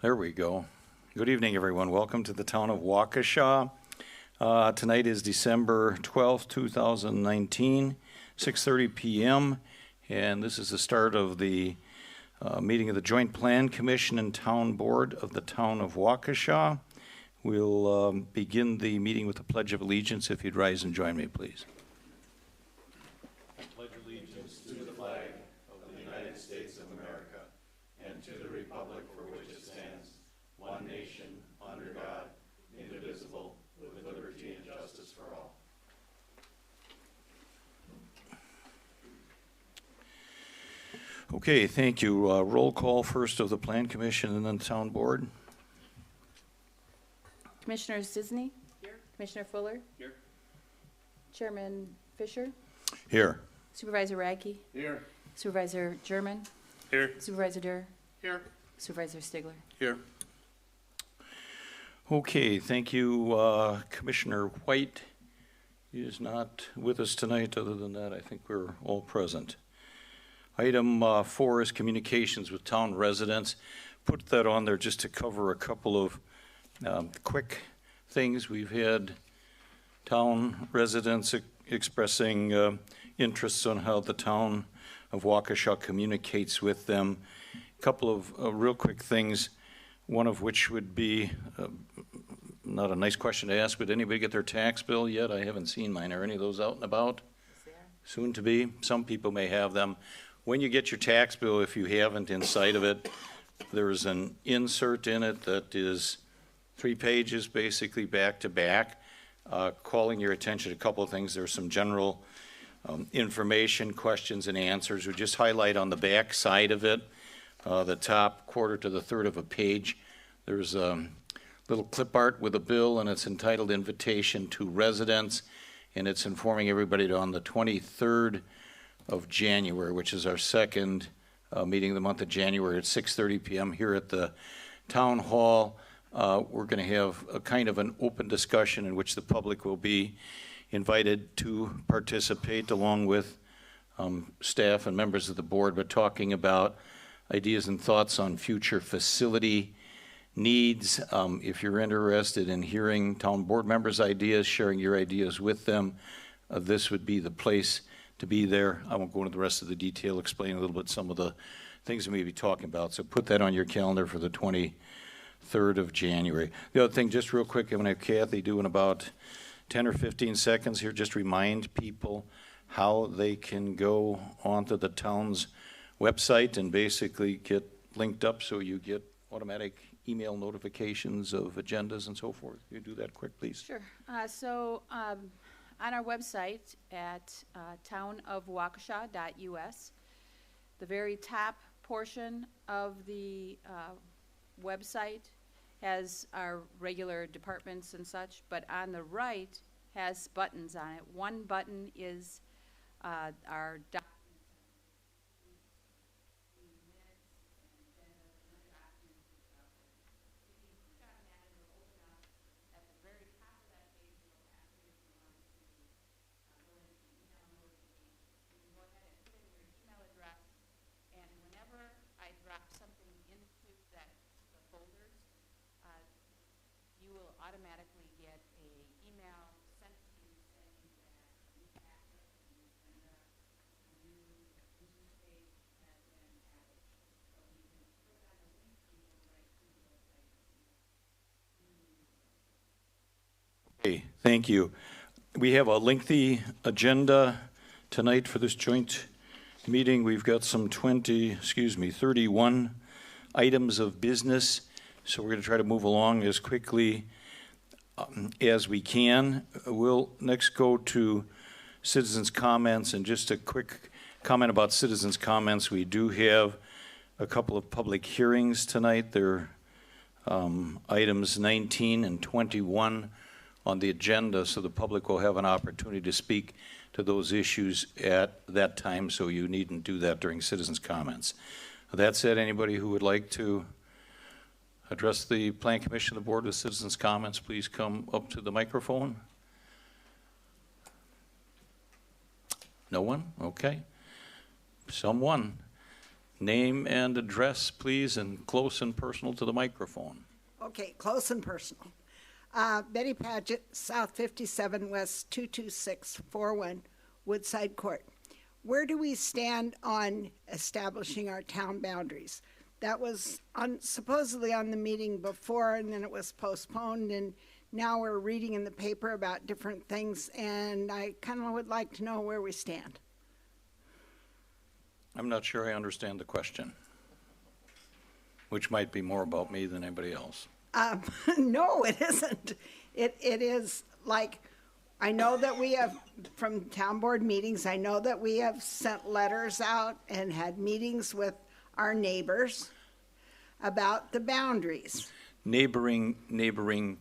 There we go. Good evening, everyone. Welcome to the town of Waukesha. Tonight is December 12th, 2019, 6:30 p.m., and this is the start of the meeting of the Joint Plan Commission and Town Board of the town of Waukesha. We'll begin the meeting with the Pledge of Allegiance. If you'd rise and join me, please. I pledge allegiance to the flag of the United States of America and to the republic for which it stands, one nation, under God, indivisible, with liberty and justice for all. Okay, thank you. Roll call first of the Plan Commission and then Town Board. Commissioner Sisney? Here. Commissioner Fuller? Here. Chairman Fisher? Here. Supervisor Radke? Here. Supervisor German? Here. Supervisor Durr? Here. Supervisor Stigler? Here. Okay, thank you. Commissioner White is not with us tonight. Other than that, I think we're all present. Item 4 is communications with town residents. Put that on there just to cover a couple of quick things. We've had town residents expressing interests on how the town of Waukesha communicates with them. A couple of real quick things, one of which would be not a nice question to ask, but anybody get their tax bill yet? I haven't seen mine. Are any of those out and about? Soon to be. Some people may have them. When you get your tax bill, if you haven't, inside of it, there's an insert in it that is 3 pages, basically back to back, calling your attention to a couple of things. There's some general information, questions and answers. We just highlight on the back side of it, the top quarter to the third of a page. There's a little clip art with a bill, and it's entitled Invitation to Residents, and it's informing everybody that on the 23rd of January, which is our second meeting of the month of January at 6:30 p.m. here at the Town Hall. We're going to have a kind of an open discussion in which the public will be invited to participate along with staff and members of the board, but talking about ideas and thoughts on future facility needs. If you're interested in hearing town board members' ideas, sharing your ideas with them, this would be the place to be there. I won't go into the rest of the detail, explain a little bit some of the things we may be talking about. So put that on your calendar for the 23rd of January. The other thing, just real quick, I'm going to have Kathy do in about 10 or 15 seconds here, just remind people how they can go onto the town's website and basically get linked up so you get automatic email notifications of agendas and so forth. Can you do that quick, please? Sure. On our website at townofwaukesha.us, the very top portion of the website has our regular departments and such, but on the right has buttons on it. One button is our you will automatically get an email sent to you saying that you access the agenda, a new business page has been added. So you can click on the link and go right to the website. Okay, thank you. We have a lengthy agenda tonight for this joint meeting. We've got some 31 items of business. So we're going to try to move along as quickly as we can. We'll next go to citizens' comments, and just a quick comment about citizens' comments. We do have a couple of public hearings tonight. They're items 19 and 21 on the agenda, so the public will have an opportunity to speak to those issues at that time, so you needn't do that during citizens' comments. That said, anybody who would like to address the Plan Commission of the Board with citizens' comments, please come up to the microphone. No one? Okay. Someone. Name and address, please, and close and personal to the microphone. Okay, close and personal. Betty Paget, South 57 West 22641, Woodside Court. Where do we stand on establishing our town boundaries? That was supposedly on the meeting before, and then it was postponed, and now we're reading in the paper about different things, and I kind of would like to know where we stand. I'm not sure I understand the question, which might be more about me than anybody else. No, it isn't. It is like, I know that we have, from town board meetings, I know that we have sent letters out and had meetings with our neighbors about the boundaries. Neighboring communities,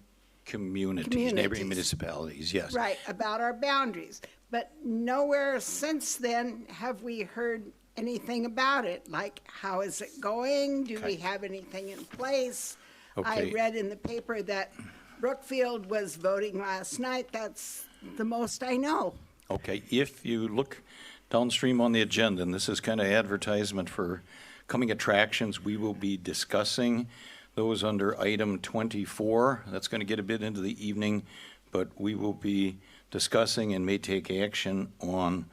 neighboring Communities. municipalities, yes. Right, about our boundaries. But nowhere since then have we heard anything about it. Like, how is it going? Do we Okay. have anything in place? I Okay. read in the paper that Brookfield was voting last night. That's the most I know. Okay, if you look downstream on the agenda, and this is kind of advertisement for coming attractions, we will be discussing those under item 24. That's going to get a bit into the evening, but we will be discussing and may take action on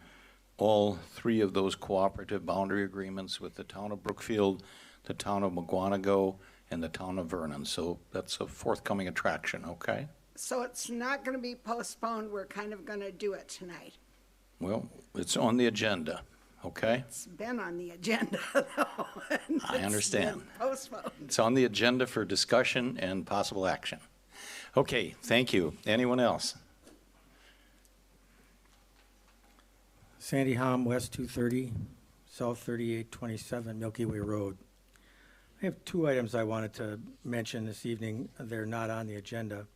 all three of those cooperative boundary agreements with the town of Brookfield, the town of Mugwanago, and the town of Vernon. So that's a forthcoming attraction, okay? So it's not going to be postponed. We're kind of going to do it tonight. Well, it's on the agenda, okay? It's been on the agenda, though. and I it's understand. been postponed. It's on the agenda for discussion and possible action. Okay, thank you. Anyone else? Sandy Hom, West 230, South 3827, Milky Way Road. I have two items I wanted to mention this evening. They're not on the agenda.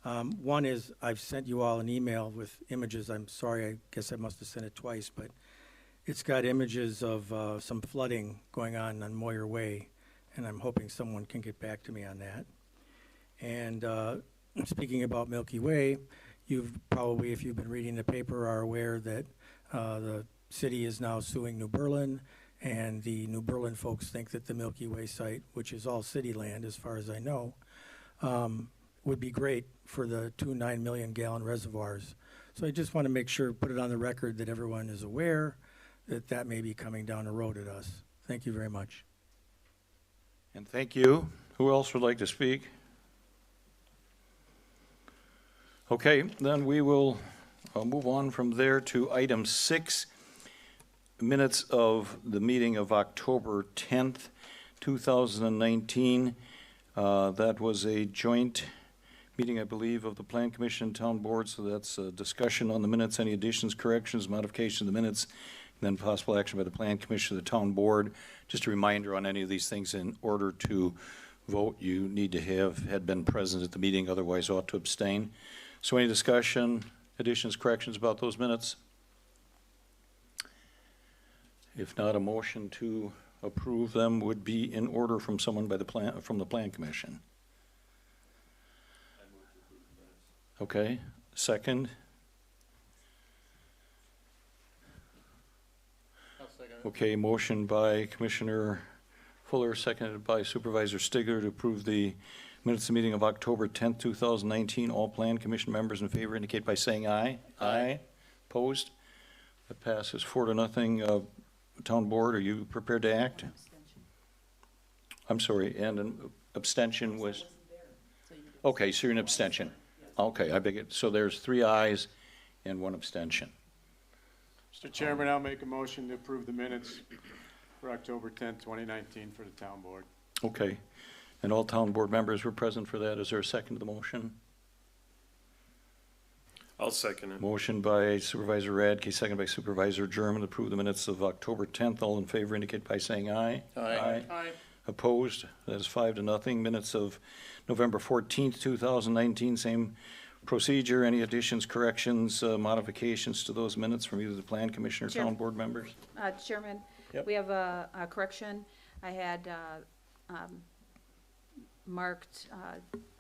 One is I've sent you all an email with images. I'm sorry, I guess I must have sent it twice, but it's got images of some flooding going on Moyer Way, and I'm hoping someone can get back to me on that. And speaking about Milky Way, you've probably, if you've been reading the paper, are aware that the city is now suing New Berlin, and the New Berlin folks think that the Milky Way site, which is all city land as far as I know, would be great for the 2 9-million-gallon reservoirs. So I just want to make sure, put it on the record that everyone is aware that that may be coming down the road at us. Thank you very much. And thank you. Who else would like to speak? Okay, then we will move on from there to item 6, minutes of the meeting of October 10th, 2019. That was a joint meeting, I believe, of the Plan Commission and Town Board, so that's a discussion on the minutes, any additions, corrections, modifications of the minutes, and then possible action by the Plan Commission or the Town Board. Just a reminder on any of these things, in order to vote, you need to have had been present at the meeting, otherwise ought to abstain. So any discussion, additions, corrections about those minutes? If not, a motion to approve them would be in order from someone by from the Plan Commission. Okay, second? Okay, motion by Commissioner Fuller, seconded by Supervisor Stigler to approve the minutes of the meeting of October 10th, 2019. All Plan Commission members in favor indicate by saying aye. Aye. Opposed? That passes 4-0. Town Board, are you prepared to act? I'm sorry, and an abstention was? Okay, so you're an abstention. Okay, I beg it. So there's 3 ayes and 1 abstention. Mr. Chairman, I'll make a motion to approve the minutes for October 10th, 2019 for the town board. Okay, and all Town Board members were present for that. Is there a second to the motion? I'll second it. Motion by Supervisor Radke, second by Supervisor German, to approve the minutes of October 10th. All in favor indicate by saying aye. Aye. Opposed? That is 5-0. Minutes of November 14th, 2019, same procedure. Any additions, corrections, modifications to those minutes from either the Plan Commission or Chair- Town Board members? Chairman, Yep. we have a correction. I had marked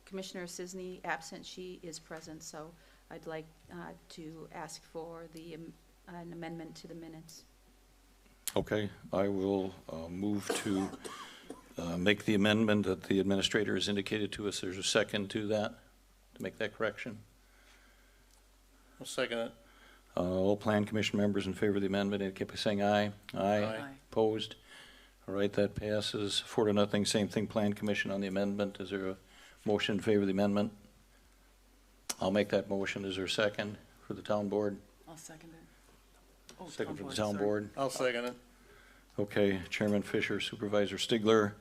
Commissioner Cisney absent. She is present, so I'd like to ask for an amendment to the minutes. Okay, I will move to make the amendment that the administrator has indicated to us. There's a second to that, to make that correction. I'll second it. All Plan Commission members in favor of the amendment, indicate by saying aye. Aye. Opposed? All right, that passes 4-0. Same thing, Plan Commission on the amendment. Is there a motion in favor of the amendment? I'll make that motion. Is there a second for the town board? I'll second it. Oh, Second for the board, town sorry. board? I'll second it. Okay, Chairman Fisher, Supervisor Stigler,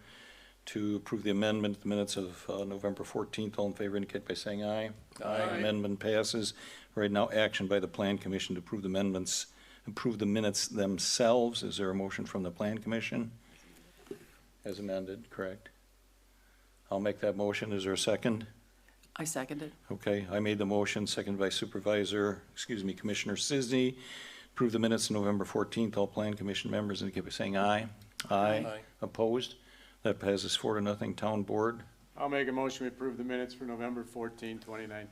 to approve the amendment, the minutes of November 14th. All in favor indicate by saying aye. Aye. Amendment passes. Right now, action by the Plan Commission to approve the amendments, approve the minutes themselves. Is there a motion from the Plan Commission? As amended, correct? I'll make that motion. Is there a second? I second it. Okay, I made the motion, seconded by Commissioner Sisney. Approve the minutes of November 14th. All Plan Commission members indicate by saying aye. Aye. Opposed? That passes 4-0. Town Board. I'll make a motion to approve the minutes for November 14, 2019.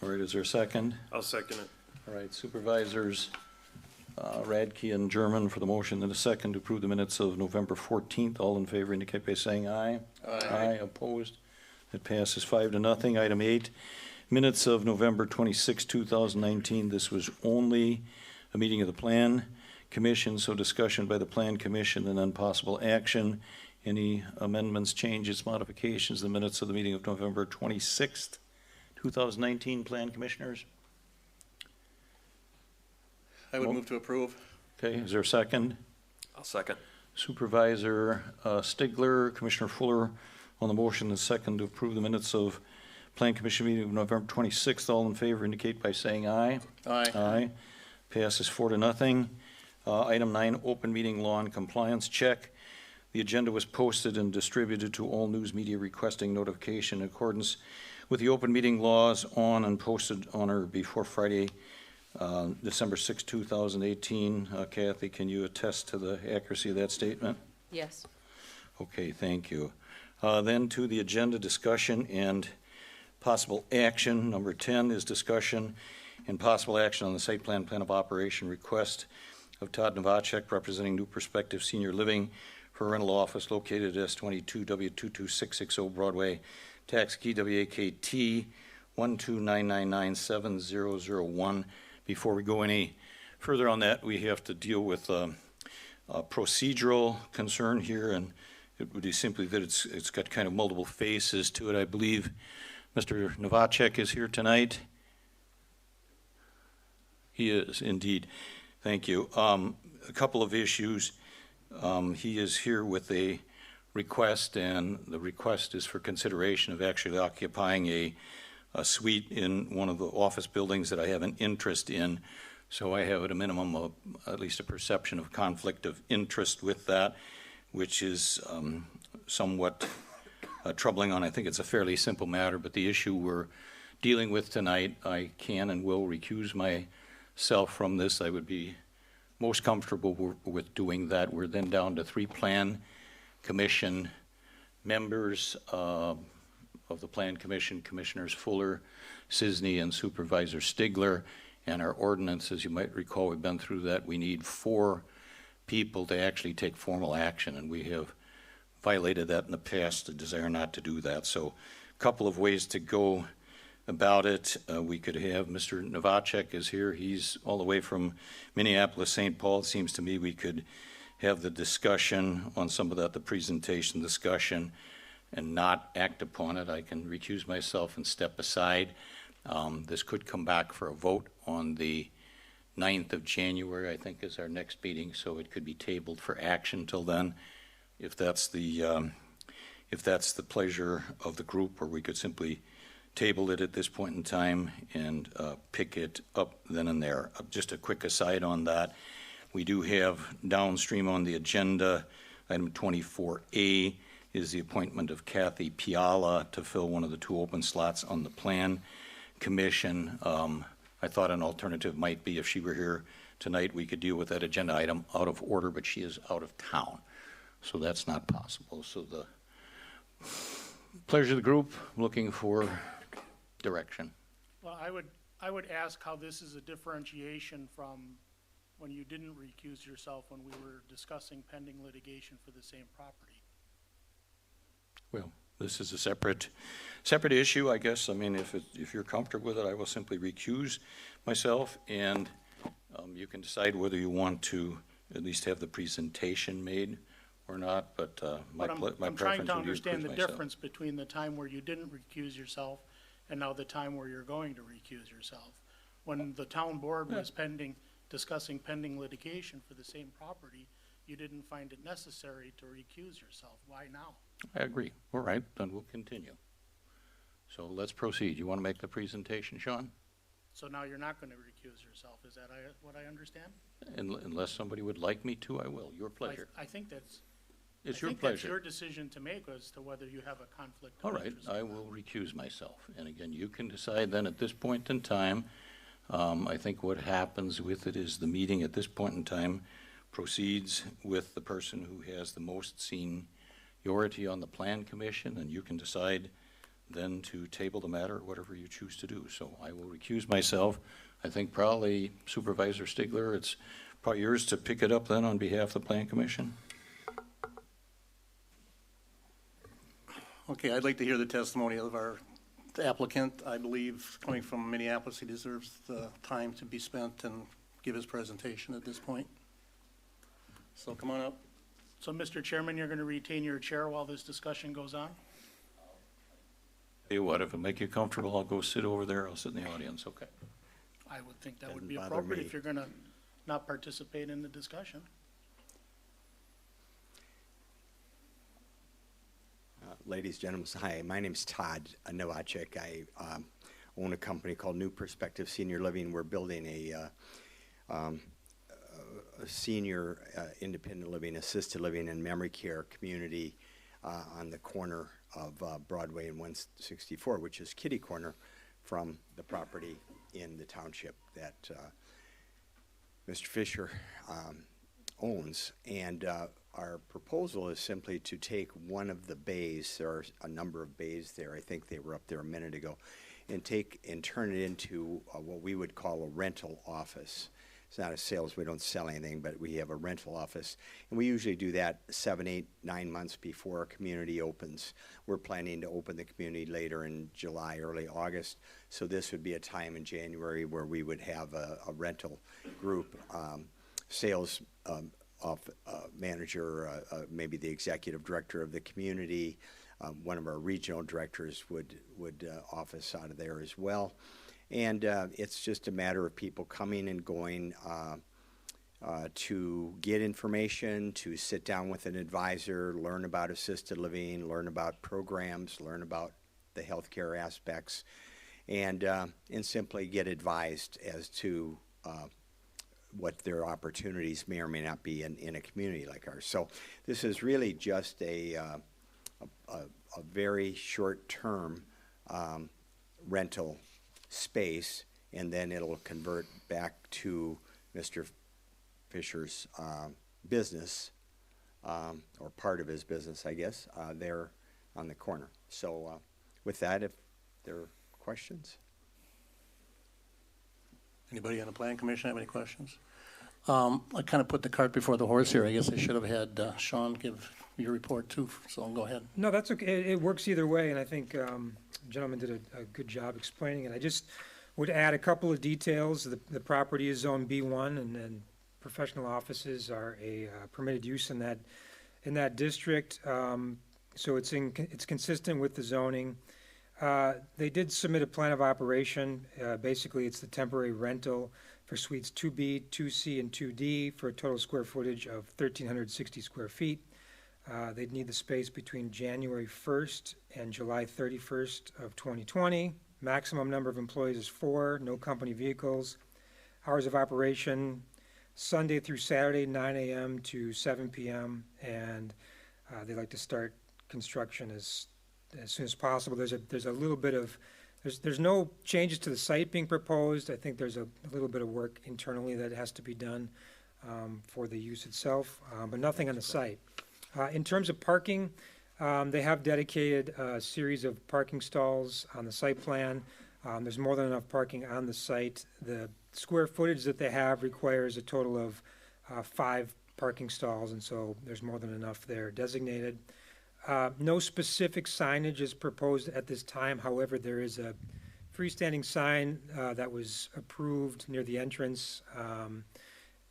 All right, is there a second? I'll second it. All right, Supervisors Radke and German for the motion and a second to approve the minutes of November 14th. All in favor indicate by saying aye. Aye. Opposed? It passes 5-0. Item 8, minutes of November 26, 2019. This was only a meeting of the Plan Commission, so discussion by the Plan Commission and then possible action. Any amendments, changes, modifications, the minutes of the meeting of November 26th, 2019, Plan Commissioners? I would move to approve. Okay, is there a second? I'll second. Supervisor Stigler, Commissioner Fuller on the motion, and second to approve the minutes of Plan Commission meeting of November 26th. All in favor indicate by saying aye. Aye. Aye. Passes 4-0. Item 9, open meeting law and compliance check. The agenda was posted and distributed to all news media requesting notification in accordance with the open meeting laws on and posted on or before Friday, December 6, 2018. Kathy, can you attest to the accuracy of that statement? Yes. Okay, thank you. Then to the agenda discussion and possible action. Number 10 is discussion and possible action on the site plan of operation request of Todd Novacek representing New Perspective Senior Living for a rental office located at S22W22660 Broadway, tax key WAKT 129997001. Before we go any further on that, we have to deal with a procedural concern here, and it would be simply that it's got kind of multiple phases to it. I believe Mr. Novacek is here tonight. He is indeed. Thank you. A couple of issues. He is here with a request, and the request is for consideration of actually occupying a suite in one of the office buildings that I have an interest in. So I have at a minimum of at least a perception of conflict of interest with that, which is somewhat troubling on. I think it's a fairly simple matter, but the issue we're dealing with tonight, I can and will recuse myself from this. I would be most comfortable with doing that. We're then down to 3 Plan Commission members of the Plan Commission, Commissioners Fuller, Sisney, and Supervisor Stigler. And our ordinance, as you might recall, we've been through that. We need 4 people to actually take formal action, and we have violated that in the past, the desire not to do that. So a couple of ways to go about it. We could have Mr. Novacek is here. He's all the way from Minneapolis, St. Paul. It seems to me we could have the discussion on some of that, the presentation discussion, and not act upon it. I can recuse myself and step aside. This could come back for a vote on the 9th of January, I think, is our next meeting, so it could be tabled for action till then, if that's the pleasure of the group, or we could simply table it at this point in time and pick it up then and there. Just a quick aside on that, we do have downstream on the agenda, item 24A is the appointment of Kathy Piala to fill one of the 2 open slots on the Plan Commission. I thought an alternative might be if she were here tonight, we could deal with that agenda item out of order, but she is out of town, so that's not possible. So the pleasure of the group, looking for direction. Well, I would ask how this is a differentiation from when you didn't recuse yourself when we were discussing pending litigation for the same property? Well, this is a separate issue, I guess. I mean, if you're comfortable with it, I will simply recuse myself, and you can decide whether you want to at least have the presentation made or not, but my But preference I'm trying to would be understand the recuse myself. difference between the time where you didn't recuse yourself and now the time where you're going to recuse yourself. When the town board was discussing pending litigation for the same property, you didn't find it necessary to recuse yourself. Why now? I agree. All right, then we'll continue. So let's proceed. You want to make the presentation, Sean? So now you're not going to recuse yourself. Is that what I understand? Unless somebody would like me to, I will. Your pleasure. I think that's. It's I your think that's your pleasure. decision to make as to whether you have a conflict All of right, interest. I will recuse myself. And again, you can decide then at this point in time. I think what happens with it is the meeting at this point in time proceeds with the person who has the most seniority on the plan commission, and you can decide then to table the matter, whatever you choose to do. So I will recuse myself. I think probably Supervisor Stigler, it's probably yours to pick it up then on behalf of the plan commission. Okay, I'd like to hear the testimony of our applicant. I believe, coming from Minneapolis, he deserves the time to be spent and give his presentation at this point. So come on up. So, Mr. Chairman, you're going to retain your chair while this discussion goes on? Tell you what, if it'll make you comfortable, I'll go sit over there. I'll sit in the audience, okay? I would think that would Doesn't be bother appropriate me. if you're going to not participate in the discussion. Ladies, gentlemen, hi, my name's Todd Nowacek. I own a company called New Perspective Senior Living. We're building a senior independent living, assisted living, and memory care community on the corner of Broadway and 164, which is kitty corner from the property in the township that Mr. Fisher owns. And our proposal is simply to take one of the bays, there are a number of bays there, I think they were up there a minute ago, and turn it into what we would call a rental office. It's not a sales, we don't sell anything, but we have a rental office. And we usually do that 7, 8, 9 months before a community opens. We're planning to open the community later in July, early August. So this would be a time in January where we would have a rental group, sales manager, maybe the executive director of the community. One of our regional directors would office out of there as well. And it's just a matter of people coming and going to get information, to sit down with an advisor, learn about assisted living, learn about programs, learn about the healthcare aspects, and simply get advised as to what their opportunities may or may not be in a community like ours. So this is really just a very short-term rental space, and then it'll convert back to Mr. Fisher's business, or part of his business, I guess, there on the corner. So with that, if there are questions. Anybody on the plan commission have any questions? I kind of put the cart before the horse here. I guess I should have had Sean give your report too, so go ahead. No, that's okay. It works either way, and I think the gentleman did a good job explaining it. I just would add a couple of details. The property is zone B1, and then professional offices are a permitted use in that district. So it's consistent with the zoning. They did submit a plan of operation. Basically, it's the temporary rental for suites 2B, 2C, and 2D for a total square footage of 1,360 square feet. They'd need the space between January 1st and July 31st of 2020. Maximum number of employees is 4, no company vehicles. Hours of operation, Sunday through Saturday, 9 a.m. to 7 p.m. And they like to start construction as soon as possible. There's a little bit of, there's no changes to the site being proposed. I think there's a little bit of work internally that has to be done for the use itself, but nothing on the site. In terms of parking, they have dedicated a series of parking stalls on the site plan. There's more than enough parking on the site. The square footage that they have requires a total of 5 parking stalls, and so there's more than enough there designated. No specific signage is proposed at this time. However, there is a freestanding sign that was approved near the entrance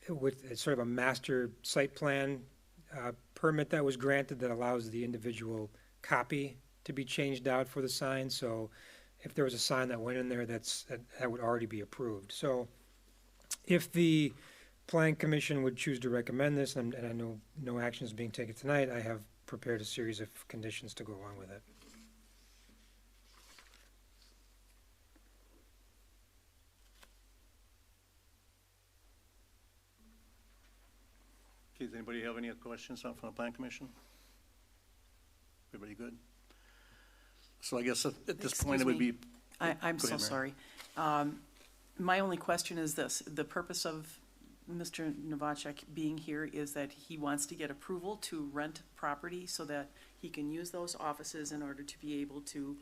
with sort of a master site plan permit that was granted that allows the individual copy to be changed out for the sign. So if there was a sign that went in there, that would already be approved. So if the Plan Commission would choose to recommend this, and I know no action is being taken tonight, I have prepared a series of conditions to go along with it. Okay, does anybody have any questions from the Plan Commission? Everybody good? So I guess at this point, it would be. I'm Go so ahead, sorry. My only question is this: the purpose of Mr. Novacek being here is that he wants to get approval to rent property so that he can use those offices in order to be able to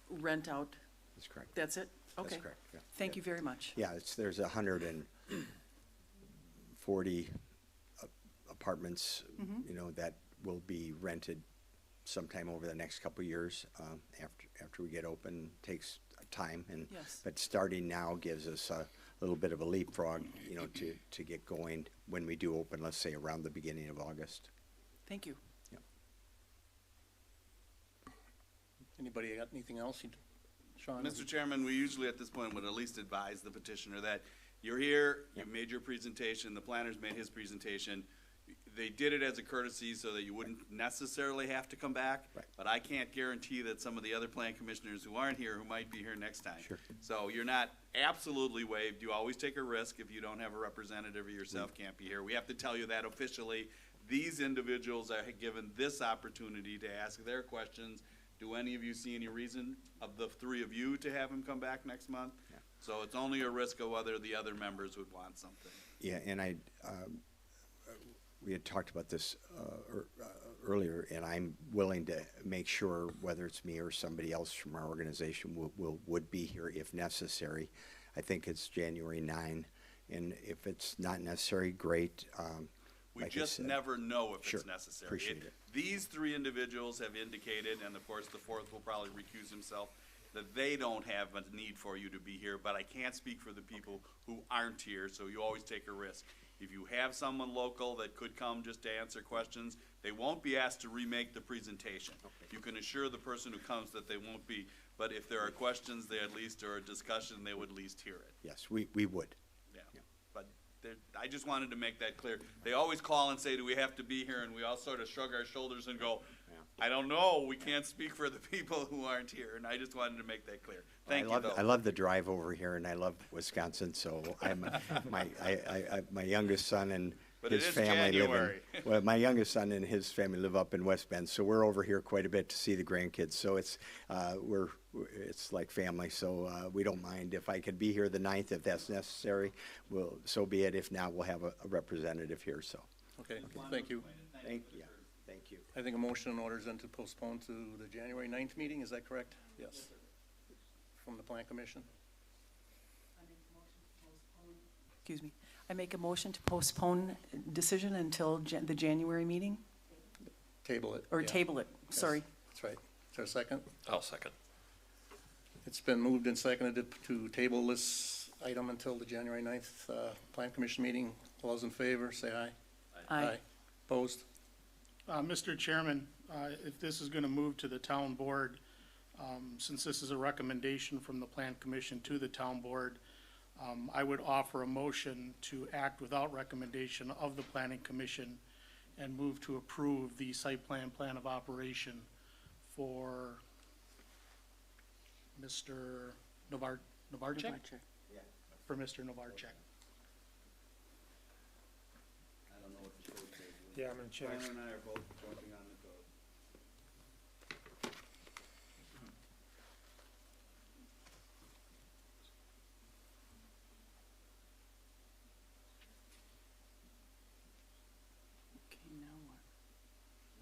rent out. That's correct. That's it? Okay. That's correct, yeah. Thank you very much. Yeah, there's 140 apartments, you know, that will be rented sometime over the next couple of years, after we get open. Takes time, Yes. but starting now gives us a little bit of a leapfrog, you know, to get going when we do open, let's say around the beginning of August. Thank you. Anybody got anything else? Sean? Mr. Chairman, we usually at this point would at least advise the petitioner that you're here, you made your presentation, the planner's made his presentation. They did it as a courtesy so that you wouldn't necessarily have to come back. Right. But I can't guarantee that some of the other plan commissioners who aren't here, who might be here next time. Sure. So you're not absolutely waived. You always take a risk if you don't have a representative or yourself can't be here. We have to tell you that officially. These individuals are given this opportunity to ask their questions. Do any of you see any reason of the three of you to have him come back next month? Yeah. So it's only a risk of whether the other members would want something. Yeah, and we had talked about this earlier, and I'm willing to make sure, whether it's me or somebody else from our organization would be here if necessary. I think it's January 9, and if it's not necessary, great. We Like I just said. never know if Sure. it's necessary. Appreciate it. These three individuals have indicated, and of course the fourth will probably recuse himself, that they don't have a need for you to be here, but I can't speak for the people who aren't here, so you always take a risk. If you have someone local that could come just to answer questions, they won't be asked to remake the presentation. You can assure the person who comes that they won't be, but if there are questions, they at least, or a discussion, they would at least hear it. Yes, we would. Yeah, but I just wanted to make that clear. They always call and say, do we have to be here? And we all sort of shrug our shoulders and go, I don't know, we can't speak for the people who aren't here, and I just wanted to make that clear. Thank you, though. I love the drive over here, and I love Wisconsin, so my youngest son and But it his is family January. well, my youngest son and his family live up in West Bend, so we're over here quite a bit to see the grandkids. So it's like family. So we don't mind if I could be here the 9th if that's necessary. So be it. If not, we'll have a representative here. So Okay, thank you. thank you. I think a motion in order is then to postpone to the January 9th meeting, is that correct? Yes. From the Plan Commission? Excuse me. I make a motion to postpone decision until the January meeting, Table it. or yeah. table it, Yes, sorry. That's right. Is there a second? I'll second. It's been moved and seconded to table this item until the January 9th Plan Commission meeting. All those in favor, say aye. Aye. Opposed? Mr. Chairman, if this is going to move to the town board, since this is a recommendation from the Plan Commission to the town board, I would offer a motion to act without recommendation of the Planning Commission and move to approve the site plan of operation for Mr. Novarchek? For Mr. Novarchek. I don't know what the code says. Yeah, I'm gonna check. Planner and I are both jumping on the code. Okay, now what?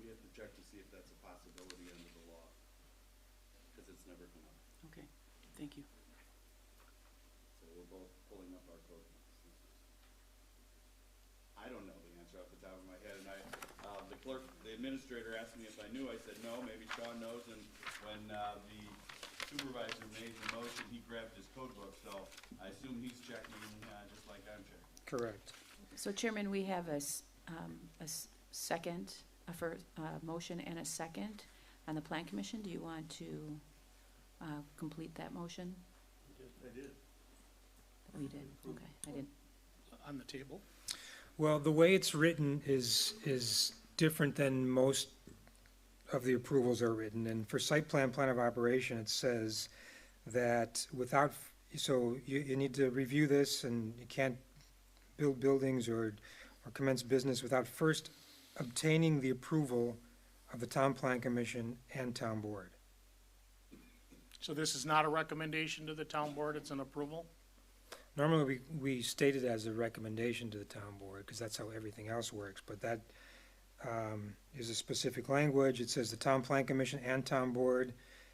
We have to check to see if that's a possibility under the law, because it's never come up. Okay, thank you. So so we're both pulling up our code. I don't know the answer off the top of my head, and the administrator asked me if I knew. I said no, maybe Sean knows, and when the supervisor made the motion, he grabbed his code book, so I assume he's checking just like I'm checking. Correct. So Chairman, we have a second, motion and a second on the Plan Commission. Do you want to complete that motion? I did. We did, okay, I didn't. On the table. Well, the way it's written is different than most of the approvals are written. And for site plan of operation, it says that so you need to review this, and you can't build buildings or commence business without first obtaining the approval of the Town Plan Commission and Town Board. So this is not a recommendation to the town board, it's an approval? Normally, we state it as a recommendation to the town board, because that's how everything else works, but that is a specific language. It says the Town Plan Commission and Town Board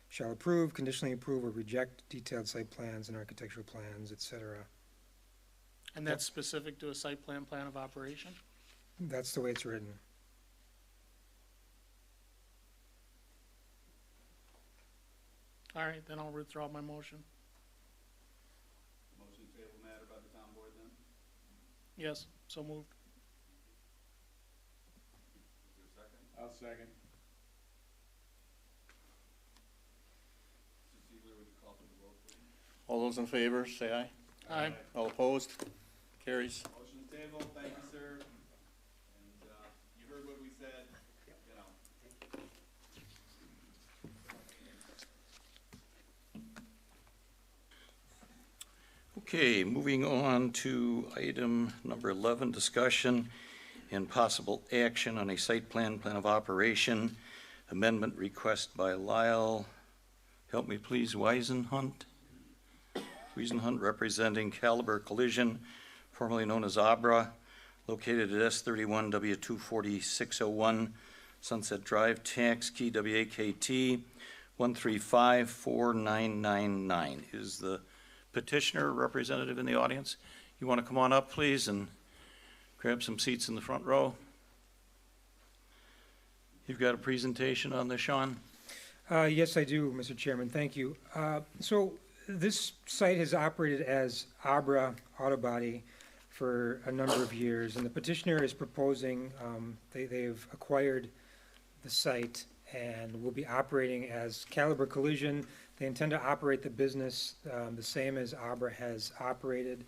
shall approve, conditionally approve, or reject detailed site plans and architectural plans, et cetera. And that's specific to a site plan of operation? That's the way it's written. All right, then I'll withdraw my motion. Motion to table matter by the town board then? Yes, so moved. Is there a second? I'll second. Mr. Ziegler, would you call for the vote, please? All those in favor, say aye. Aye. All opposed? Carries. Motion to table, thank you, sir. And, you heard what we said, you know. Okay, moving on to item number 11, discussion and possible action on a site plan of operation amendment request by Lyle, help me please, Weisenhunt, representing Caliber Collision, formerly known as Abra, located at S31W24601 Sunset Drive, tax key WAKT 1354999. Is the petitioner representative in the audience? You want to come on up, please, and grab some seats in the front row? You've got a presentation on this, Sean? Yes, I do, Mr. Chairman, thank you. So this site has operated as Abra Auto Body for a number of years, and the petitioner is proposing, they've acquired the site and will be operating as Caliber Collision. They intend to operate the business the same as Abra has operated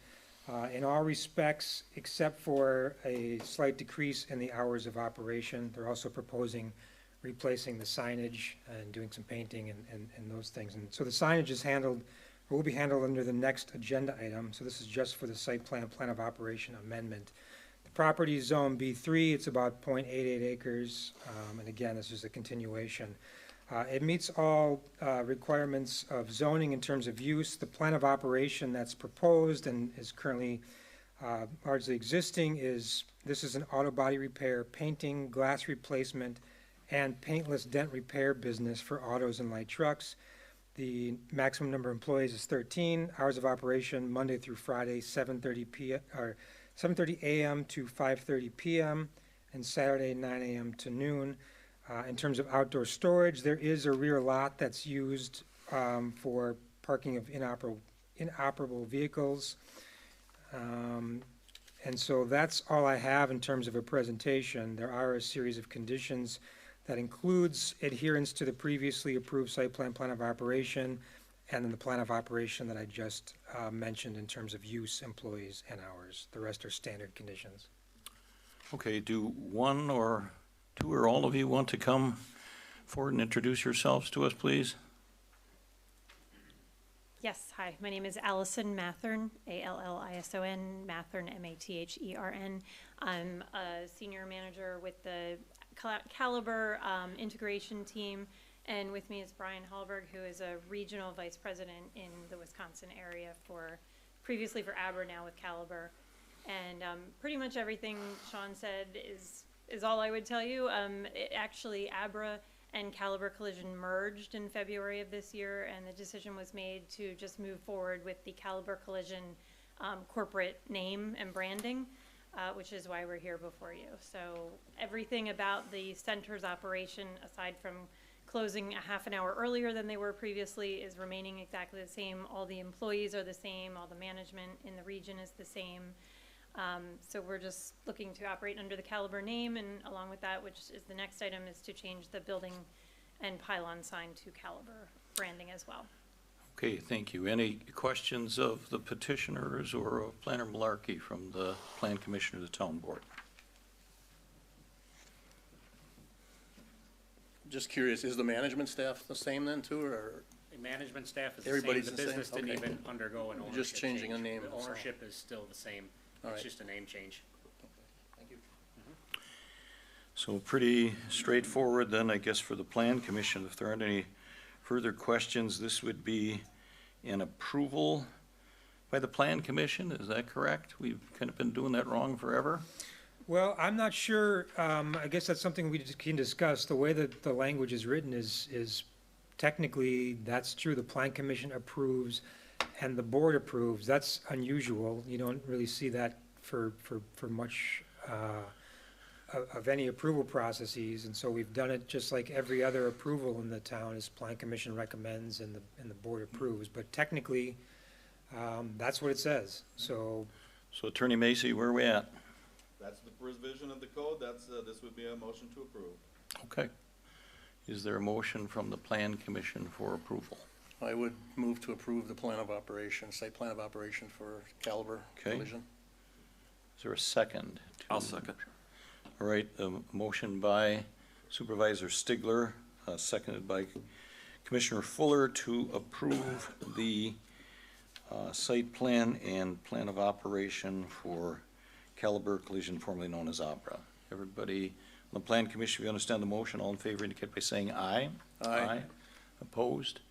in all respects, except for a slight decrease in the hours of operation. They're also proposing replacing the signage and doing some painting and those things. And so the signage is handled, or will be handled under the next agenda item. So this is just for the site plan of operation amendment. The property is zone B3. It's about 0.88 acres. And again, this is a continuation. It meets all requirements of zoning in terms of use. The plan of operation that's proposed and is currently largely existing this is an auto body repair, painting, glass replacement, and paintless dent repair business for autos and light trucks. The maximum number of employees is 13. Hours of operation Monday through Friday, 7:30 a.m. to 5:30 p.m. and Saturday 9 a.m. to noon. In terms of outdoor storage, there is a rear lot that's used for parking of inoperable vehicles. And so that's all I have in terms of a presentation. There are a series of conditions that includes adherence to the previously approved site plan of operation, and then the plan of operation that I just mentioned in terms of use, employees, and hours. The rest are standard conditions. Okay, do one or two or all of you want to come forward and introduce yourselves to us, please? Yes, hi, my name is Allison Mathern, Allison, Mathern, Mathern. I'm a senior manager with the Caliber integration team, and with me is Brian Hallberg, who is a regional vice president in the Wisconsin area previously for Abra, now with Caliber. And pretty much everything Sean said is all I would tell you. Actually, Abra and Caliber Collision merged in February of this year, and the decision was made to just move forward with the Caliber Collision corporate name and branding, which is why we're here before you. So everything about the center's operation, aside from closing a half an hour earlier than they were previously, is remaining exactly the same. All the employees are the same, all the management in the region is the same. So we're just looking to operate under the Caliber name, and along with that, which is the next item, is to change the building and pylon sign to Caliber branding as well. Okay, thank you. Any questions of the petitioners or of Planner Malarkey from the Plan Commission or the Town Board? Just curious, is the management staff the same then too, or The management staff is the same. everybody's The the same? business didn't Okay. even undergo an ownership Just changing a change. name, The so. ownership is still the same. All It's right. just a name change. Thank you. So pretty straightforward then, I guess, for the Plan Commission. If there aren't any further questions, this would be an approval by the Plan Commission, is that correct? We've kind of been doing that wrong forever? Well, I'm not sure, I guess that's something we can discuss. The way that the language is written is technically, that's true. The Plan Commission approves and the board approves. That's unusual. You don't really see that for much of any approval processes. And so we've done it just like every other approval in the town, is Plan Commission recommends and the board approves. But technically, that's what it says. So So Attorney Macy, where are we at? That's the provision of the code, this would be a motion to approve. Okay. Is there a motion from the Plan Commission for approval? I would move to approve the plan of operation, site plan of operation for Caliber Okay. Collision. Is there a second? I'll second. All right, a motion by Supervisor Stigler, seconded by Commissioner Fuller to approve the site plan and plan of operation for Caliber Collision, formerly known as Abra. Everybody on the Plan Commission, if you understand the motion, all in favor indicate by saying aye. Aye. Opposed?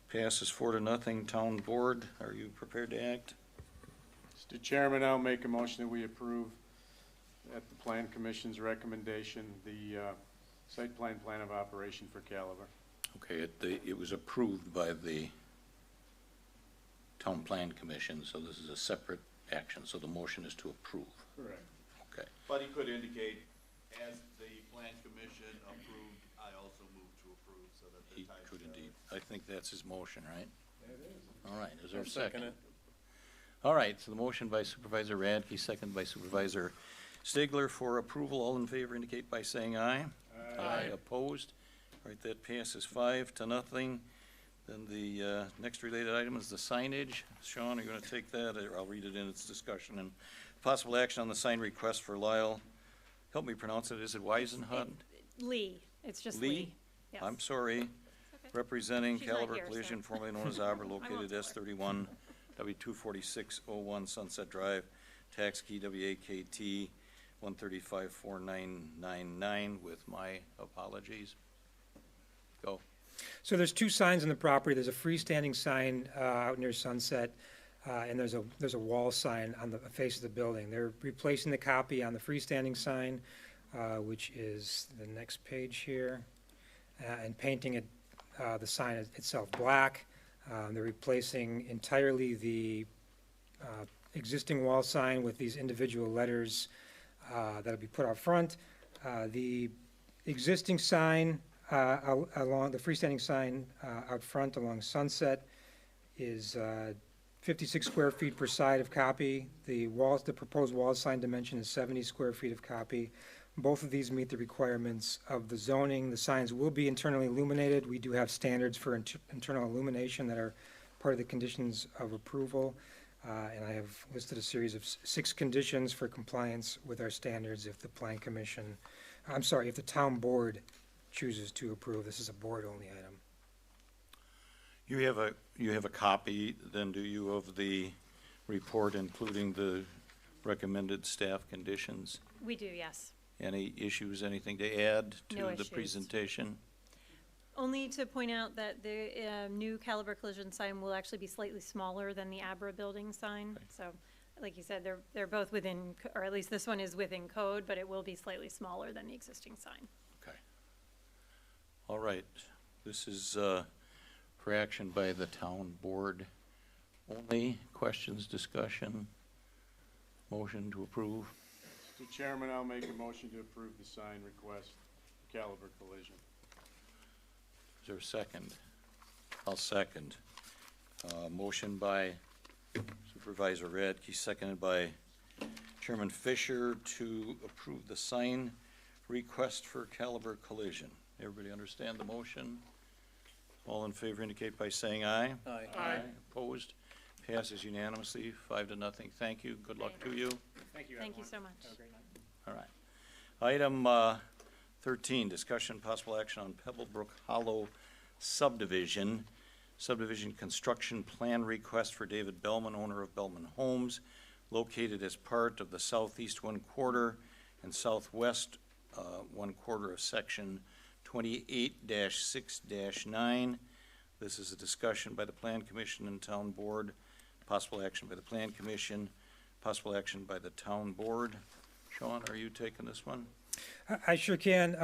Passes 4-0. Town Board, are you prepared to act? Mr. Chairman, I'll make a motion that we approve, at the Plan Commission's recommendation, the site plan of operation for Caliber. Okay, it was approved by the Town Plan Commission, so this is a separate action, so the motion is to approve. Correct. Okay. But he could indicate, as the plan commission approved, I also move to approve, so that the He time. could indeed. I think that's his motion, right? It is. All right, is there a I'll second second? it. All right, so the motion by Supervisor Radke, second by Supervisor Stigler for approval. All in favor indicate by saying aye. Aye. Opposed? All right, that passes 5-0. Then the next related item is the signage. Sean, are you going to take that? Or I'll read it in its discussion. And possible action on the sign request for Lyle. Help me pronounce it. Is it Weisenhut? Lee, it's just Lee? Lee. Yes. I'm sorry. Okay. Representing She's not Caliber here, so- Collision, formerly known as Arbor, located tell her. S31, W24601 Sunset Drive, tax key WAKT 1354999, with my apologies. Go. So there's two signs on the property. There's a freestanding sign out near Sunset, and there's a wall sign on the face of the building. They're replacing the copy on the freestanding sign, which is the next page here, and painting it, the sign itself black. They're replacing entirely the existing wall sign with these individual letters that'll be put out front. The existing sign along the freestanding sign out front along Sunset is 56 square feet per side of copy. The proposed wall sign dimension is 70 square feet of copy. Both of these meet the requirements of the zoning. The signs will be internally illuminated. We do have standards for internal illumination that are part of the conditions of approval. And I have listed a series of 6 conditions for compliance with our standards if the Plan Commission, if the Town Board chooses to approve. This is a board-only item. You have a copy, then, do you, of the report, including the recommended staff conditions? We do, yes. Any issues, anything to add No to the issues. presentation? Only to point out that the new Caliber Collision sign will actually be slightly smaller than the Abra building sign. So, like you said, they're both within, or at least this one is within code, but it will be slightly smaller than the existing sign. Okay. All right, this is for action by the town board only. Questions, discussion, motion to approve? Mr. Chairman, I'll make a motion to approve the sign request for Caliber Collision. Is there a second? I'll second. Motion by Supervisor Radke, seconded by Chairman Fisher to approve the sign request for Caliber Collision. Everybody understand the motion? All in favor indicate by saying aye. Aye. Aye. Opposed? Passes unanimously, 5-0. Thank you. Good luck to you. Thank you, Thank you everyone. so much. Have a great night. All right. Item 13, discussion possible action on Pebblebrook Hollow subdivision. Subdivision construction plan request for David Bellman, owner of Bellman Homes, located as part of the southeast one quarter and southwest one quarter of section 28-6-9. This is a discussion by the Plan Commission and Town Board, possible action by the Plan Commission, possible action by the Town Board. Sean, are you taking this one? I sure can.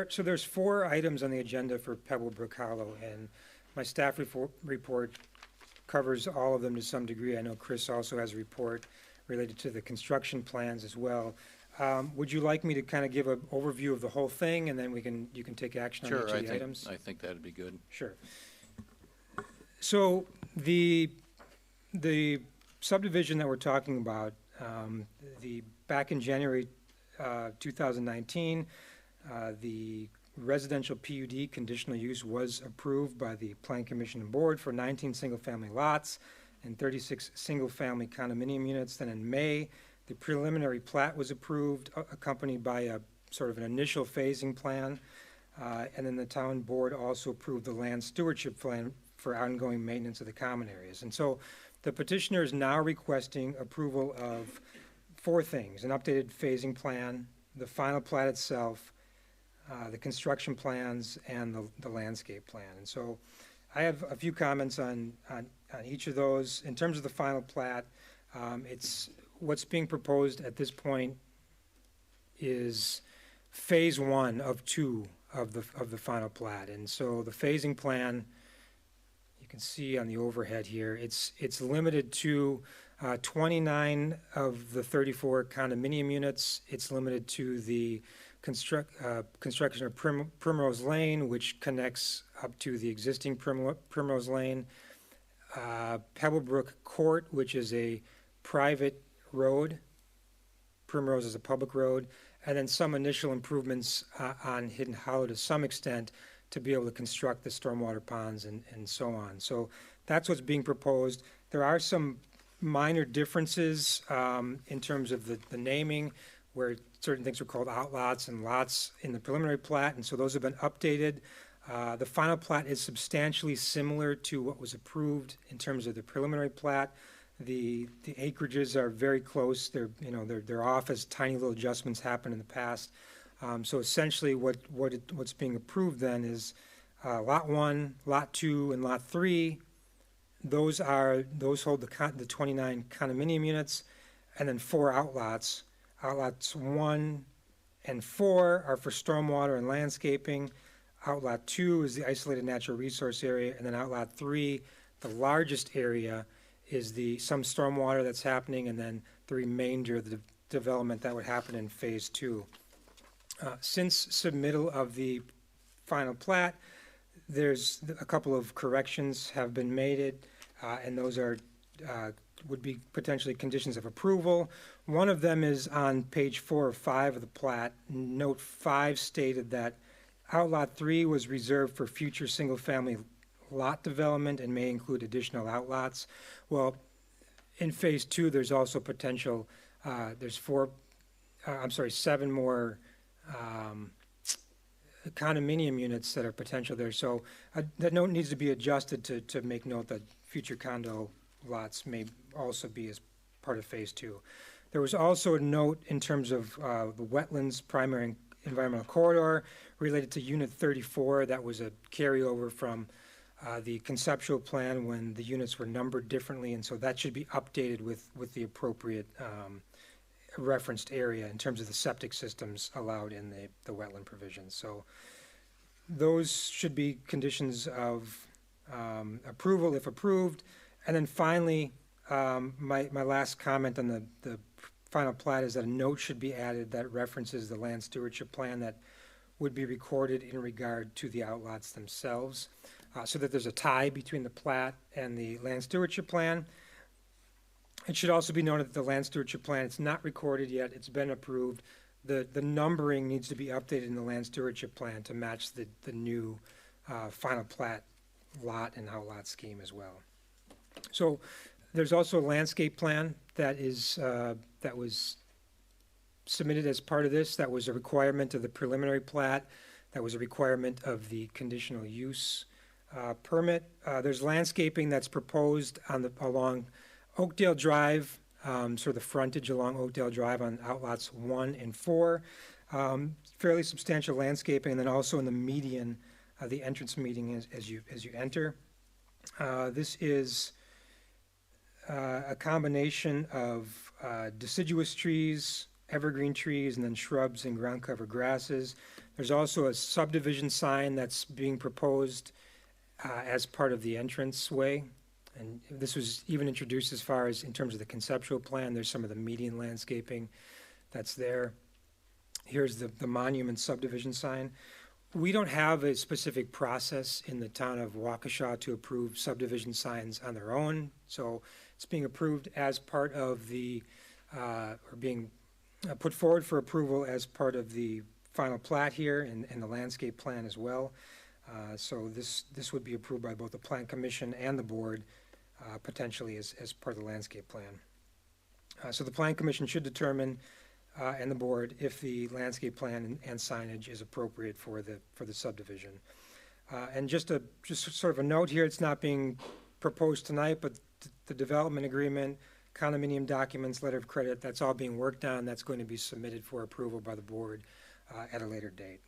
So there's 4 items on the agenda for Pebblebrook Hollow, and my staff report covers all of them to some degree. I know Chris also has a report related to the construction plans as well. Would you like me to kind of give an overview of the whole thing, and then you can take action on each of the items? I think that'd be good. Sure. So the subdivision that we're talking about, back in January 2019, the residential PUD conditional use was approved by the Plan Commission and Board for 19 single-family lots and 36 single-family condominium units. Then in May, the preliminary plat was approved, accompanied by a sort of an initial phasing plan. And then the town board also approved the land stewardship plan for ongoing maintenance of the common areas. And so the petitioner is now requesting approval of 4 things: an updated phasing plan, the final plat itself, the construction plans, and the landscape plan. And so I have a few comments on each of those. In terms of the final plat, it's what's being proposed at this point is phase 1 of 2 of the final plat. And so the phasing plan, you can see on the overhead here, it's limited to 29 of the 34 condominium units. It's limited to the construction of Primrose Lane, which connects up to the existing Primrose Lane, Pebblebrook Court, which is a private road. Primrose is a public road, and then some initial improvements on Hidden Hollow to some extent to be able to construct the stormwater ponds and so on. So that's what's being proposed. There are some minor differences in terms of the naming, where certain things were called outlots and lots in the preliminary plat, and so those have been updated. The final plat is substantially similar to what was approved in terms of the preliminary plat. The acreages are very close. They're off as tiny little adjustments happened in the past. So essentially what's being approved then is Lot 1, Lot 2, and Lot 3. Those hold the 29 condominium units, and then 4 outlots. Outlots 1 and 4 are for stormwater and landscaping. Outlot 2 is the isolated natural resource area, and then outlot 3, the largest area, is some stormwater that's happening, and then the remainder of the development that would happen in phase 2. Since submittal of the final plat, there's a couple of corrections have been made, and those would be potentially conditions of approval. One of them is on page 4 or 5 of the plat. Note 5 stated that outlot 3 was reserved for future single-family lot development and may include additional outlots. Well, in phase 2, there's also potential, there's 7 more condominium units that are potential there. So that note needs to be adjusted to make note that future condo lots may also be as part of phase 2. There was also a note in terms of the wetlands primary environmental corridor related to unit 34. That was a carryover from the conceptual plan when the units were numbered differently, and so that should be updated with the appropriate referenced area in terms of the septic systems allowed in the wetland provisions. So those should be conditions of approval if approved. And then finally, my last comment on the final plat is that a note should be added that references the land stewardship plan that would be recorded in regard to the outlots themselves, so that there's a tie between the plat and the land stewardship plan. It should also be noted that the land stewardship plan, it's not recorded yet, it's been approved. The numbering needs to be updated in the land stewardship plan to match the new final plat lot and outlot scheme as well. So there's also a landscape plan that is that was submitted as part of this. That was a requirement of the preliminary plat. That was a requirement of the conditional use permit. There's landscaping that's proposed on along Oakdale Drive, sort of the frontage along Oakdale Drive on outlots 1 and 4. Fairly substantial landscaping, and then also in the median, the entrance median as you enter. This is a combination of deciduous trees, evergreen trees, and then shrubs and ground cover grasses. There's also a subdivision sign that's being proposed as part of the entranceway. And this was even introduced as far as in terms of the conceptual plan. There's some of the median landscaping that's there. Here's the monument subdivision sign. We don't have a specific process in the town of Waukesha to approve subdivision signs on their own. So it's being approved as part of the, or being put forward for approval as part of the final plat here and the landscape plan as well. So this would be approved by both the Plan Commission and the board, potentially as part of the landscape plan. So the Plan Commission should determine, and the board, if the landscape plan and signage is appropriate for the subdivision. And just sort of a note here, it's not being proposed tonight, but the development agreement, condominium documents, letter of credit, that's all being worked on. That's going to be submitted for approval by the board at a later date.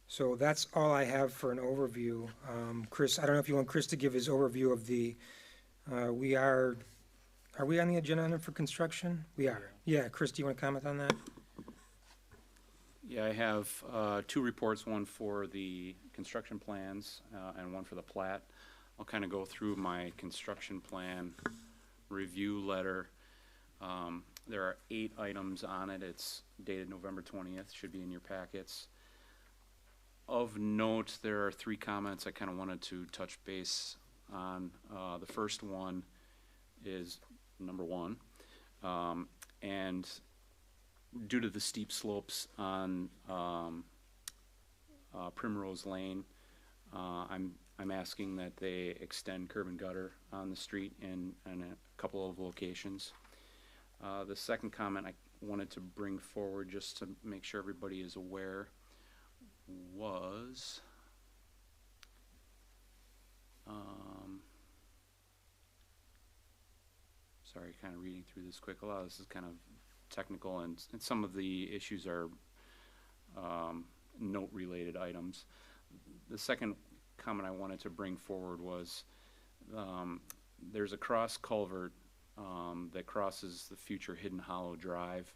So that's all I have for an overview. Chris, I don't know if you want Chris to give his overview of the, are we on the agenda for construction? We are. Yeah, Chris, do you want to comment on that? Yeah, I have 2 reports, one for the construction plans and one for the plat. I'll kind of go through my construction plan review letter. There are 8 items on it. It's dated November 20th, should be in your packets. Of note, there are 3 comments I kind of wanted to touch base on. The first one is number 1, and due to the steep slopes on Primrose Lane, I'm asking that they extend curb and gutter on the street in a couple of locations. The second comment I wanted to bring forward, just to make sure everybody is aware, was sorry, kind of reading through this quick. A lot of this is kind of technical, and some of the issues are note-related items. The second comment I wanted to bring forward was there's a cross culvert that crosses the future Hidden Hollow Drive,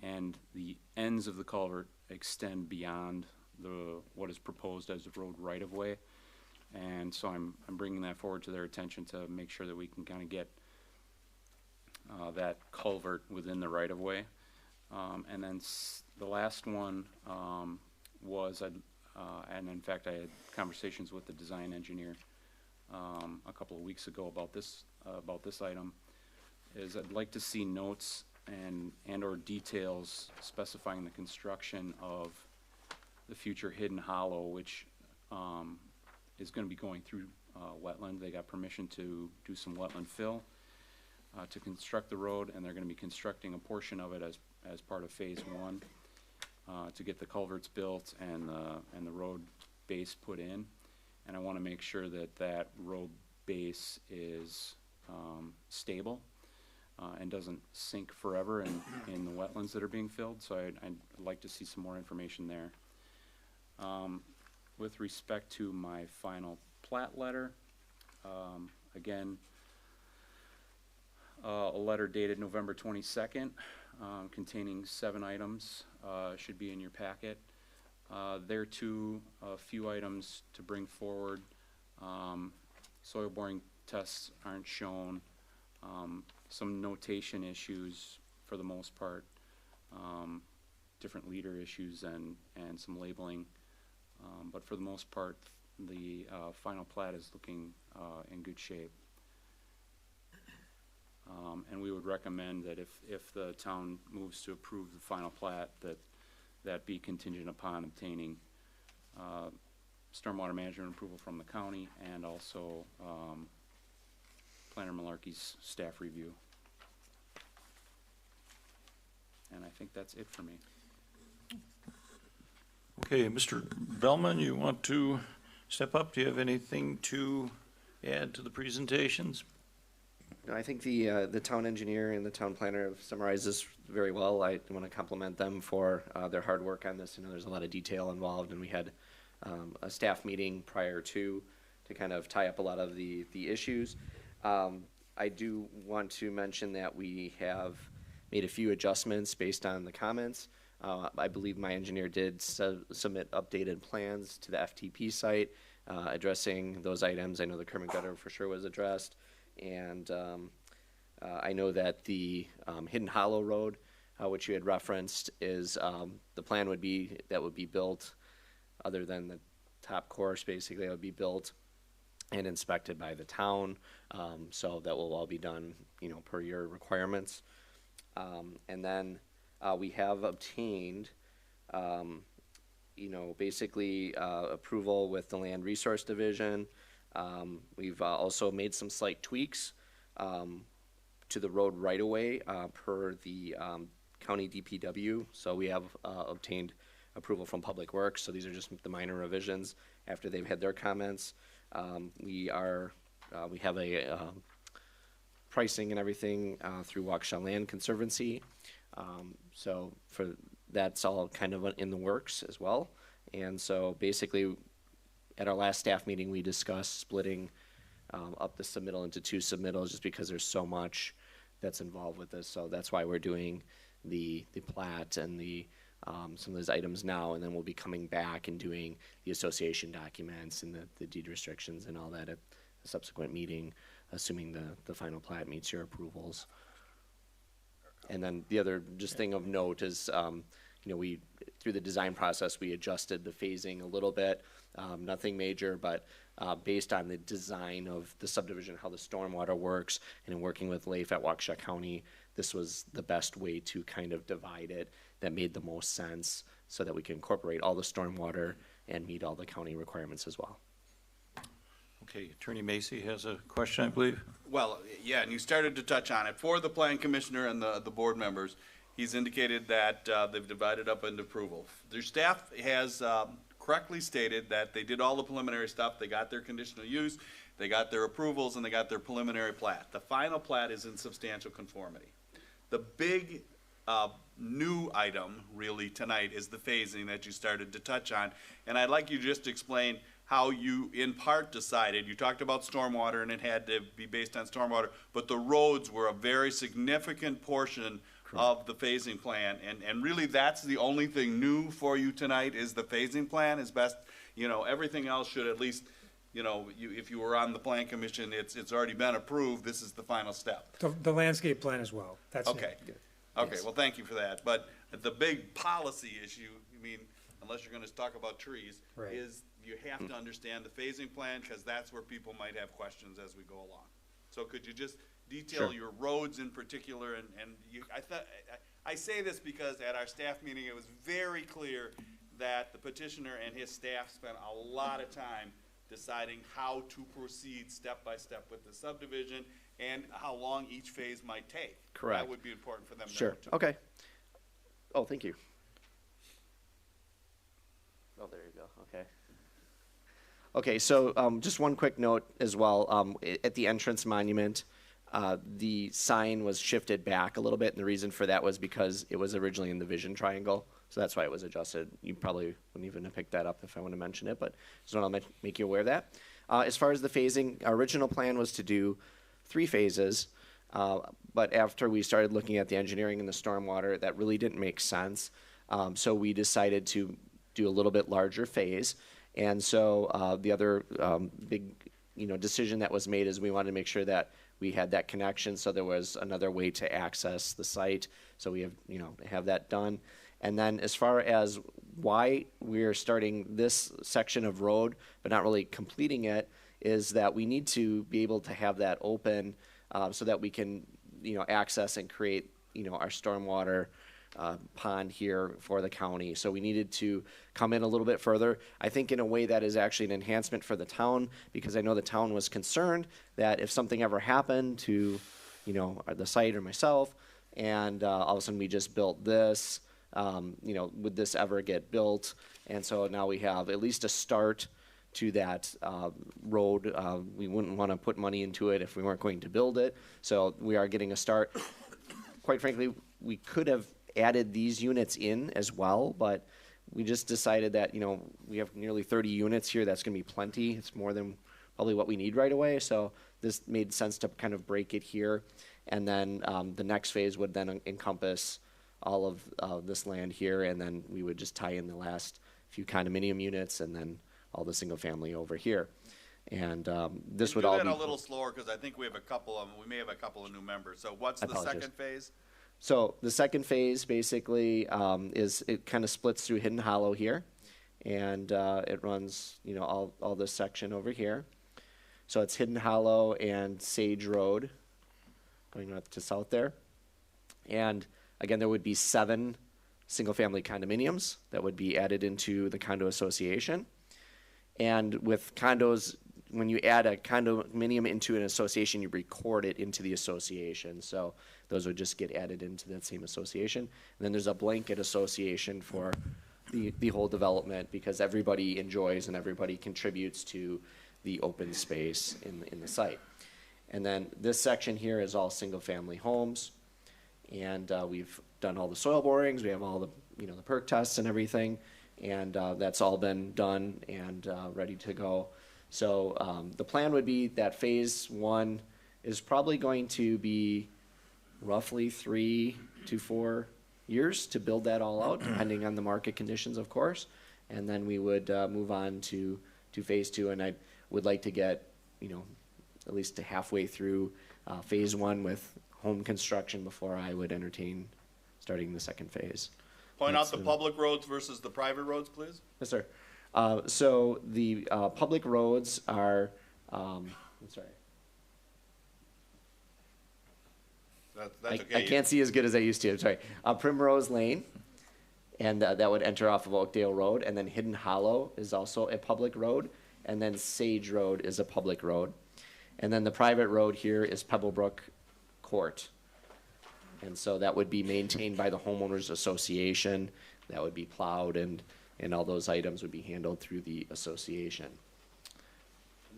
and the ends of the culvert extend beyond what is proposed as the road right-of-way. And so I'm bringing that forward to their attention to make sure that we can kind of get that culvert within the right-of-way. And then the last one was, and in fact I had conversations with the design engineer a couple of weeks ago about this item, is I'd like to see notes and or details specifying the construction of the future Hidden Hollow, which is going to be going through wetland. They got permission to do some wetland fill to construct the road, and they're going to be constructing a portion of it as part of phase 1 to get the culverts built and the road base put in. And I want to make sure that that road base is stable and doesn't sink forever in the wetlands that are being filled. So I'd like to see some more information there. With respect to my final plat letter, again, a letter dated November 22nd containing 7 items should be in your packet. There too, a few items to bring forward. Soil boring tests aren't shown. Some notation issues for the most part. Different leader issues and some labeling. But for the most part, the final plat is looking in good shape. And we would recommend that if the town moves to approve the final plat, that be contingent upon obtaining stormwater management approval from the county and also Planner Malarkey's staff review. And I think that's it for me. Okay, Mr. Bellman, you want to step up? Do you have anything to add to the presentations? No, I think the town engineer and the town planner have summarized this very well. I want to compliment them for their hard work on this. I know there's a lot of detail involved, and we had a staff meeting prior to kind of tie up a lot of the issues. I do want to mention that we have made a few adjustments based on the comments. I believe my engineer did submit updated plans to the FTP site addressing those items. I know the curb and gutter for sure was addressed. And I know that the Hidden Hollow Road, which you had referenced, is the plan would be that would be built, other than the top course, basically, it would be built and inspected by the town. So that will all be done, per your requirements. And then we have obtained, basically approval with the Land Resource Division. We've also made some slight tweaks to the road right-of-way per the county DPW. So we have obtained approval from Public Works. So these are just the minor revisions after they've had their comments. We have a pricing and everything through Waukesha Land Conservancy. So that's all kind of in the works as well. And so basically, at our last staff meeting, we discussed splitting up the submittal into two submittals just because there's so much that's involved with this. So that's why we're doing the plat and some of those items now, and then we'll be coming back and doing the association documents and the deed restrictions and all that at a subsequent meeting, assuming the final plat meets your approvals. And then the other just thing of note is, we through the design process, we adjusted the phasing a little bit. Nothing major, but based on the design of the subdivision, how the stormwater works, and in working with Leif at Waukesha County, this was the best way to kind of divide it that made the most sense so that we can incorporate all the stormwater and meet all the county requirements as well. Okay, Attorney Macy has a question, I believe. Well, yeah, and you started to touch on it. For the plan commissioner and the board members, he's indicated that they've divided up into approval. Their staff has correctly stated that they did all the preliminary stuff. They got their conditional use, they got their approvals, and they got their preliminary plat. The final plat is in substantial conformity. The big new item really tonight is the phasing that you started to touch on. And I'd like you just to explain how you in part decided, you talked about stormwater and it had to be based on stormwater, but the roads were a very significant portion of the phasing plan, and really that's the only thing new for you tonight is the phasing plan is best, everything else should at least, if you were on the plan commission, it's already been approved, this is the final step. The landscape plan as well. That's okay. Okay, well, thank you for that. But the big policy issue, unless you're going to talk about trees, right, is you have to understand the phasing plan because that's where people might have questions as we go along. So could you just detail your roads in particular? I say this because at our staff meeting, it was very clear that the petitioner and his staff spent a lot of time deciding how to proceed step by step with the subdivision and how long each phase might take. Correct. That would be important for them to Sure. know too. Okay. Oh, thank you. Oh, there you go. Okay. Okay, so just one quick note as well. At the entrance monument, the sign was shifted back a little bit, and the reason for that was because it was originally in the vision triangle, so that's why it was adjusted. You probably wouldn't even have picked that up if I want to mention it, but just want to make you aware of that. As far as the phasing, our original plan was to do 3 phases, but after we started looking at the engineering and the stormwater, that really didn't make sense. So we decided to do a little bit larger phase. And so the other big, decision that was made is we wanted to make sure that we had that connection, so there was another way to access the site. So we have that done. And then as far as why we're starting this section of road but not really completing it, is that we need to be able to have that open so that we can access and create our stormwater pond here for the county. So we needed to come in a little bit further, I think in a way that is actually an enhancement for the town, because I know the town was concerned that if something ever happened to the site or myself, and all of a sudden we just built this, would this ever get built? And so now we have at least a start to that road. We wouldn't want to put money into it if we weren't going to build it. So we are getting a start. Quite frankly, we could have added these units in as well, but we just decided that, we have nearly 30 units here. That's going to be plenty. It's more than probably what we need right away. So this made sense to kind of break it here. And then the next phase would then encompass all of this land here, and then we would just tie in the last few condominium units and then all the single family over here. And this would all be a little slower, because I think we have we may have a couple of new members. So what's the second phase? So the second phase basically is it kind of splits through Hidden Hollow here, and it runs all this section over here. So it's Hidden Hollow and Sage Road going north to south there. And again, there would be 7 single-family condominiums that would be added into the condo association. And with condos, when you add a condominium into an association, you record it into the association. So those would just get added into that same association. And then there's a blanket association for the whole development, because everybody enjoys and everybody contributes to the open space in the site. And then this section here is all single-family homes. And we've done all the soil borings. We have all the the perk tests and everything, and that's all been done and ready to go. So the plan would be that phase 1 is probably going to be roughly 3 to 4 years to build that all out, depending on the market conditions, of course. And then we would move on to phase 2, and I would like to get at least to halfway through phase 1 with home construction before I would entertain starting the second phase. Point out the public roads versus the private roads, please. Yes, sir. So the public roads are, I'm sorry. That's okay. I can't see as good as I used to. I'm sorry. Primrose Lane, and that would enter off of Oakdale Road, and then Hidden Hollow is also a public road, and then Sage Road is a public road. And then the private road here is Pebblebrook Court. And so that would be maintained by the homeowners association. That would be plowed, and all those items would be handled through the association.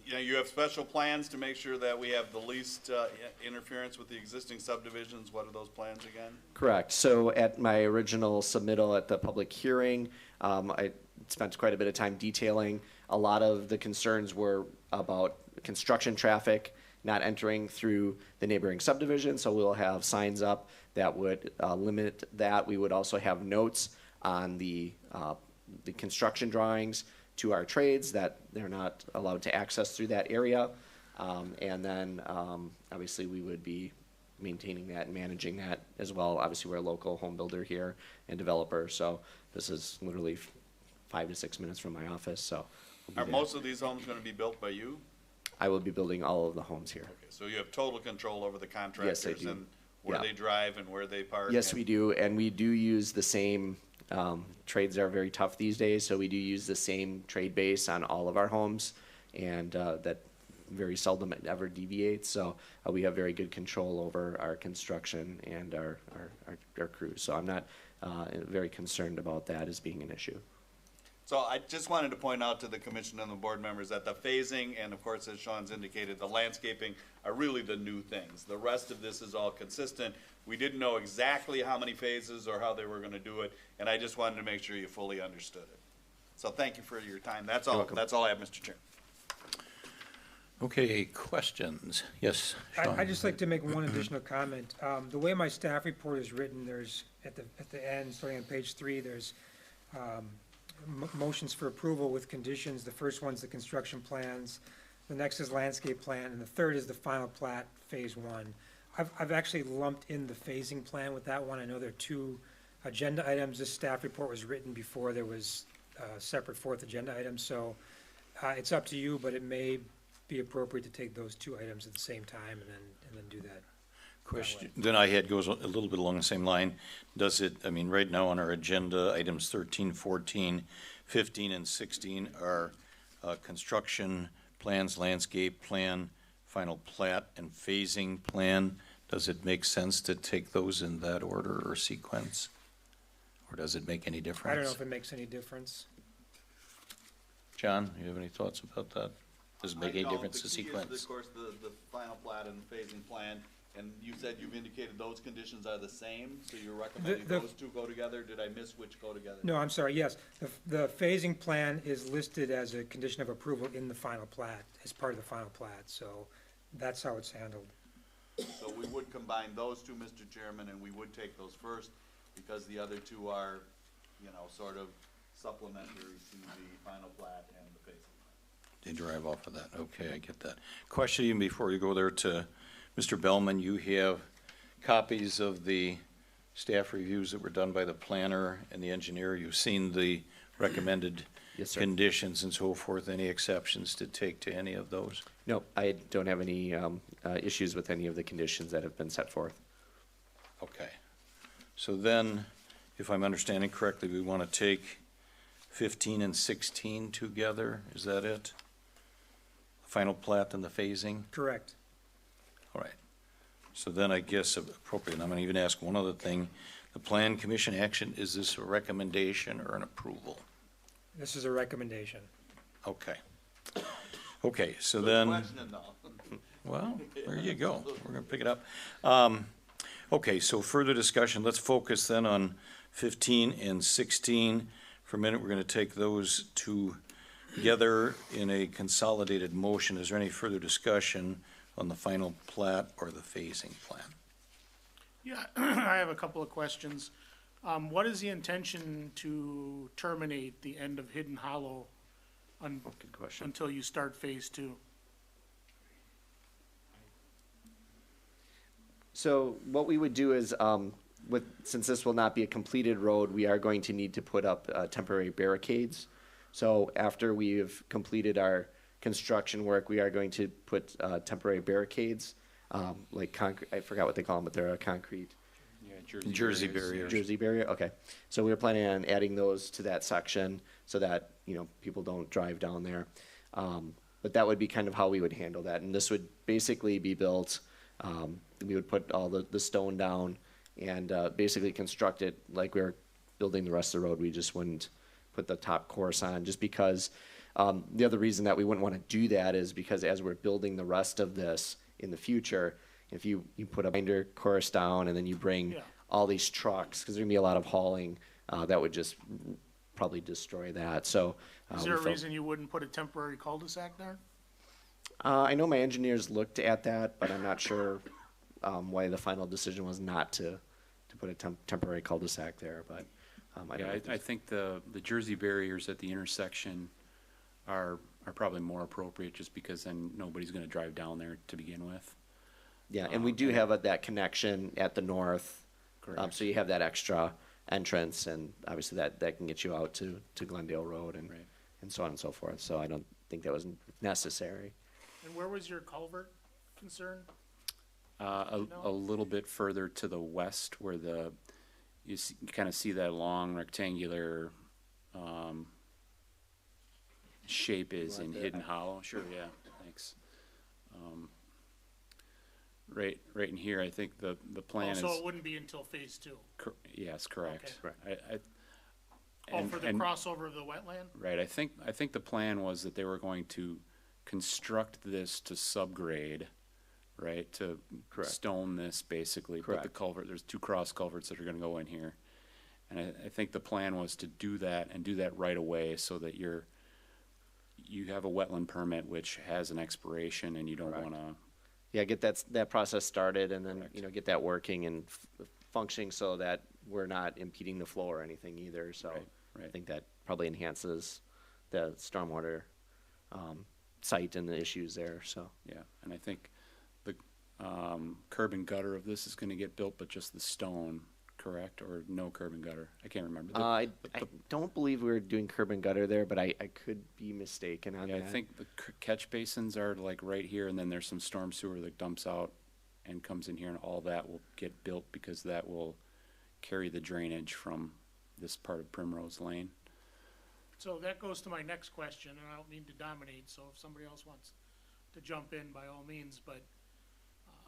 You have special plans to make sure that we have the least interference with the existing subdivisions. What are those plans again? Correct. So at my original submittal at the public hearing, I spent quite a bit of time detailing. A lot of the concerns were about construction traffic not entering through the neighboring subdivision, so we'll have signs up that would limit that. We would also have notes on the construction drawings to our trades that they're not allowed to access through that area. And then obviously we would be maintaining that and managing that as well. Obviously we're a local home builder here and developer, so this is literally 5 to 6 minutes from my office. So are most of these homes going to be built by you? I will be building all of the homes here. Okay, so you have total control over the contractors. Yes, I do. And where they drive and where they park? Yes, we do, and we do use the same, trades are very tough these days, so we do use the same trade base on all of our homes, and that very seldom it ever deviates, so we have very good control over our construction and our crews, so I'm not very concerned about that as being an issue. So I just wanted to point out to the commission and the board members that the phasing and, of course, as Sean's indicated, the landscaping are really the new things. The rest of this is all consistent. We didn't know exactly how many phases or how they were going to do it, and I just wanted to make sure you fully understood it. So thank you for your time. That's all. That's all I have, Mr. Chair. Okay, questions? Yes, Sean. I'd just like to make one additional comment. The way my staff report is written, there's, at the end, starting on page 3, there's motions for approval with conditions. The first one's the construction plans, the next is landscape plan, and the third is the final plat, phase one. I've actually lumped in the phasing plan with that one. I know there are two agenda items. This staff report was written before there was a separate fourth agenda item, so it's up to you, but it may be appropriate to take those two items at the same time and then do that. Question, then I had goes a little bit along the same line. Does it, I mean, right now on our agenda, items 13, 14, 15, and 16 are construction plans, landscape plan, final plat, and phasing plan. Does it make sense to take those in that order or sequence? Or does it make any difference? I don't know if it makes any difference. John, you have any thoughts about that? Does it make any difference to The key is, sequence? of course, the final plat and the phasing plan, and you said you've indicated those conditions are the same, so you're recommending The- those two go together? Did I miss which go together? No, I'm sorry, yes. The phasing plan is listed as a condition of approval in the final plat, as part of the final plat, so that's how it's handled. So we would combine those two, Mr. Chairman, and we would take those first, because the other two are, you know, sort of supplementary to the final plat and the phasing plan. They drive off of that. Okay, I get that. Question even before you go there to Mr. Bellman, you have copies of the staff reviews that were done by the planner and the engineer. You've seen the recommended Yes, sir. conditions and so forth. Any exceptions to take to any of those? No, I don't have any issues with any of the conditions that have been set forth. Okay. So then, if I'm understanding correctly, we want to take 15 and 16 together. Is that it? Final plat and the phasing? Correct. All right. So then I guess appropriate, and I'm going to even ask one other thing. The plan commission action, is this a recommendation or an approval? This is a recommendation. Okay. Okay, so Good then, question, though. well, there you go. We're going to pick it up. Okay, so further discussion. Let's focus then on 15 and 16. For a minute, we're going to take those together in a consolidated motion. Is there any further discussion on the final plat or the phasing plan? Yeah, I have a couple of questions. What is the intention to terminate the end of Hidden Hollow Good question. until you start phase two? So what we would do is, since this will not be a completed road, we are going to need to put up temporary barricades. So after we've completed our construction work, we are going to put temporary barricades, like concrete, I forgot what they call them, but they're a concrete. Yeah, Jersey barriers. Jersey barrier, okay. So we were planning on adding those to that section so that, you know, people don't drive down there. But that would be kind of how we would handle that. And this would basically be built, we would put all the stone down and basically construct it like we were building the rest of the road. We just wouldn't put the top course on, just because the other reason that we wouldn't want to do that is because as we're building the rest of this in the future, if you put a binder course down and then you bring Yeah. all these trucks, because there's gonna be a lot of hauling, that would just probably destroy that. So Is there a reason you wouldn't put a temporary cul-de-sac there? I know my engineers looked at that, but I'm not sure why the final decision was not to put a temporary cul-de-sac there. But I don't know. Yeah, I think the Jersey barriers at the intersection are probably more appropriate, just because then nobody's gonna drive down there to begin with. Yeah, and we do have that connection at the north. Correct. So you have that extra entrance, and obviously that can get you out to Glendale Road and Right. and so on and so forth. So I don't think that was necessary. And where was your culvert concern? A little bit further to the west, where you kind of see that long rectangular shape is in Hidden Hollow. Sure, yeah, thanks. Right in here, I think the plan is. So it wouldn't be until phase two? Yes, correct. Okay. For the and- crossover of the wetland? Right, I think the plan was that they were going to construct this to subgrade, right, to stone this basically. Put the Correct. culvert, there's two cross culverts that are gonna go in here. And I think the plan was to do that and do that right away, so that you have a wetland permit which has an expiration, and you don't Correct. wanna, Yeah, get that process started, and then Correct. get that working and functioning so that we're not impeding the flow or anything either. So Right. I think that probably enhances the stormwater site and the issues there, so. Yeah, and I think the curb and gutter of this is gonna get built, but just the stone, correct? Or no curb and gutter? I can't remember. I don't believe we were doing curb and gutter there, but I could be mistaken on Yeah, I that. think the catch basins are like right here, and then there's some storm sewer that dumps out and comes in here, and all that will get built because that will carry the drainage from this part of Primrose Lane. So that goes to my next question, and I don't mean to dominate, so if somebody else wants to jump in, by all means, but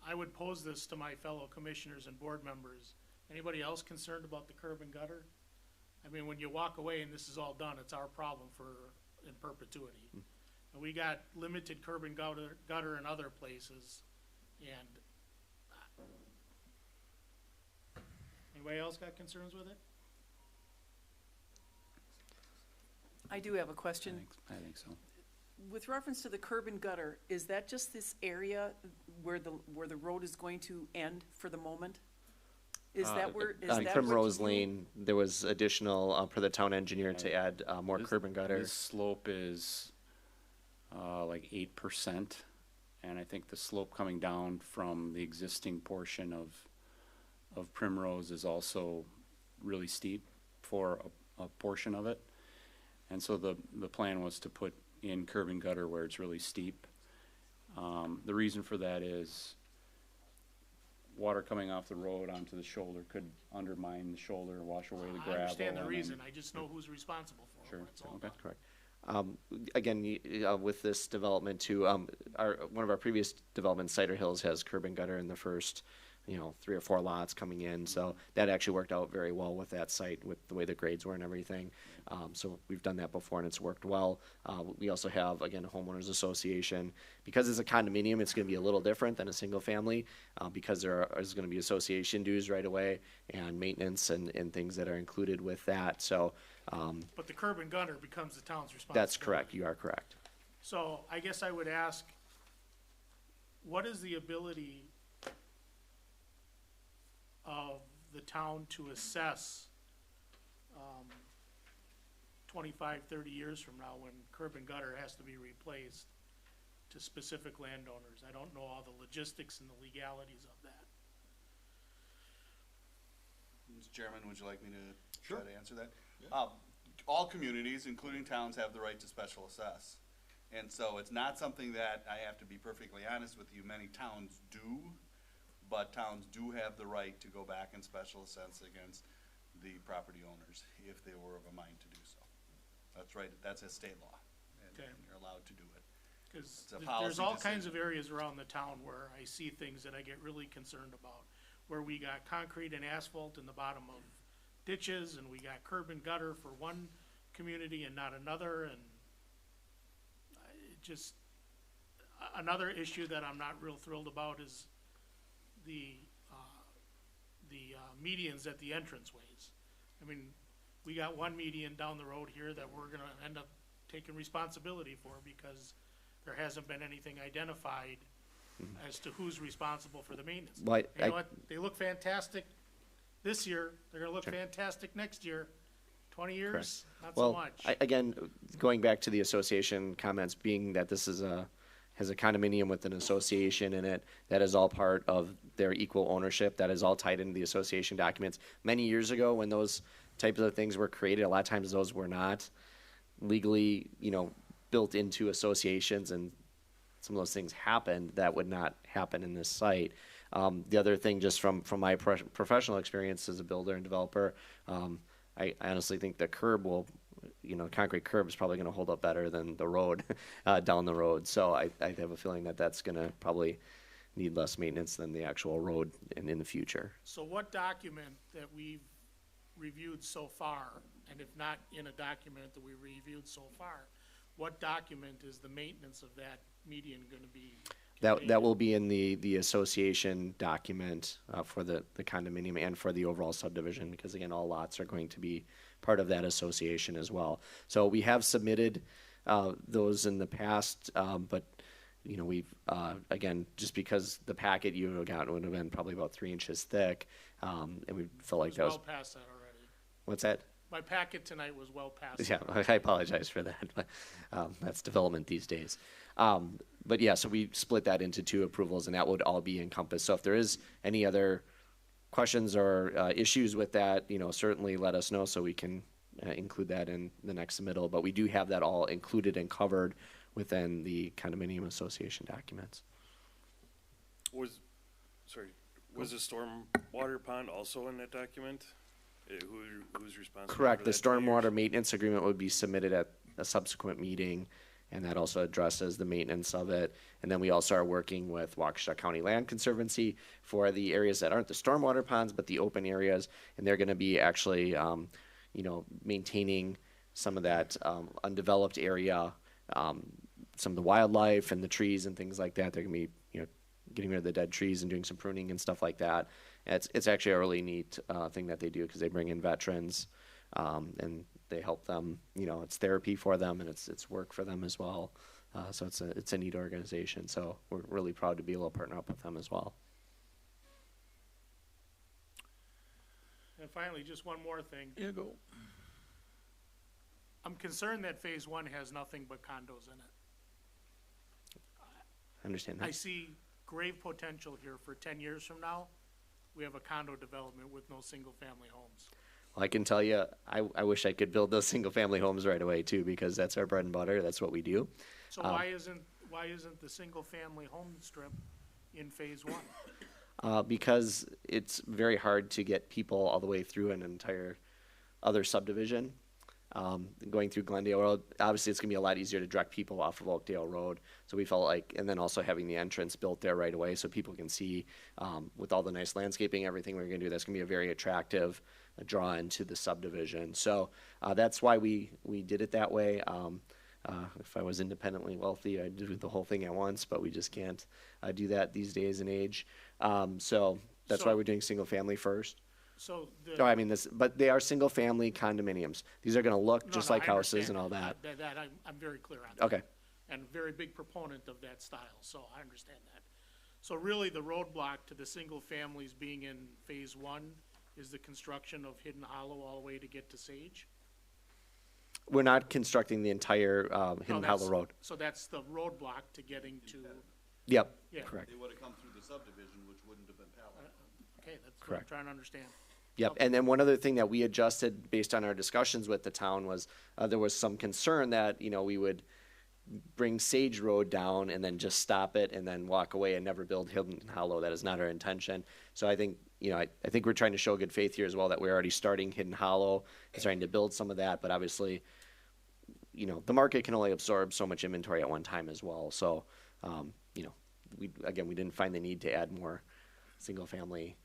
I would pose this to my fellow commissioners and board members. Anybody else concerned about the curb and gutter? I mean, when you walk away and this is all done, it's our problem in perpetuity. And we got limited curb and gutter in other places, and anybody else got concerns with it? I do have a question. I think so. With reference to the curb and gutter, is that just this area where the road is going to end for the moment? Is that where? On Primrose Lane, there was additional, per the town engineer, to add more curb and gutter. This slope is like 8%, and I think the slope coming down from the existing portion of Primrose is also really steep for a portion of it. And so the plan was to put in curb and gutter where it's really steep. The reason for that is water coming off the road onto the shoulder could undermine the shoulder, wash away the gravel. I understand the and reason, then- I just know who's responsible for it. Sure, That's all. okay. Correct. Again, with this development too, one of our previous developments, Cider Hills, has curb and gutter in the first, 3 or 4 lots coming in. So that actually worked out very well with that site, with the way the grades were and everything. So we've done that before and it's worked well. We also have, again, a homeowners association. Because it's a condominium, it's gonna be a little different than a single family, because there is gonna be association dues right away and maintenance and things that are included with that. So, But the curb and gutter becomes the town's responsibility. that's correct, you are correct. So I guess I would ask, what is the ability of the town to assess 25, 30 years from now when curb and gutter has to be replaced to specific landowners? I don't know all the logistics and the legalities of that. Mr. Chairman, would you like me to try to answer that? All communities, including towns, have the right to special assess. And so it's not something that, I have to be perfectly honest with you, many towns do, but towns do have the right to go back and special assess against the property owners if they were of a mind to do so. That's right, that's a state law, and Okay. you're allowed to do it. Because It's a policy there's all kinds decision. of areas around the town where I see things that I get really concerned about, where we got concrete and asphalt in the bottom of ditches, and we got curb and gutter for one community and not another, and it just, another issue that I'm not real thrilled about is the medians at the entranceways. I mean, we got one median down the road here that we're gonna end up taking responsibility for because there hasn't been anything identified as to who's responsible for the maintenance. Well, And you know what? They look fantastic this year. They're gonna look fantastic next year. 20 years, not so Well, much. again, going back to the association comments, being that this is has a condominium with an association in it, that is all part of their equal ownership. That is all tied into the association documents. Many years ago, when those types of things were created, a lot of times those were not legally, built into associations, and some of those things happened that would not happen in this site. The other thing, just from my professional experience as a builder and developer, I honestly think the curb will, concrete curb is probably going to hold up better than the road down the road. So I have a feeling that that's going to probably need less maintenance than the actual road in the future. So what document that we've reviewed so far, and if not in a document that we reviewed so far, what document is the maintenance of that median gonna be? That will be in the association document for the condominium and for the overall subdivision, because again, all lots are going to be part of that association as well. So we have submitted those in the past, but we've again, just because the packet you would have gotten would have been probably about 3 inches thick, and we felt like that was well past that already. what's that? My packet tonight was well past. Yeah, I apologize for that, but that's development these days. But yeah, so we split that into 2 approvals, and that would all be encompassed. So if there is any other questions or issues with that, certainly let us know so we can include that in the next submittal. But we do have that all included and covered within the condominium association documents. Was the storm water pond also in that document? Who's responsible? Correct. For The that stormwater maintenance agreement would be submitted at a subsequent meeting, and that also addresses the maintenance of it. And then we also are working with Waukesha County Land Conservancy for the areas that aren't the stormwater ponds, but the open areas, and they're going to be actually, maintaining some of that undeveloped area, some of the wildlife and the trees and things like that. They're going to be, getting rid of the dead trees and doing some pruning and stuff like that. It's actually a really neat thing that they do because they bring in veterans and they help them. It's therapy for them and it's work for them as well. So it's a neat organization. So we're really proud to be able to partner up with them as well. And finally, just one more thing. Yeah, go. I'm concerned that phase 1 has nothing but condos in it. I understand that. I see grave potential here for 10 years from now. We have a condo development with no single-family homes. Well, I can tell you, I wish I could build those single-family homes right away too, because that's our bread and butter. That's what we do. So why isn't the single-family home strip in phase 1? Because it's very hard to get people all the way through an entire other subdivision. Going through Glendale Road, obviously it's gonna be a lot easier to direct people off of Oakdale Road. So we felt like, and then also having the entrance built there right away so people can see, with all the nice landscaping, everything we're gonna do, that's gonna be a very attractive draw into the subdivision. So that's why we did it that way. If I was independently wealthy, I'd do the whole thing at once, but we just can't do that these days and age. So that's why we're doing single family first. So but they are single family condominiums. These are gonna look just like houses and all that. That I'm very clear on. That. Okay. And a very big proponent of that style, so I understand that. So really, the roadblock to the single families being in phase 1 is the construction of Hidden Hollow all the way to get to Sage? We're not constructing the entire Hidden Hollow Road. So that's the roadblock to getting to. Yep, Yeah. correct. They would have come through the subdivision, which wouldn't have been palatable. Okay, that's what I'm Correct. trying to understand. Yep, Okay. and then one other thing that we adjusted based on our discussions with the town was there was some concern that, we would bring Sage Road down and then just stop it and then walk away and never build Hidden Hollow. That is not our intention. So I think, I think we're trying to show good faith here as well that we're already starting Hidden Hollow and starting to build some of that, but obviously, the market can only absorb so much inventory at one time as well. So, we didn't find the need to add more single-family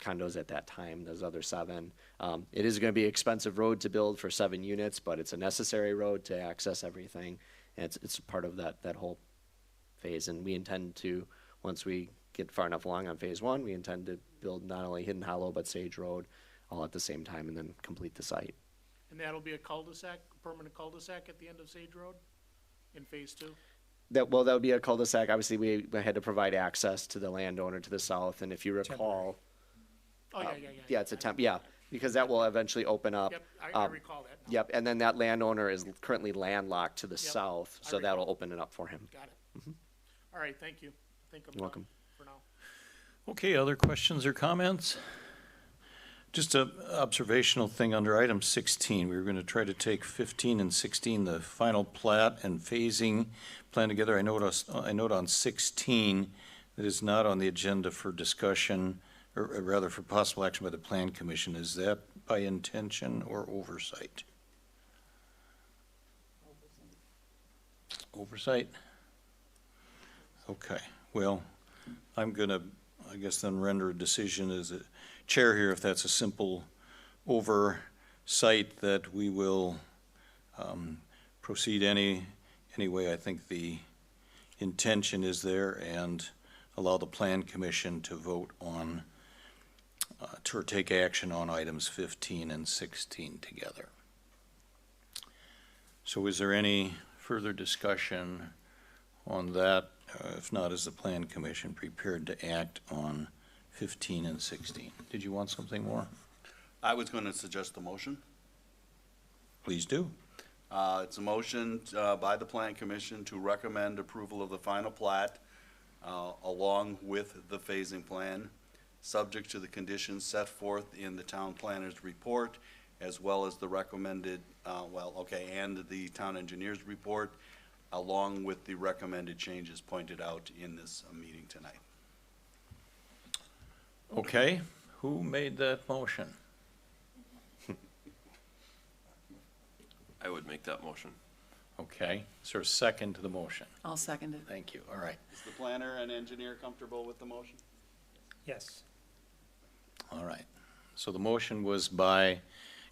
condos at that time, those other 7. It is going to be an expensive road to build for 7 units, but it's a necessary road to access everything. And it's part of that whole phase. And we intend to, once we get far enough along on phase 1, we intend to build not only Hidden Hollow, but Sage Road all at the same time and then complete the site. And that'll be a cul-de-sac, permanent cul-de-sac at the end of Sage Road in phase 2? That would be a cul-de-sac. Obviously, we had to provide access to the landowner to the south. And if you recall, yeah, it's a because that will eventually open up. Yep, I recall that now. Yep, and then that landowner is currently landlocked to the south, so that'll open it up for him. Got it. All right, thank you. I think I'm You're welcome. done for now. Okay, other questions or comments? Just an observational thing under item 16. We were going to try to take 15 and 16, the final plat and phasing plan together. I note on 16 that is not on the agenda for discussion, or rather for possible action by the Plan Commission. Is that by intention or oversight? Oversight? Okay, well, I'm going to, I guess, then render a decision as a chair here, if that's a simple oversight, that we will proceed any way. I think the intention is there, and allow the Plan Commission to vote on to take action on items 15 and 16 together. So is there any further discussion on that? If not, is the Plan Commission prepared to act on 15 and 16? Did you want something more? I was going to suggest the motion. Please do. It's a motion by the Plan Commission to recommend approval of the final plat along with the phasing plan, subject to the conditions set forth in the town planner's report, as well as the recommended, and the town engineer's report, along with the recommended changes pointed out in this meeting tonight. Okay, who made that motion? I would make that motion. Okay, is there a second to the motion? I'll second it. Thank you, all right. Is the planner and engineer comfortable with the motion? Yes. All right, so the motion was by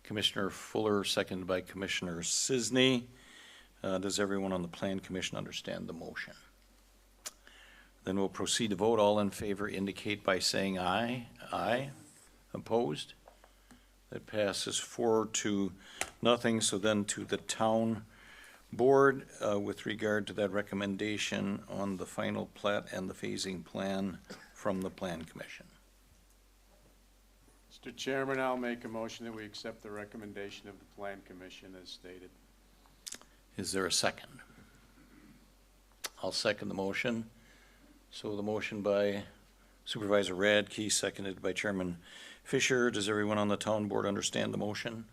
Commissioner Fuller, seconded by Commissioner Sisney. Does everyone on the Plan Commission understand the motion? Then we'll proceed to vote. All in favor indicate by saying aye. Aye. Opposed? That passes 4-0. So then to the town board with regard to that recommendation on the final plat and the phasing plan from the Plan Commission. Mr. Chairman, I'll make a motion that we accept the recommendation of the Plan Commission as stated. Is there a second? I'll second the motion. So the motion by Supervisor Radke, seconded by Chairman Fisher. Does everyone on the town board understand the motion?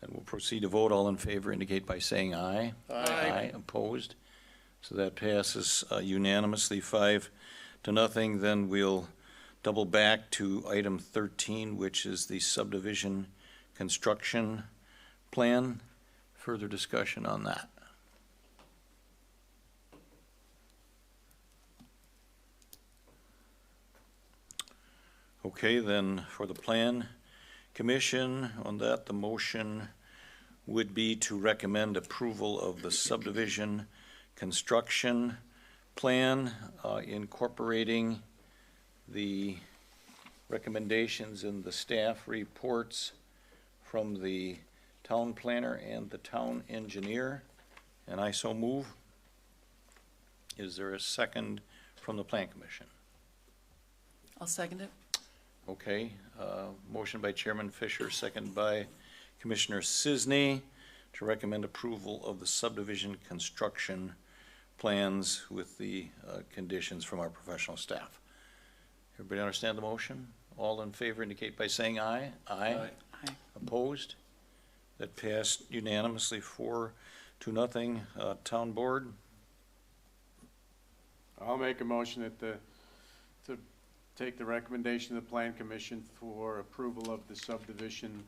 And we'll proceed to vote. All in favor indicate by saying aye. Aye. Opposed? So that passes unanimously 5-0. Then we'll double back to item 13, which is the subdivision construction plan. Further discussion on that. Okay, then for the Plan Commission, on that, the motion would be to recommend approval of the subdivision construction plan, incorporating the recommendations in the staff reports from the town planner and the town engineer, and I so move. Is there a second from the Plan Commission? I'll second it. Okay, motion by Chairman Fisher, second by Commissioner Sisney to recommend approval of the subdivision construction plans with the conditions from our professional staff. Everybody understand the motion? All in favor indicate by saying aye. Aye. Aye. Opposed? That passed unanimously 4-0. Town Board? I'll make a motion that to take the recommendation of the Plan Commission for approval of the subdivision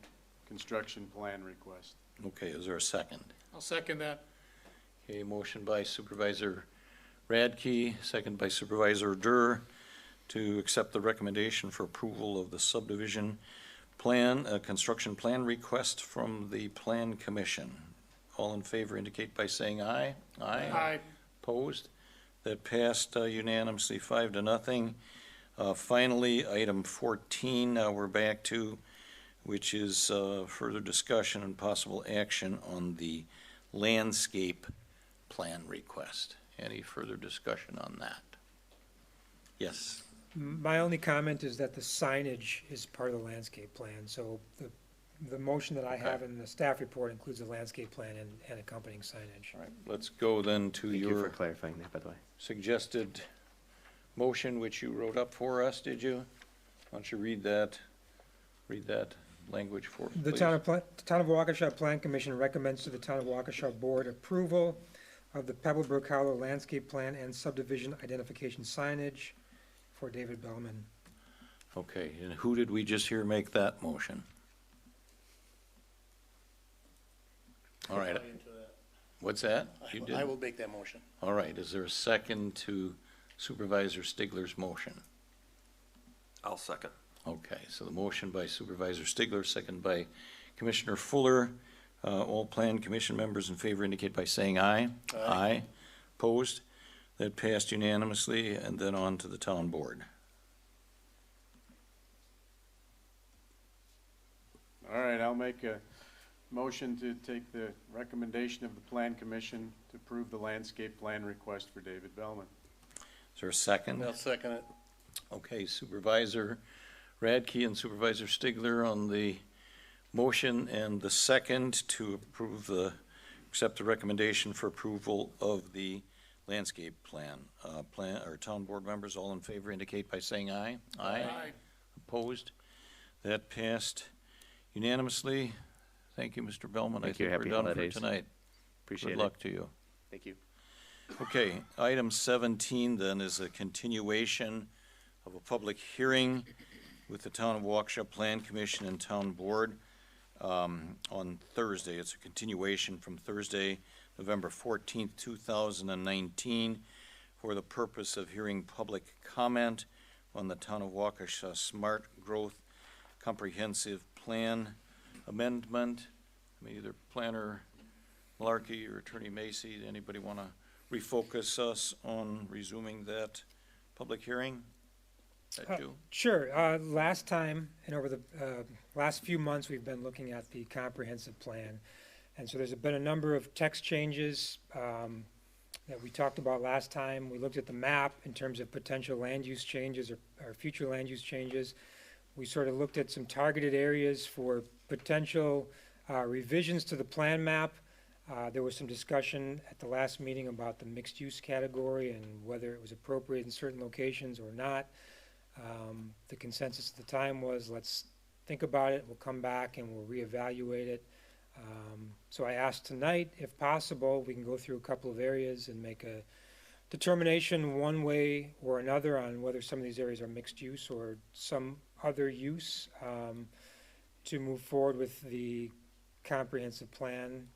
construction plan request. Okay, is there a second? I'll second that. Okay, motion by Supervisor Radke, second by Supervisor Durr to accept the recommendation for approval of the subdivision plan, construction plan request from the Plan Commission. All in favor indicate by saying aye. Aye. Opposed? That passed unanimously 5-0. Finally, item 14, we're back to, which is further discussion and possible action on the landscape plan request. Any further discussion on that? Yes. My only comment is that the signage is part of the landscape plan, so the motion that I have in the staff report includes the landscape plan and accompanying signage. All right, let's go then to Thank you for your clarifying that, by the way. suggested motion, which you wrote up for us, did you? Why don't you read that language for us, The please? Town of Waukesha Plan Commission recommends to the Town of Waukesha Board approval of the Pebblebrook Hollow Landscape Plan and Subdivision Identification Signage for David Bellman. Okay, and who did we just hear make that motion? All right. What's that? You did? I will make that motion. All right, is there a second to Supervisor Stigler's motion? I'll second. Okay, so the motion by Supervisor Stigler, second by Commissioner Fuller. All Plan Commission members in favor indicate by saying aye. Aye. Opposed? That passed unanimously, and then on to the Town Board. All right, I'll make a motion to take the recommendation of the Plan Commission to approve the landscape plan request for David Bellman. Is there a second? I'll second it. Okay, Supervisor Radke and Supervisor Stigler on the Motion and the second to accept the recommendation for approval of the landscape plan. Our town board members, all in favor indicate by saying aye. Aye. Opposed? That passed unanimously. Thank you, Mr. Bellman. Thank I you. think Happy we're done holidays. for tonight. Appreciate it. Good luck to you. Thank you. Okay, item 17 then is a continuation of a public hearing with the Town of Waukesha Plan Commission and Town Board on Thursday. It's a continuation from Thursday, November 14th, 2019, for the purpose of hearing public comment on the Town of Waukesha Smart Growth Comprehensive Plan Amendment. Either Planner Malarkey or Attorney Macy, anybody want to refocus us on resuming that public hearing? You? Sure. Last time, and over the last few months, we've been looking at the comprehensive plan. And so there's been a number of text changes that we talked about last time. We looked at the map in terms of potential land use changes or future land use changes. We sort of looked at some targeted areas for potential revisions to the plan map. There was some discussion at the last meeting about the mixed-use category and whether it was appropriate in certain locations or not. The consensus at the time was, let's think about it, we'll come back and we'll reevaluate it. So I asked tonight, if possible, we can go through a couple of areas and make a determination one way or another on whether some of these areas are mixed use or some other use to move forward with the comprehensive plan.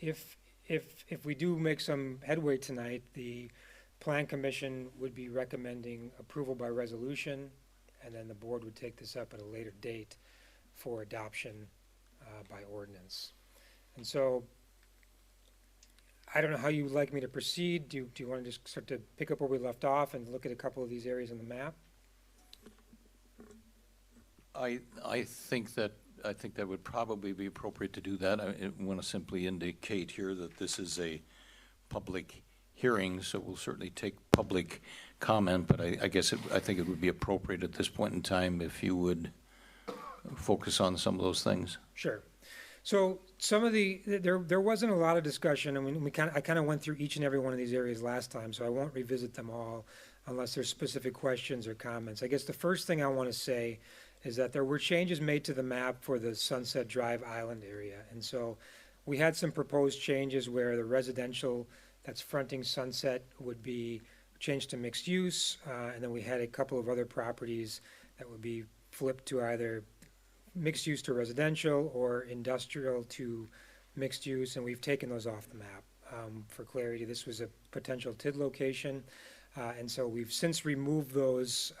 If we do make some headway tonight, the Plan Commission would be recommending approval by resolution, and then the board would take this up at a later date for adoption by ordinance. And so I don't know how you would like me to proceed. Do you want to just start to pick up where we left off and look at a couple of these areas on the map? I think that would probably be appropriate to do that. I want to simply indicate here that this is a public hearing, so we'll certainly take public comment, but I think it would be appropriate at this point in time if you would focus on some of those things. Sure. So some of there wasn't a lot of discussion. I mean, I kind of went through each and every one of these areas last time, so I won't revisit them all unless there's specific questions or comments. I guess the first thing I want to say is that there were changes made to the map for the Sunset Drive Island area. And so we had some proposed changes where the residential that's fronting Sunset would be changed to mixed use. And then we had a couple of other properties that would be flipped to either mixed use to residential or industrial to mixed use. And we've taken those off the map. For clarity, this was a potential TID location. And so we've since removed those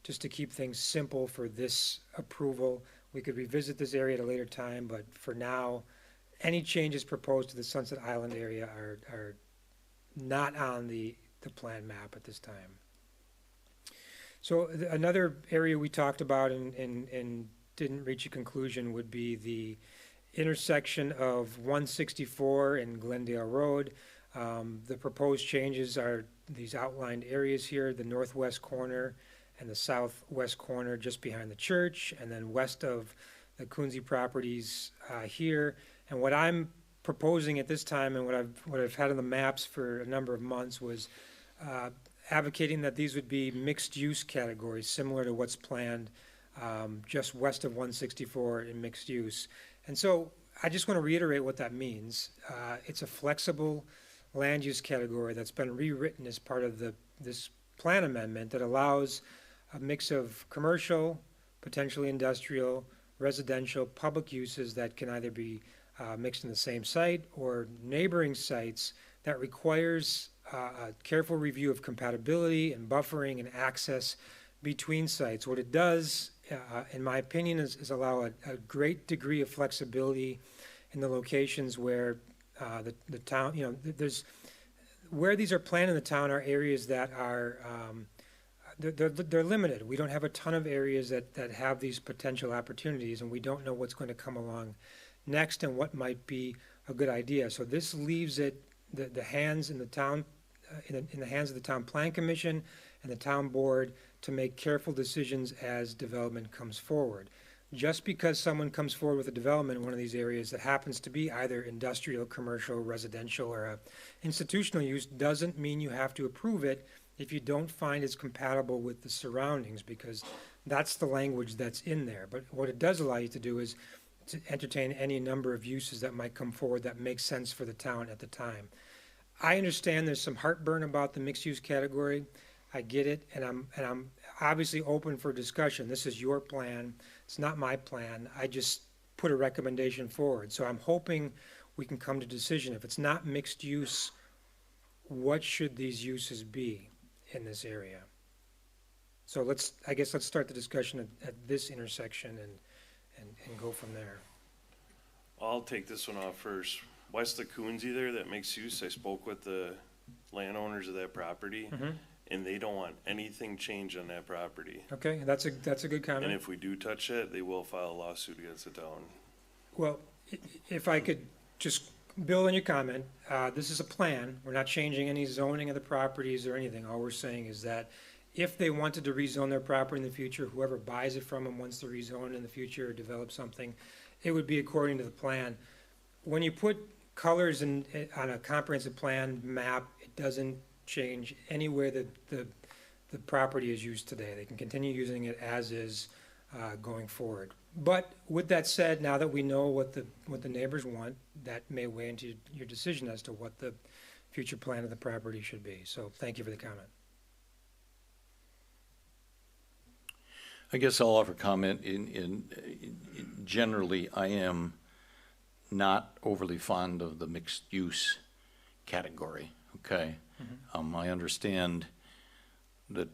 just to keep things simple for this approval. We could revisit this area at a later time, but for now, any changes proposed to the Sunset Island area are not on the plan map at this time. So another area we talked about and didn't reach a conclusion would be the intersection of 164 and Glendale Road. The proposed changes are these outlined areas here, the northwest corner and the southwest corner just behind the church, and then west of the Coonsey properties here. And what I'm proposing at this time, and what I've had on the maps for a number of months, was advocating that these would be mixed-use categories, similar to what's planned just west of 164 in mixed use. And so I just want to reiterate what that means. It's a flexible land use category that's been rewritten as part of this plan amendment that allows a mix of commercial, potentially industrial, residential, public uses that can either be mixed in the same site or neighboring sites that requires a careful review of compatibility and buffering and access between sites. What it does, in my opinion, is allow a great degree of flexibility in the locations where the town, there's where these are planned in the town are areas that are they're limited. We don't have a ton of areas that have these potential opportunities, and we don't know what's going to come along next and what might be a good idea. So this leaves it the hands in the town in the hands of the town plan commission and the town board to make careful decisions as development comes forward. just because someone comes forward with a development in one of these areas that happens to be either industrial, commercial, residential, or a institutional use, doesn't mean you have to approve it if you don't find it's compatible with the surroundings, because that's the language that's in there. But what it does allow you to do is to entertain any number of uses that might come forward that make sense for the town at the time. I understand there's some heartburn about the mixed-use category. I get it, and I'm obviously open for discussion. This is your plan. It's not my plan. I just put a recommendation forward. So I'm hoping we can come to a decision. If it's not mixed use, what should these uses be in this area? So I guess let's start the discussion at this intersection and go from there. I'll take this one off first. West of Coonsey there, that makes use, I spoke with the landowners of that property, and they don't want anything changed on that property. Okay, that's a good comment. And if we do touch it, they will file a lawsuit against the town. Well, if I could just build on your comment, this is a plan. We're not changing any zoning of the properties or anything. All we're saying is that if they wanted to rezone their property in the future, whoever buys it from them wants to rezone in the future or develop something, it would be according to the plan. When you put colors on a comprehensive plan map, it doesn't change anywhere that the property is used today. They can continue using it as is going forward. But with that said, now that we know what the neighbors want, that may weigh into your decision as to what the future plan of the property should be. So thank you for the comment. I guess I'll offer comment in generally, I am not overly fond of the mixed use category, okay? I understand that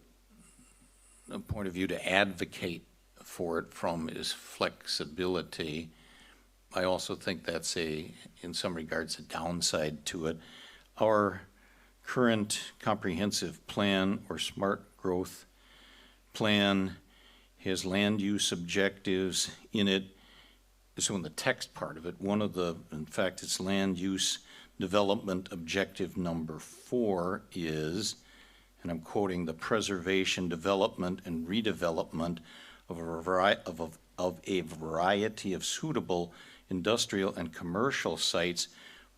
the point of view to advocate for it from is flexibility. I also think that's in some regards, a downside to it. Our current comprehensive plan or smart growth plan has land use objectives in it. So in the text part of it, in fact, it's land use development objective number 4 is, and I'm quoting, the preservation, development, and redevelopment of a variety of suitable industrial and commercial sites,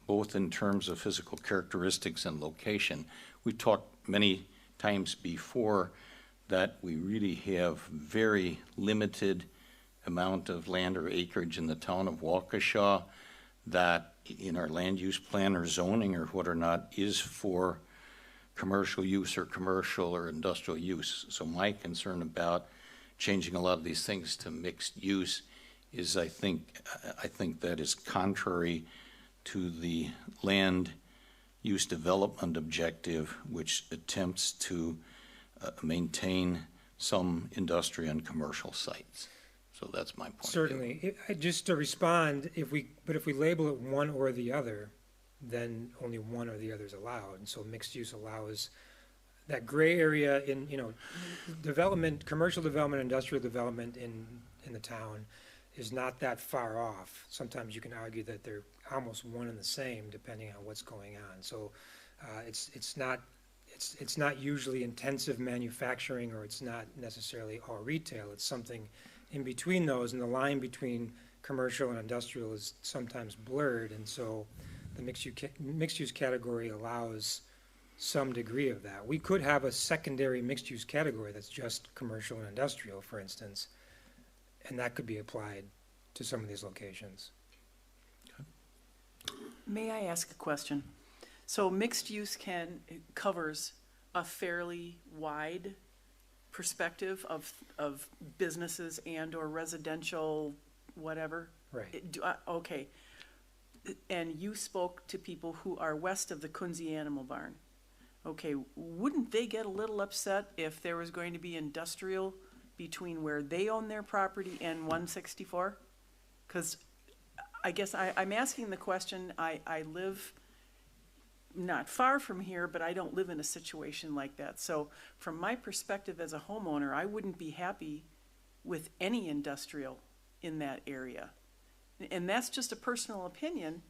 both in terms of physical characteristics and location. We talked many times before that we really have very limited amount of land or acreage in the town of Waukesha that in our land use plan or zoning or what or not is for commercial use or commercial or industrial use. So my concern about changing a lot of these things to mixed use is I think that is contrary to the land use development objective, which attempts to maintain some industrial and commercial sites. So that's my point. Certainly. Just to respond, if we label it one or the other, then only one or the other is allowed. And so mixed use allows that gray area in, development, commercial development, industrial development in the town is not that far off. Sometimes you can argue that they're almost one and the same depending on what's going on. So it's not usually intensive manufacturing, or it's not necessarily all retail. It's something in between those, and the line between commercial and industrial is sometimes blurred, and so the mixed-use category allows some degree of that. We could have a secondary mixed-use category that's just commercial and industrial, for instance, and that could be applied to some of these locations. May I ask a question? So mixed use covers a fairly wide perspective of businesses and or residential whatever? Right. Okay. And you spoke to people who are west of the Coonsey Animal Barn. Okay, wouldn't they get a little upset if there was going to be industrial between where they own their property and 164? Because I guess I'm asking the question, I live not far from here, but I don't live in a situation like that. So from my perspective as a homeowner, I wouldn't be happy with any industrial in that area. And that's just a personal opinion,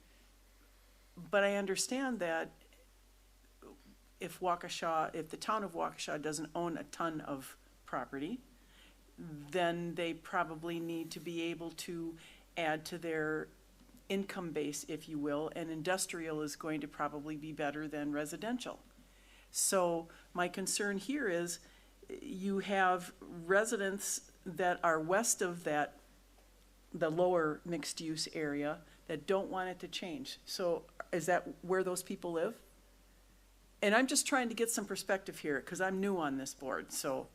but I understand that if the town of Waukesha doesn't own a ton of property, then they probably need to be able to add to their income base, if you will, and industrial is going to probably be better than residential. So my concern here is you have residents that are west of that, the lower mixed-use area, that don't want it to change. So is that where those people live? And I'm just trying to get some perspective here, because I'm new on this board, so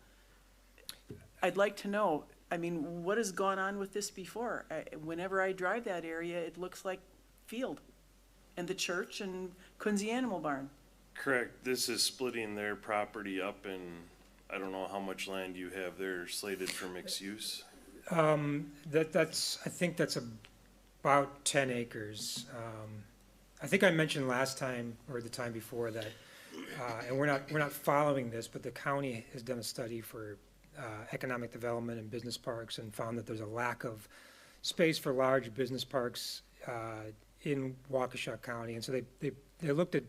I'd like to know, I mean, what has gone on with this before? Whenever I drive that area, it looks like field, and the church and Kunze Animal Barn. Correct. This is splitting their property up, and I don't know how much land you have there slated for mixed use. That's, I think that's about 10 acres. I think I mentioned last time, or the time before, that, and we're not following this, but the county has done a study for economic development and business parks and found that there's a lack of space for large business parks in Waukesha County. And so they looked at,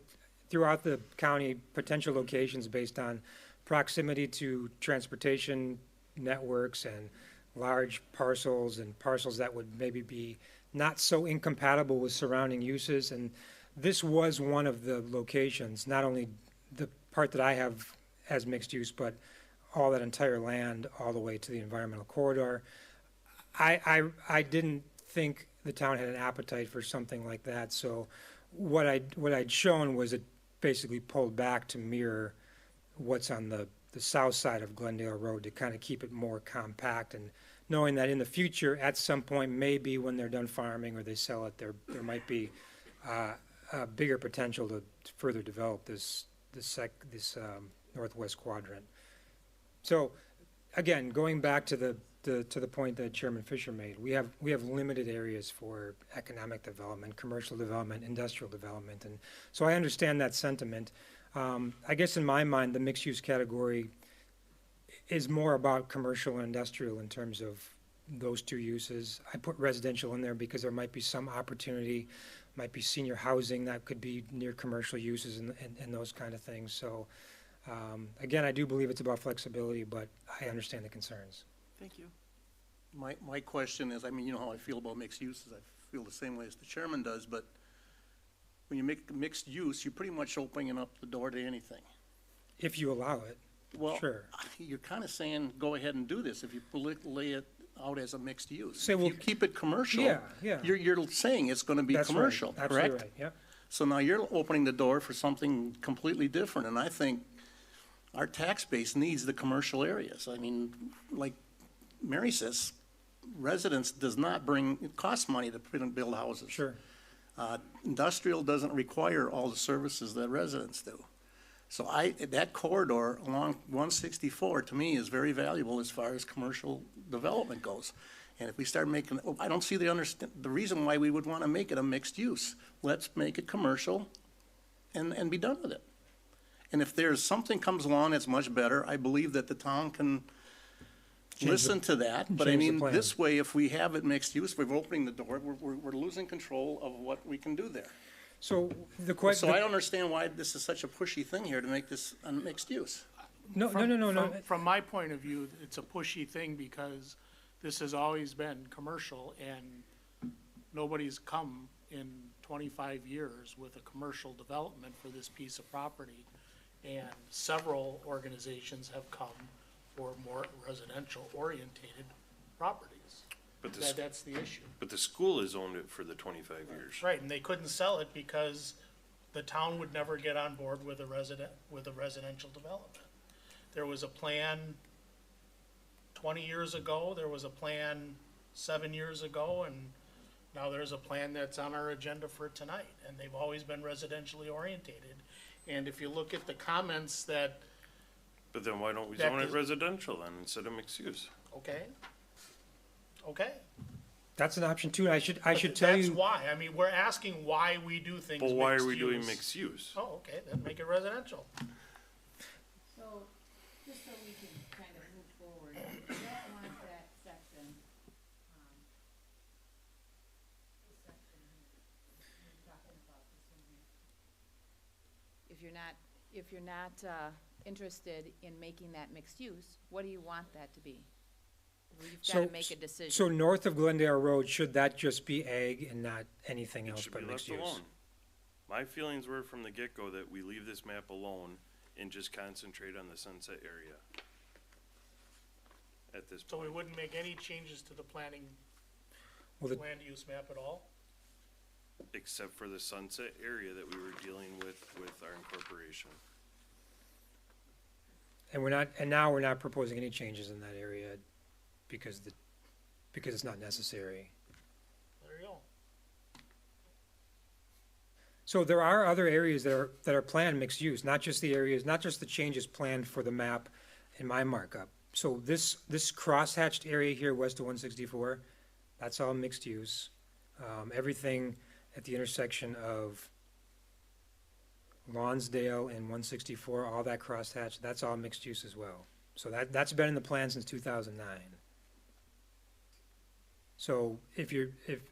throughout the county, potential locations based on proximity to transportation networks and large parcels and parcels that would maybe be not so incompatible with surrounding uses. And this was one of the locations, not only the part that I have as mixed use, but all that entire land all the way to the environmental corridor. I didn't think the town had an appetite for something like that. So what I'd shown was it basically pulled back to mirror what's on the south side of Glendale Road to kind of keep it more compact, and knowing that in the future, at some point, maybe when they're done farming or they sell it, there might be a bigger potential to further develop this northwest quadrant. So, again, going back to the point that Chairman Fisher made, we have limited areas for economic development, commercial development, industrial development, and so I understand that sentiment. I guess in my mind, the mixed-use category is more about commercial and industrial in terms of those two uses. I put residential in there because there might be some opportunity, might be senior housing that could be near commercial uses and those kind of things. So, again, I do believe it's about flexibility, but I understand the concerns. Thank you. My question is, I mean, you know how I feel about mixed uses. I feel the same way as the chairman does, but when you make mixed use, you're pretty much opening up the door to anything. If you allow it, well, sure. You're kind of saying, go ahead and do this if you lay it out as a mixed use. Say, if well, you keep it commercial, yeah. You're saying it's going to be That's commercial, right. correct? Absolutely right. Yeah. So now you're opening the door for something completely different, and I think our tax base needs the commercial areas. I mean, like Mary says, residents does not bring, it costs money to build houses. Sure. Industrial doesn't require all the services that residents do. So that corridor along 164 to me is very valuable as far as commercial development goes. And if we start making, I don't see the reason why we would want to make it a mixed use. Let's make it commercial and be done with it. And if there's something comes along that's much better, I believe that the town can listen to that. But I mean, this way, if we have it mixed use, we're opening the door, we're losing control of what we can do there. So the question. So I don't understand why this is such a pushy thing here to make this a mixed use. No. From my point of view, it's a pushy thing because this has always been commercial, and nobody's come in 25 years with a commercial development for this piece of property. And several organizations have come for more residential orientated properties. But That's the issue. But the school has owned it for the 25 years. Right, and they couldn't sell it because the town would never get on board with a residential development. There was a plan 20 years ago, there was a plan 7 years ago, and now there's a plan that's on our agenda for tonight, and they've always been residentially orientated. And if you look at the comments that. But then why don't we zone it residential then instead of mixed use? Okay. That's an option too. I should tell you. That's why. I mean, we're asking why we do things mixed use. But why are we doing mixed use? Oh, okay, then make it residential. So, just so we can kind of move forward, if you don't want that section, this section here, you're talking about this one here. If you're not interested in making that mixed use, what do you want that to be? We've So, gotta make a decision. so north of Glendale Road, should that just be ag and not anything It else should but be mixed left use? alone. My feelings were from the get-go that we leave this map alone and just concentrate on the Sunset area at this So we point. wouldn't make any changes to the planning, Well, the- land use map at all? Except for the Sunset area that we were dealing with our incorporation. And now we're not proposing any changes in that area because it's not necessary. There you go. So there are other areas that are planned mixed use, not just the changes planned for the map in my markup. So this crosshatched area here west of 164, that's all mixed use. Everything at the intersection of Lonsdale and 164, all that crosshatch, that's all mixed use as well. So that's been in the plan since 2009. So if it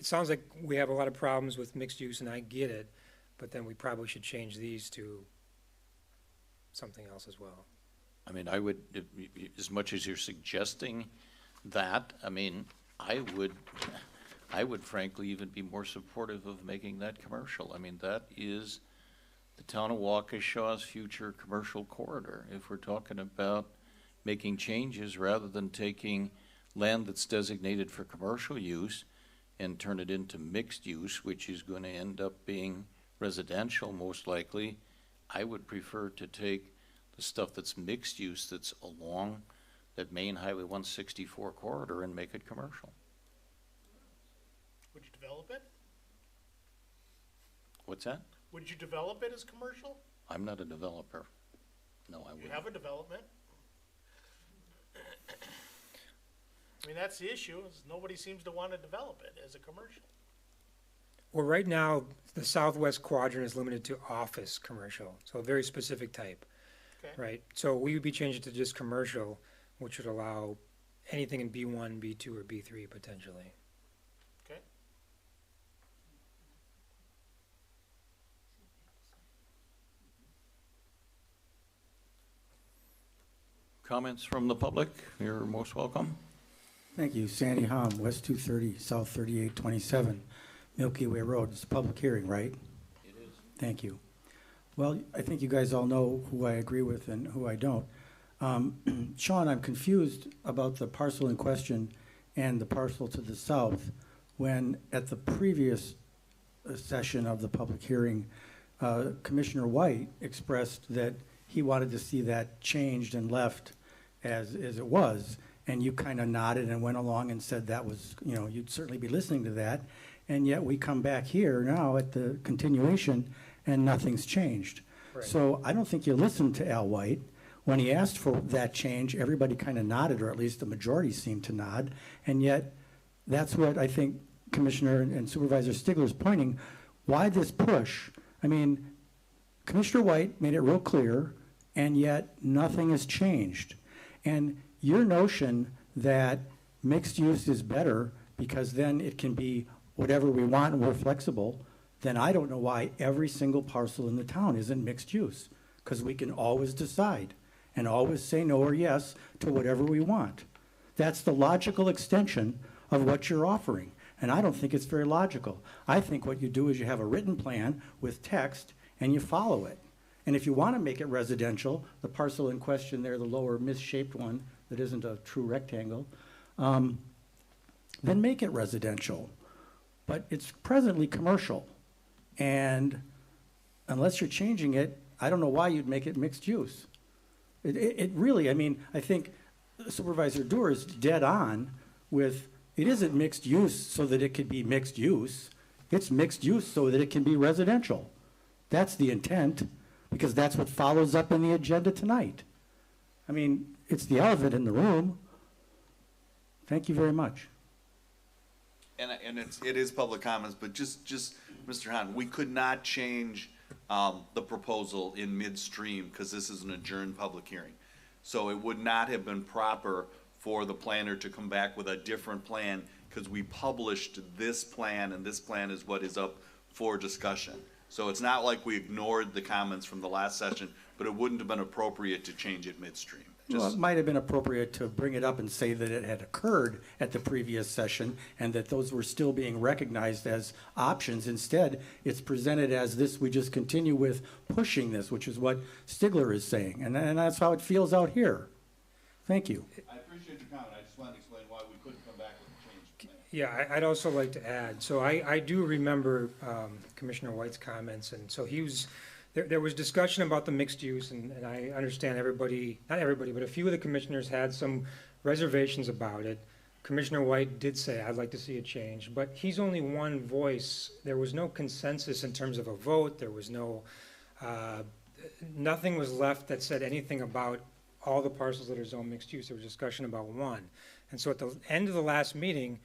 sounds like we have a lot of problems with mixed use, and I get it, but then we probably should change these to something else as well. I mean, as much as you're suggesting that, I mean, I would frankly even be more supportive of making that commercial. I mean, that is the town of Waukesha's future commercial corridor. If we're talking about making changes rather than taking land that's designated for commercial use and turn it into mixed use, which is going to end up being residential most likely, I would prefer to take the stuff that's mixed use that's along that main Highway 164 corridor and make it commercial. Would you develop it? What's that? Would you develop it as commercial? I'm not a developer. No, I You wouldn't. have a development. I mean, that's the issue, is nobody seems to want to develop it as a commercial. Well, right now, the southwest quadrant is limited to office commercial, so a very specific type, Okay. right? So we would be changing to just commercial, which would allow anything in B1, B2, or B3 potentially. Okay. Comments from the public? You're most welcome. Thank you. Sandy Hom, West 230, South 3827, Milky Way Road. It's a public hearing, right? It is. Thank you. Well, I think you guys all know who I agree with and who I don't. Sean, I'm confused about the parcel in question and the parcel to the south, when at the previous session of the public hearing, Commissioner White expressed that he wanted to see that changed and left as it was. And you kind of nodded and went along and said that was, you'd certainly be listening to that. And yet we come back here now at the continuation and nothing's changed. Right. So I don't think you listened to Al White. When he asked for that change, everybody kind of nodded, or at least the majority seemed to nod. And yet that's what I think Commissioner and Supervisor Stigler's pointing. Why this push? I mean, Commissioner White made it real clear, and yet nothing has changed. And your notion that mixed use is better because then it can be whatever we want and we're flexible, then I don't know why every single parcel in the town isn't mixed use, because we can always decide and always say no or yes to whatever we want. That's the logical extension of what you're offering, and I don't think it's very logical. I think what you do is you have a written plan with text and you follow it. And if you want to make it residential, the parcel in question there, the lower misshaped one that isn't a true rectangle, then make it residential. But it's presently commercial. And unless you're changing it, I don't know why you'd make it mixed use. It really, I mean, I think Supervisor Doer is dead on with, it isn't mixed use so that it could be mixed use. It's mixed use so that it can be residential. That's the intent, because that's what follows up in the agenda tonight. I mean, it's the elephant in the room. Thank you very much. And it is public comments, but just Mr. Hahn, we could not change the proposal in midstream because this is an adjourned public hearing. So it would not have been proper for the planner to come back with a different plan because we published this plan, and this plan is what is up for discussion. So it's not like we ignored the comments from the last session, but it wouldn't have been appropriate to change it midstream. Well, Just, it might have been appropriate to bring it up and say that it had occurred at the previous session and that those were still being recognized as options. Instead, it's presented as this, we just continue with pushing this, which is what Stigler is saying. And that's how it feels out here. Thank you. I appreciate your comment. I just wanted to explain why we couldn't come back with a changed plan. Yeah, I'd also like to add, so I do remember Commissioner White's comments, and so there was discussion about the mixed use, and I understand everybody, not everybody, but a few of the commissioners had some reservations about it. Commissioner White did say, I'd like to see a change, but he's only one voice. There was no consensus in terms of a vote. There was nothing was left that said anything about all the parcels that are zone mixed use. There was discussion about one. And so at the end of the last meeting,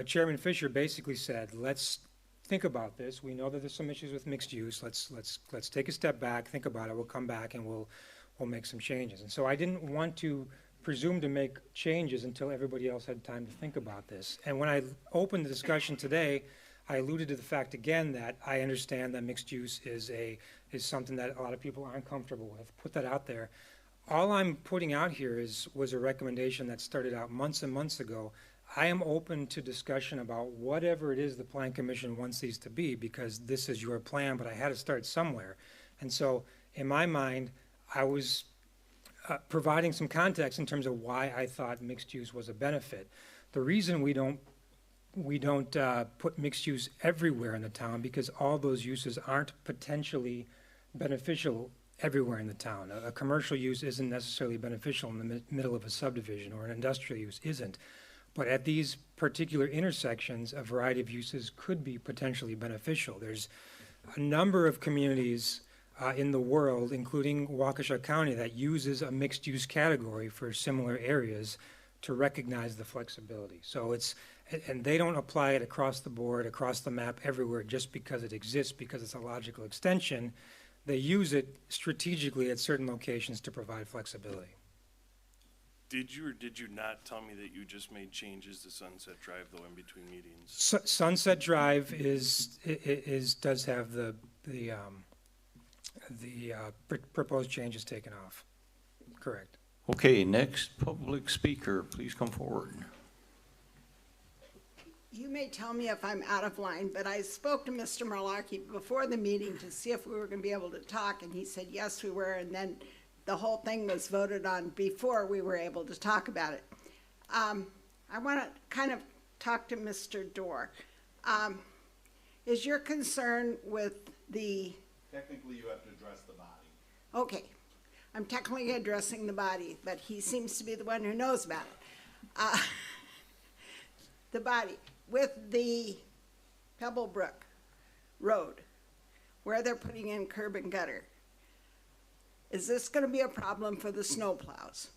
Chairman Fisher basically said, let's think about this. We know that there's some issues with mixed use. Let's take a step back, think about it. We'll come back and we'll make some changes. And so I didn't want to presume to make changes until everybody else had time to think about this. And when I opened the discussion today, I alluded to the fact again that I understand that mixed use is something that a lot of people aren't comfortable with. Put that out there. All I'm putting out here was a recommendation that started out months and months ago. I am open to discussion about whatever it is the Plan Commission wants these to be, because this is your plan, but I had to start somewhere. And so in my mind, I was providing some context in terms of why I thought mixed use was a benefit. The reason we don't put mixed use everywhere in the town, because all those uses aren't potentially beneficial everywhere in the town. A commercial use isn't necessarily beneficial in the middle of a subdivision, or an industrial use isn't. But at these particular intersections, a variety of uses could be potentially beneficial. There's a number of communities in the world, including Waukesha County, that uses a mixed-use category for similar areas to recognize the flexibility. So and they don't apply it across the board, across the map, everywhere, just because it exists, because it's a logical extension. They use it strategically at certain locations to provide flexibility. Did you or did you not tell me that you just made changes to Sunset Drive though in between meetings? Sunset Drive does have the proposed changes taken off. Correct. Okay, next public speaker, please come forward. You may tell me if I'm out of line, but I spoke to Mr. Malarkey before the meeting to see if we were going to be able to talk, and he said yes, we were, and then the whole thing was voted on before we were able to talk about it. I want to kind of talk to Mr. Dorr. Is your concern with the... Technically, you have to address the body. Okay, I'm technically addressing the body, but he seems to be the one who knows about it. The body. With the Pebblebrook Road, where they're putting in curb and gutter, is this going to be a problem for the snowplows?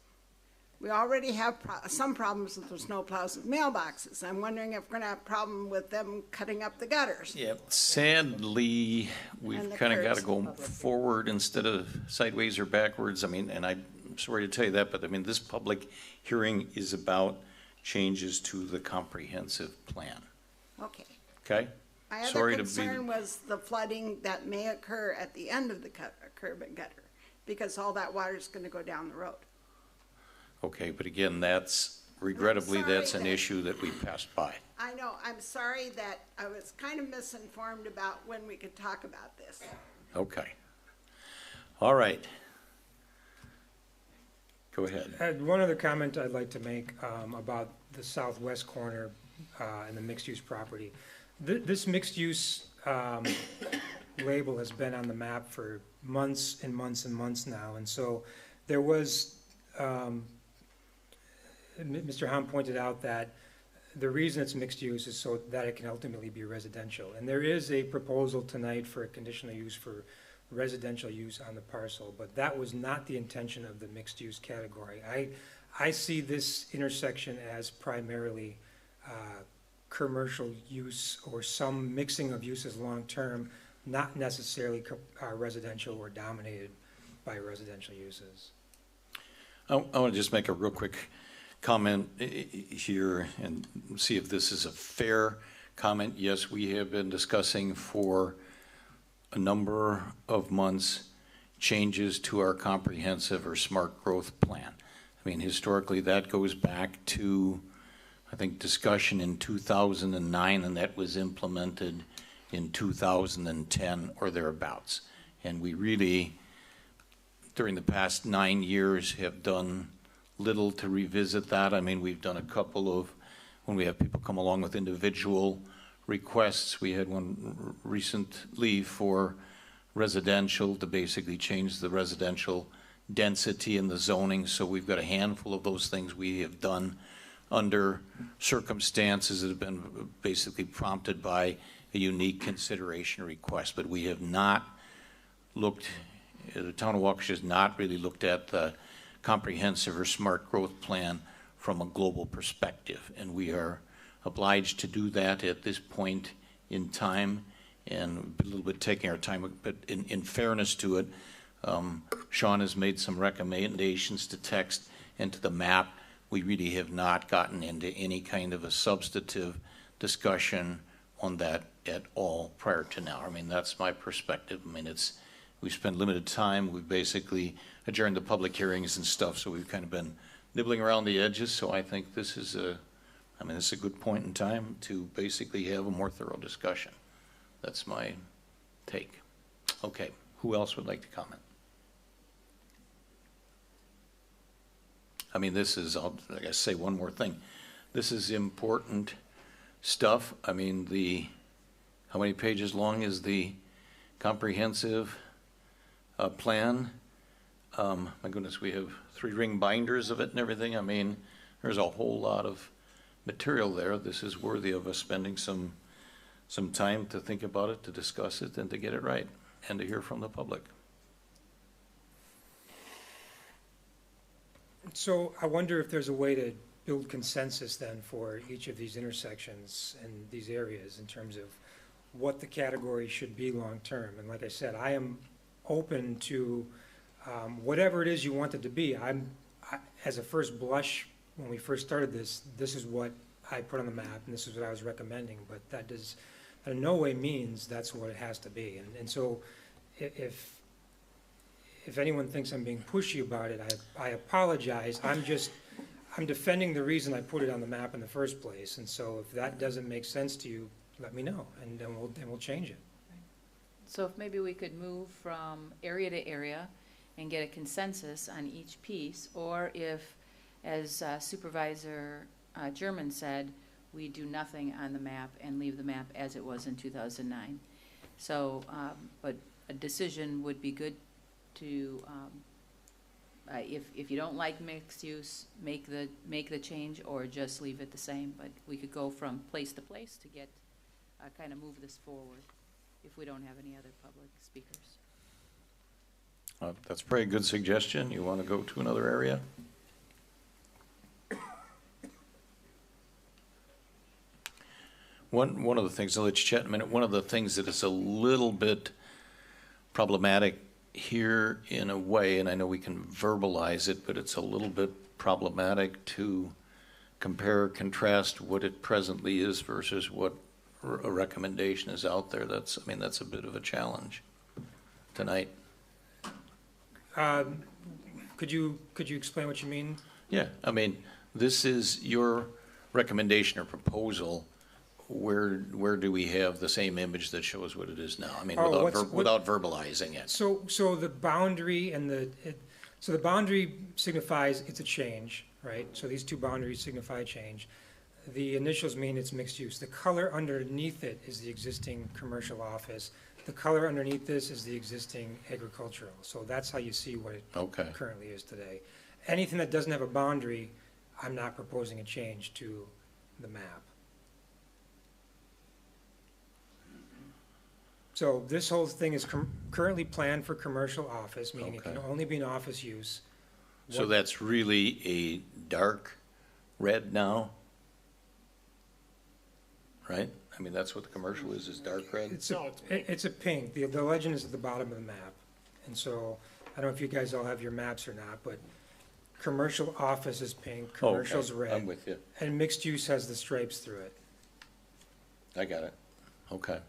We already have some problems with the snowplows with mailboxes. I'm wondering if we're going to have a problem with them cutting up the gutters. Yep. Sadly, And we've the kind of got to curbs. go forward instead of sideways or backwards. I mean, and I'm sorry to tell you that, but I mean, this public hearing is about changes to the comprehensive plan. Okay. Okay? My other Sorry to be- concern was the flooding that may occur at the end of the curb and gutter, because all that water is going to go down the road. Okay, but again, regrettably, sorry that's an that- issue that we passed by. I know, I'm sorry that I was kind of misinformed about when we could talk about this. Okay. All right. Go ahead. I had one other comment I'd like to make about the southwest corner and the mixed-use property. This mixed-use label has been on the map for months and months and months now, and so there was, Mr. Hahn pointed out that the reason it's mixed use is so that it can ultimately be residential. And there is a proposal tonight for a conditional use for residential use on the parcel, but that was not the intention of the mixed use category. I see this intersection as primarily commercial use or some mixing of uses long-term, not necessarily residential or dominated by residential uses. I want to just make a real quick comment here and see if this is a fair comment. Yes, we have been discussing for a number of months changes to our comprehensive or smart growth plan. I mean, historically, that goes back to, I think, discussion in 2009, and that was implemented in 2010 or thereabouts. And we really, during the past 9 years, have done little to revisit that. I mean, we've done a couple of, when we have people come along with individual requests, we had one recently for residential to basically change the residential density in the zoning. So we've got a handful of those things we have done under circumstances that have been basically prompted by a unique consideration request. But we have not looked, the town of Waukesha has not really looked at the comprehensive or smart growth plan from a global perspective. And we are obliged to do that at this point in time, and a little bit taking our time, but in fairness to it, Sean has made some recommendations to text and to the map. We really have not gotten into any kind of a substantive discussion on that at all prior to now. I mean, that's my perspective. I mean, we spend limited time. We've basically adjourned the public hearings and stuff, so we've kind of been nibbling around the edges. So I think this is this is a good point in time to basically have a more thorough discussion. That's my take. Okay, who else would like to comment? I mean, this is, I gotta say one more thing. This is important stuff. I mean, how many pages long is the comprehensive plan? My goodness, we have 3 ring binders of it and everything. I mean, there's a whole lot of material there. This is worthy of us spending some time to think about it, to discuss it, and to get it right, and to hear from the public. So I wonder if there's a way to build consensus then for each of these intersections and these areas in terms of what the category should be long-term. And like I said, I am open to whatever it is you want it to be. As a first blush, when we first started this is what I put on the map, and this is what I was recommending, but that in no way means that's what it has to be. And so if anyone thinks I'm being pushy about it, I apologize. I'm defending the reason I put it on the map in the first place. And so if that doesn't make sense to you, let me know, and then we'll change it. So if maybe we could move from area to area and get a consensus on each piece, or if, as Supervisor German said, we do nothing on the map and leave the map as it was in 2009. So, but a decision would be good to, if you don't like mixed use, make the change, or just leave it the same. But we could go from place to place to get, kind of move this forward if we don't have any other public speakers. That's a pretty good suggestion. You want to go to another area? One of the things, I'll let you chat in a minute, one of the things that is a little bit problematic here in a way, and I know we can verbalize it, but it's a little bit problematic to compare or contrast what it presently is versus what a recommendation is out there. That's a bit of a challenge tonight. Could you explain what you mean? Yeah, I mean, this is your recommendation or proposal. Where do we have the same image that shows what it is now? I mean, without verbalizing it. So the boundary and so the boundary signifies it's a change, right? So these two boundaries signify change. The initials mean it's mixed use. The color underneath it is the existing commercial office. The color underneath this is the existing agricultural. So that's how you see what it currently is today. Anything that doesn't have a boundary, I'm not proposing a change to the map. So this whole thing is currently planned for commercial office, meaning it can only be an office use. So that's really a dark red now, right? I mean, that's what the commercial is dark red? It's a pink. The legend is at the bottom of the map. And so, I don't know if you guys all have your maps or not, but commercial office is pink, commercial's red. I'm with you. And mixed use has the stripes through it. I got it. Okay.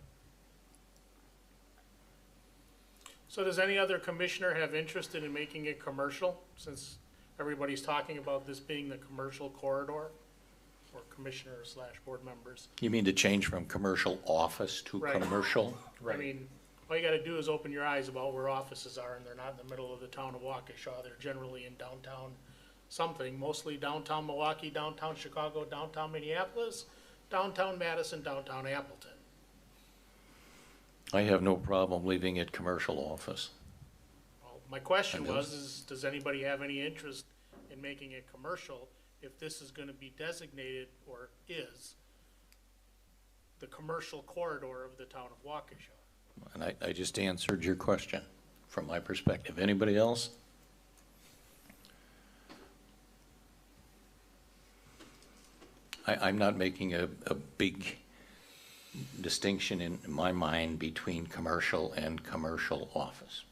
So does any other commissioner have interest in making it commercial, since everybody's talking about this being the commercial corridor? Or commissioners / board members? You mean to change from commercial office to Right. commercial? I mean, all you gotta do is open your eyes about where offices are, and they're not in the middle of the town of Waukesha. They're generally in downtown something, mostly downtown Milwaukee, downtown Chicago, downtown Minneapolis, downtown Madison, downtown Appleton. I have no problem leaving it commercial office. Well, my question And those- is, does anybody have any interest in making it commercial if this is gonna be designated, or is, the commercial corridor of the town of Waukesha? And I just answered your question from my perspective. Anybody else? I'm not making a big distinction in my mind between commercial and commercial office.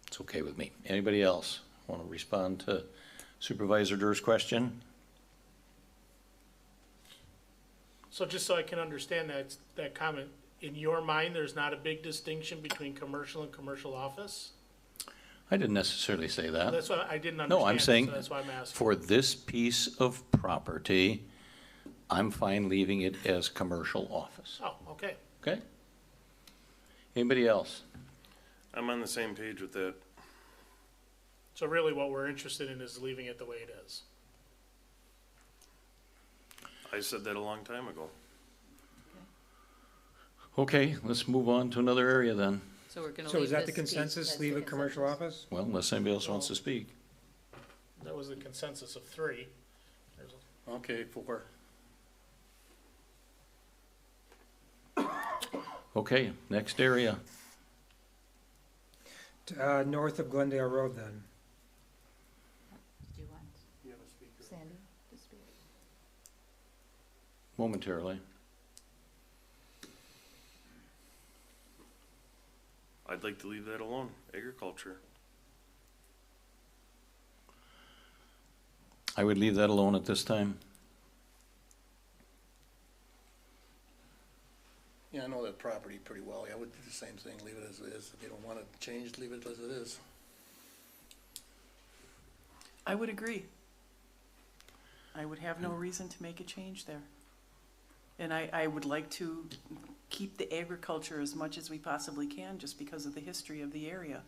It's okay with me. Anybody else want to respond to Supervisor Durr's question? So just so I can understand that comment, in your mind, there's not a big distinction between commercial and commercial office? I didn't necessarily say that. That's what I didn't understand. No, I'm saying, So that's why I'm asking. for this piece of property, I'm fine leaving it as commercial office. Oh, okay. Okay? Anybody else? I'm on the same page with that. So really what we're interested in is leaving it the way it is. I said that a long time ago. Okay, let's move on to another area then. So we're gonna So leave is that the this piece consensus, as leave the it commercial consensus? office? Well, unless anybody else wants to speak. That was the consensus of 3. There's a- Okay, 4. Okay, next area. North of Glendale Road then. Do you want Sandy to speak? Momentarily. I'd like to leave that alone, agriculture. I would leave that alone at this time. Yeah, I know that property pretty well. I would do the same thing, leave it as it is. If you don't want it changed, leave it as it is. I would agree. I would have no reason to make a change there. And I would like to keep the agriculture as much as we possibly can, just because of the history of the area.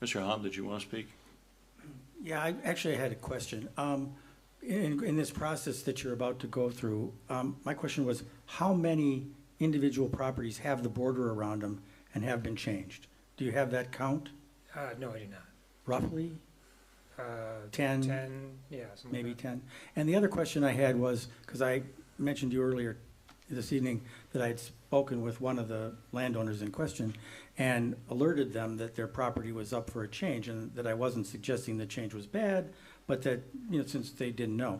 Mr. Hahn, did you want to speak? Yeah, I actually had a question. In this process that you're about to go through, my question was, how many individual properties have the border around them and have been changed? Do you have that count, No, I do not. roughly? 10? 10, yeah, something Maybe like that. 10. And the other question I had was, because I mentioned to you earlier this evening that I had spoken with one of the landowners in question and alerted them that their property was up for a change, and that I wasn't suggesting the change was bad, but that, since they didn't know.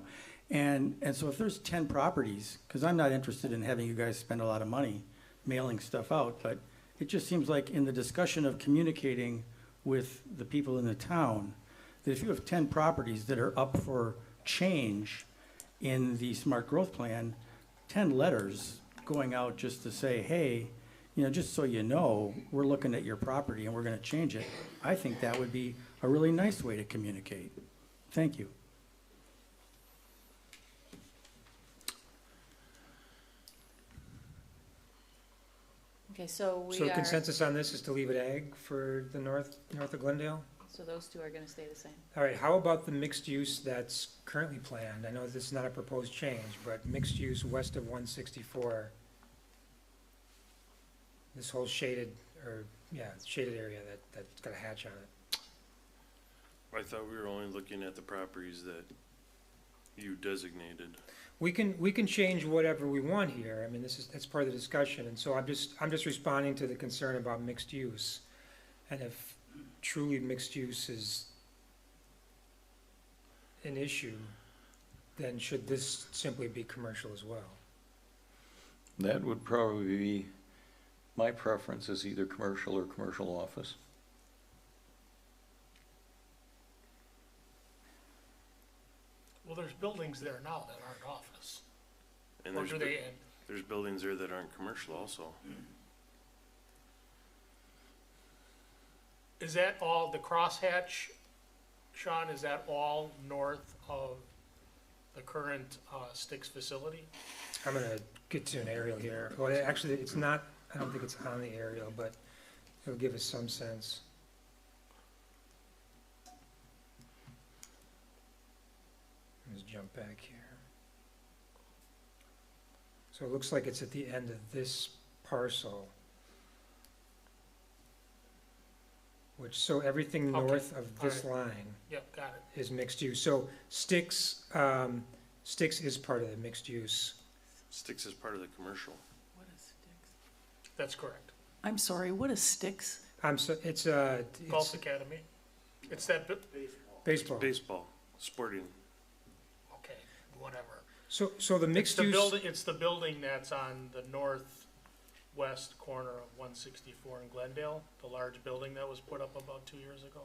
And so if there's 10 properties, because I'm not interested in having you guys spend a lot of money mailing stuff out, but it just seems like in the discussion of communicating with the people in the town, that if you have 10 properties that are up for change in the smart growth plan, 10 letters going out just to say, hey, just so you know, we're looking at your property and we're going to change it. I think that would be a really nice way to communicate. Thank you. Okay, so we So are, consensus on this is to leave it ag for the north of Glendale? so those two are gonna stay the same. All right, how about the mixed use that's currently planned? I know this is not a proposed change, but mixed use west of 164. This whole shaded area that's got a hatch on it. I thought we were only looking at the properties that you designated. We can change whatever we want here. I mean, that's part of the discussion, and so I'm just responding to the concern about mixed use. And if truly mixed use is an issue, then should this simply be commercial as well? That would probably be, my preference is either commercial or commercial office. Well, there's buildings there now that aren't office. And Or there's do bu- they, There's buildings there that aren't commercial also. Is that all, the crosshatch, Sean, is that all north of the current Sticks facility? I'm gonna get to an aerial here. Well, actually, it's not, I don't think it's on the aerial, but it'll give us some sense. Let's jump back here. So it looks like it's at the end of this parcel. So everything Okay, north of this all line Yep, got it. is mixed use. So Sticks, Sticks is part of the mixed use. Sticks is part of the commercial. What is Sticks? That's correct. I'm sorry, what is Sticks? It's Golf Academy. It's that, baseball. Baseball, sporting. okay, whatever. So the It's mixed the use, building, it's the building that's on the northwest corner of 164 in Glendale, the large building that was put up about 2 years ago.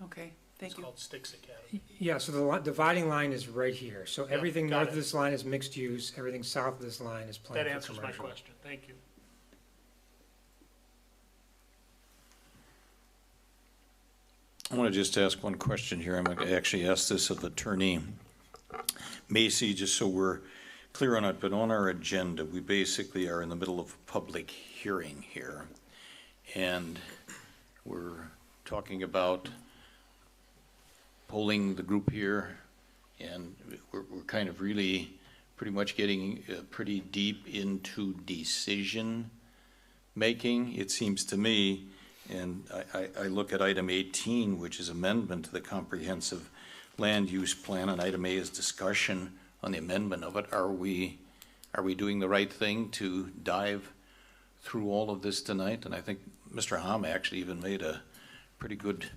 Okay, thank It's you. called Sticks Academy. yeah, so the dividing line is right here. So Yeah, everything got north it. of this line is mixed use, everything south of this line is planned That for answers my commercial. question. Thank you. I want to just ask one question here. I'm going to actually ask this of Attorney Macy, just so we're clear on it, but on our agenda, we basically are in the middle of a public hearing here. And we're talking about polling the group here, and we're kind of really pretty much getting pretty deep into decision making, it seems to me. And I look at item 18, which is amendment to the comprehensive land use plan, and item A is discussion on the amendment of it. Are we doing the right thing to dive through all of this tonight? And I think Mr. Hom actually even made a pretty good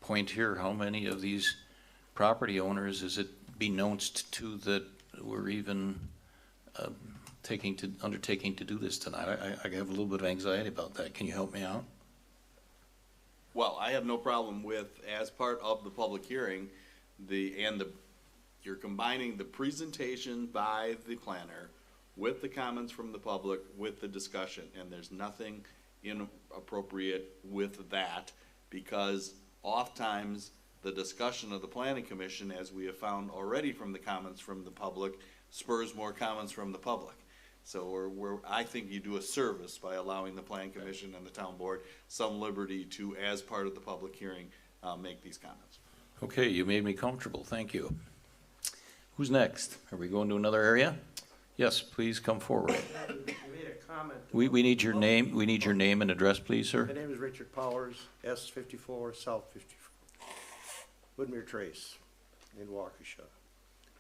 point here. How many of these property owners is it beknownst to that we're even undertaking to do this tonight? I have a little bit of anxiety about that. Can you help me out? Well, I have no problem with, as part of the public hearing, you're combining the presentation by the planner with the comments from the public, with the discussion, and there's nothing inappropriate with that, because oftentimes the discussion of the planning commission, as we have found already from the comments from the public, spurs more comments from the public. So I think you do a service by allowing the planning commission and the town board some liberty to, as part of the public hearing, make these comments. Okay, you made me comfortable. Thank you. Who's next? Are we going to another area? Yes, please come forward. You made a comment. We need your name. We need your name and address, please, sir. My name is Richard Powers, S54, South 54, Woodmere Trace in Waukesha.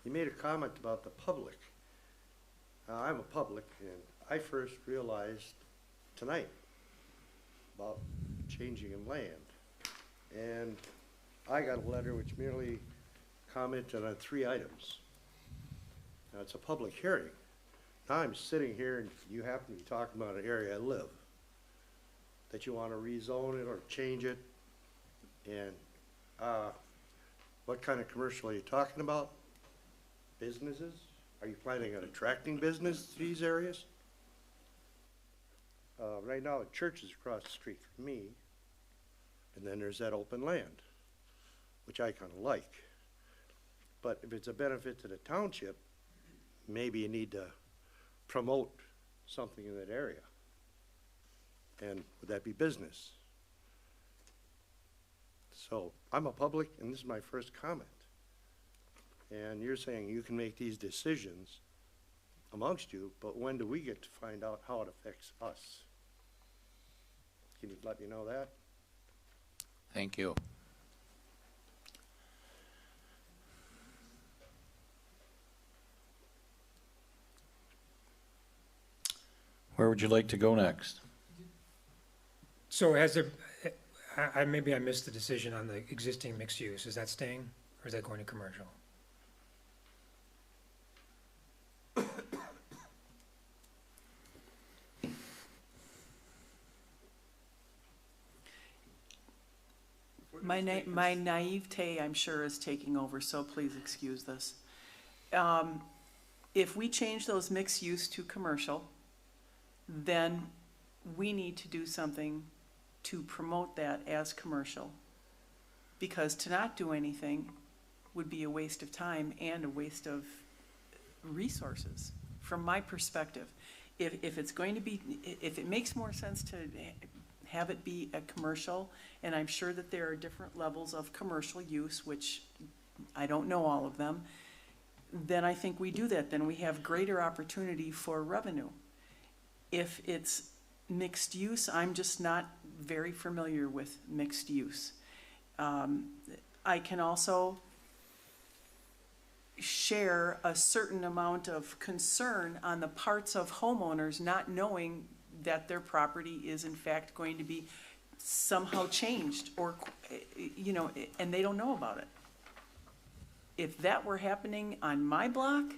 You made a comment about the public. I'm a public, and I first realized tonight about changing of land. And I got a letter which merely commented on 3 items. Now, it's a public hearing. Now I'm sitting here and you happen to be talking about an area I live, that you want to rezone it or change it. And what kind of commercial are you talking about? Businesses? Are you planning on attracting business to these areas? Right now, the church is across the street from me, and then there's that open land, which I kind of like. But if it's a benefit to the township, maybe you need to promote something in that area. And would that be business? So I'm a public, and this is my first comment. And you're saying you can make these decisions amongst you, but when do we get to find out how it affects us? Can you let me know that? Thank you. Where would you like to go next? So has there, maybe I missed the decision on the existing mixed use. Is that staying or is that going to commercial? My naivete, I'm sure, is taking over, so please excuse this. If we change those mixed use to commercial, then we need to do something to promote that as commercial. Because to not do anything would be a waste of time and a waste of resources, from my perspective. If it's going to be, if it makes more sense to have it be a commercial, and I'm sure that there are different levels of commercial use, which I don't know all of them, then I think we do that. Then we have greater opportunity for revenue. If it's mixed use, I'm just not very familiar with mixed use. I can also share a certain amount of concern on the parts of homeowners not knowing that their property is in fact going to be somehow changed, or, you know, and they don't know about it. If that were happening on my block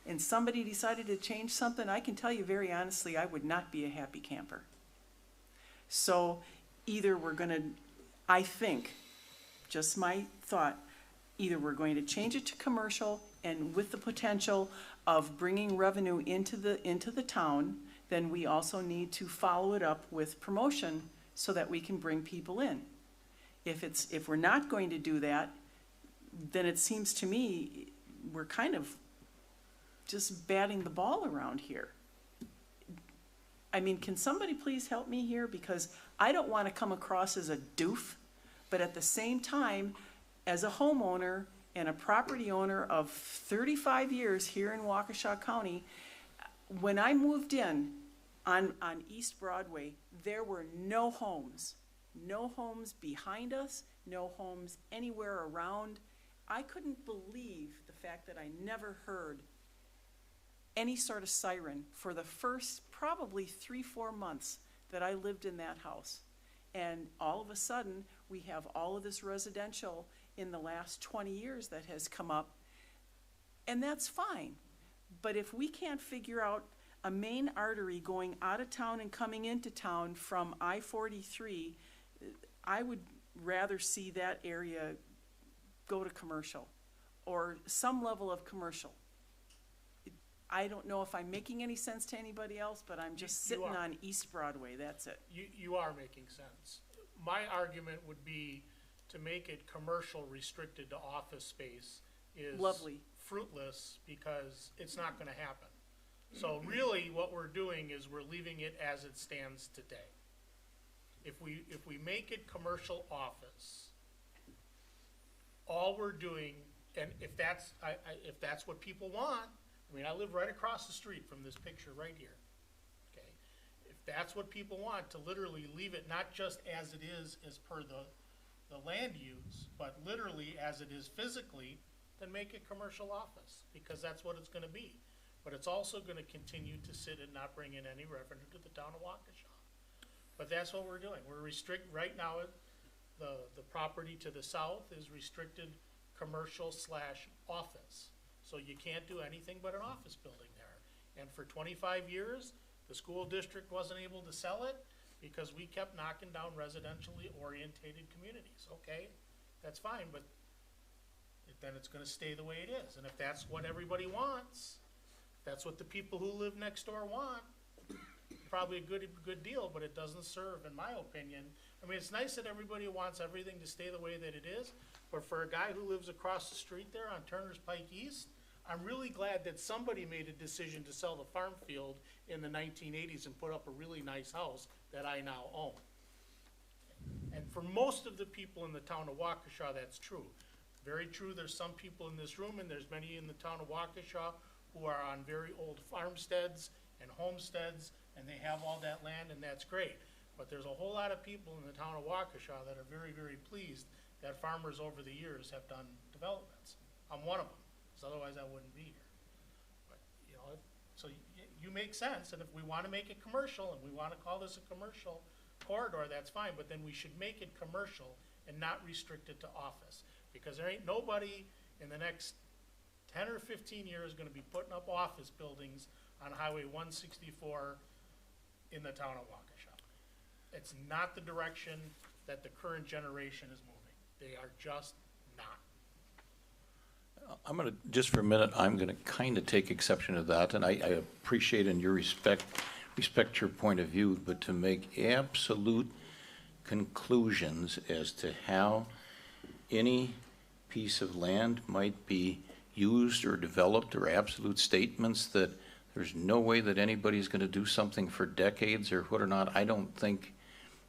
and somebody decided to change something, I can tell you very honestly, I would not be a happy camper. So either we're gonna, I think, just my thought, either we're going to change it to commercial, and with the potential of bringing revenue into the town, then we also need to follow it up with promotion so that we can bring people in. If we're not going to do that, then it seems to me we're kind of just batting the ball around here. I mean, can somebody please help me here? Because I don't want to come across as a doof, but at the same time, as a homeowner and a property owner of 35 years here in Waukesha County, when I moved in on East Broadway, there were no homes behind us, no homes anywhere around. I couldn't believe the fact that I never heard any sort of siren for the first probably 3-4 months that I lived in that house. And all of a sudden, we have all of this residential in the last 20 years that has come up, and that's fine. But if we can't figure out a main artery going out of town and coming into town from I-43, I would rather see that area go to commercial, or some level of commercial. I don't know if I'm making any sense to anybody else, but I'm just sitting on East Broadway, that's it. You are making sense. My argument would be to make it commercial restricted to office space is lovely, fruitless, because it's not gonna happen. So really what we're doing is we're leaving it as it stands today. If we make it commercial office, all we're doing, and if that's what people want, I mean, I live right across the street from this picture right here, okay? If that's what people want, to literally leave it not just as it is as per the land use, but literally as it is physically, then make it commercial office, because that's what it's gonna be. But it's also gonna continue to sit and not bring in any revenue to the town of Waukesha. But that's what we're doing. We're right now, the property to the south is restricted commercial / office. So you can't do anything but an office building there. And for 25 years, the school district wasn't able to sell it because we kept knocking down residentially orientated communities. Okay, that's fine, but then it's gonna stay the way it is. And if that's what everybody wants, that's what the people who live next door want, probably a good deal, but it doesn't serve, in my opinion. I mean, it's nice that everybody wants everything to stay the way that it is, but for a guy who lives across the street there on Turner's Pike East, I'm really glad that somebody made a decision to sell the farm field in the 1980s and put up a really nice house that I now own. And for most of the people in the town of Waukesha, that's true. Very true, there's some people in this room, and there's many in the town of Waukesha who are on very old farmsteads and homesteads, and they have all that land, and that's great. But there's a whole lot of people in the town of Waukesha that are very, very pleased that farmers over the years have done developments. I'm one of them, because otherwise I wouldn't be here. But, you know, so you make sense, and if we want to make it commercial, and we want to call this a commercial corridor, that's fine, but then we should make it commercial and not restrict it to office. Because there ain't nobody in the next 10 or 15 years gonna be putting up office buildings on Highway 164 in the town of Waukesha. It's not the direction that the current generation is moving. They are just not. I'm going to, just for a minute, I'm going to kind of take exception to that, and I appreciate and your respect your point of view, but to make absolute conclusions as to how any piece of land might be used or developed, or absolute statements that there's no way that anybody's going to do something for decades or what or not, I don't think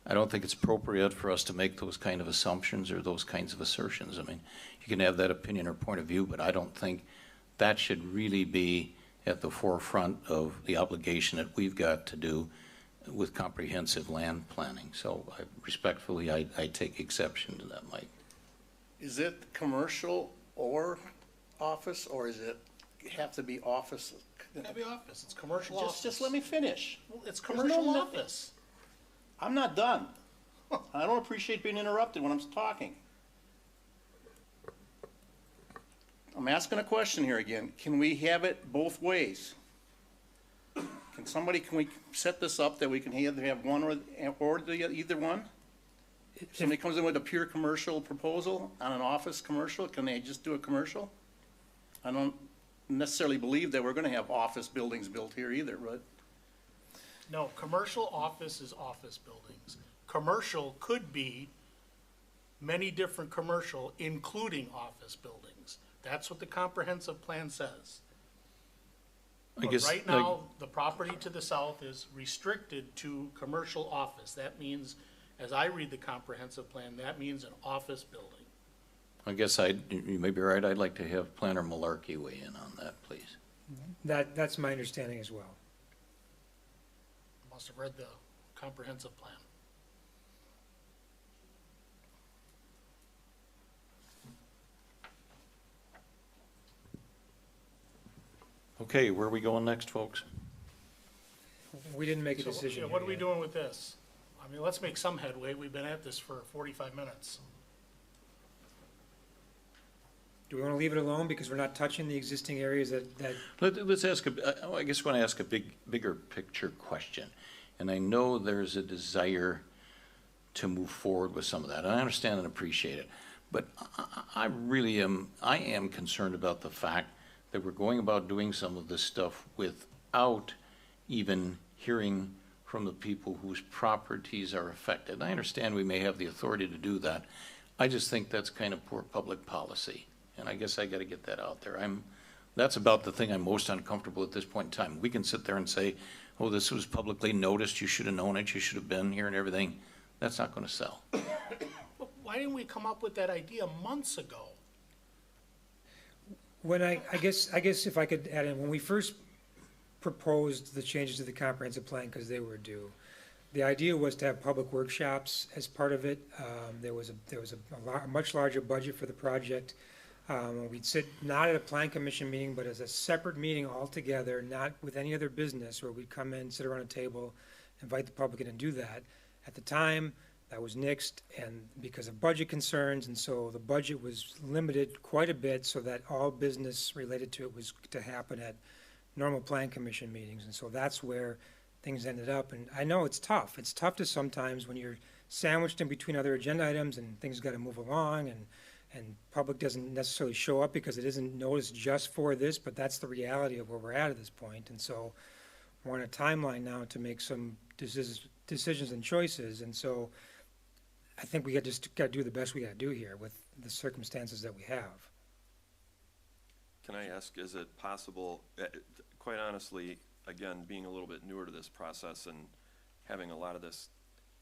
it's appropriate for us to make those kind of assumptions or those kinds of assertions. I mean, you can have that opinion or point of view, but I don't think that should really be at the forefront of the obligation that we've got to do with comprehensive land planning. So respectfully, I take exception to that, Mike. Is it commercial or office, or is it have to be office? It's gotta be office, it's commercial office. Just let me finish. It's There's commercial no- office. I'm not done. I don't appreciate being interrupted when I'm talking. I'm asking a question here again. Can we have it both ways? Can we set this up that we can either have one or either one? If somebody comes in with a pure commercial proposal on an office commercial, can they just do a commercial? I don't necessarily believe that we're gonna have office buildings built here either, but No, commercial office is office buildings. Commercial could be many different commercial, including office buildings. That's what the comprehensive plan says. But right now, the property to the south is restricted to commercial office. That means, as I read the comprehensive plan, that means an office building. I guess you may be right. I'd like to have Planner Malarkey weigh in on that, please. That's my understanding as well. Must have read the comprehensive plan. Okay, where are we going next, folks? We didn't make a So, decision. yeah, what are we yet. doing with this? I mean, let's make some headway. We've been at this for 45 minutes. Do we want to leave it alone because we're not touching the existing areas that Let's ask, I guess I want to ask a bigger picture question. And I know there's a desire to move forward with some of that, and I understand and appreciate it. But I really am concerned about the fact that we're going about doing some of this stuff without even hearing from the people whose properties are affected. And I understand we may have the authority to do that. I just think that's kind of poor public policy. And I guess I got to get that out there. That's about the thing I'm most uncomfortable at this point in time. We can sit there and say, oh, this was publicly noticed, you should have known it, you should have been here and everything. That's not going to sell. Why didn't we come up with that idea months ago? when I guess if I could add in, when we first proposed the changes to the comprehensive plan, because they were due, the idea was to have public workshops as part of it. There was a much larger budget for the project. We'd sit not at a plan commission meeting, but as a separate meeting altogether, not with any other business, where we'd come in, sit around a table, invite the public in and do that. At the time, that was nixed, and because of budget concerns, and so the budget was limited quite a bit so that all business related to it was to happen at normal plan commission meetings, and so that's where things ended up. And I know it's tough. It's tough to sometimes when you're sandwiched in between other agenda items and things got to move along, and public doesn't necessarily show up because it isn't noticed just for this, but that's the reality of where we're at this point. And so we're on a timeline now to make some decisions and choices, and so I think we just got to do the best we got to do here with the circumstances that we have. Can I ask, is it possible, quite honestly, again, being a little bit newer to this process and having a lot of this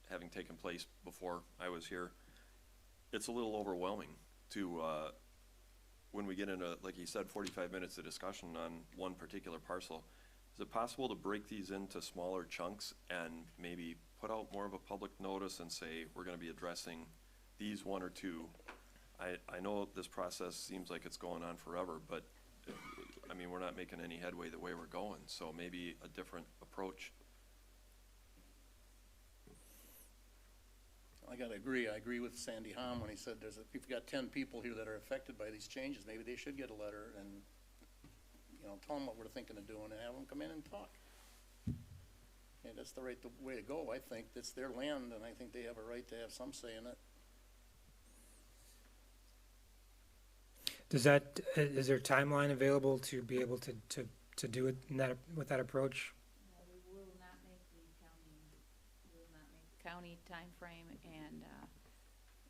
having taken place before I was here, it's a little overwhelming to, when we get into, like you said, 45 minutes of discussion on one particular parcel. Is it possible to break these into smaller chunks and maybe put out more of a public notice and say, we're gonna be addressing these one or two? I know this process seems like it's going on forever, but I mean, we're not making any headway the way we're going, so maybe a different approach. I gotta agree. I agree with Sandy Hom when he said if you've got 10 people here that are affected by these changes, maybe they should get a letter and, tell them what we're thinking of doing and have them come in and talk. And that's the right way to go. I think it's their land, and I think they have a right to have some say in it. Is there a timeline available to be able to do it in with that approach? No, we will not make the county county timeframe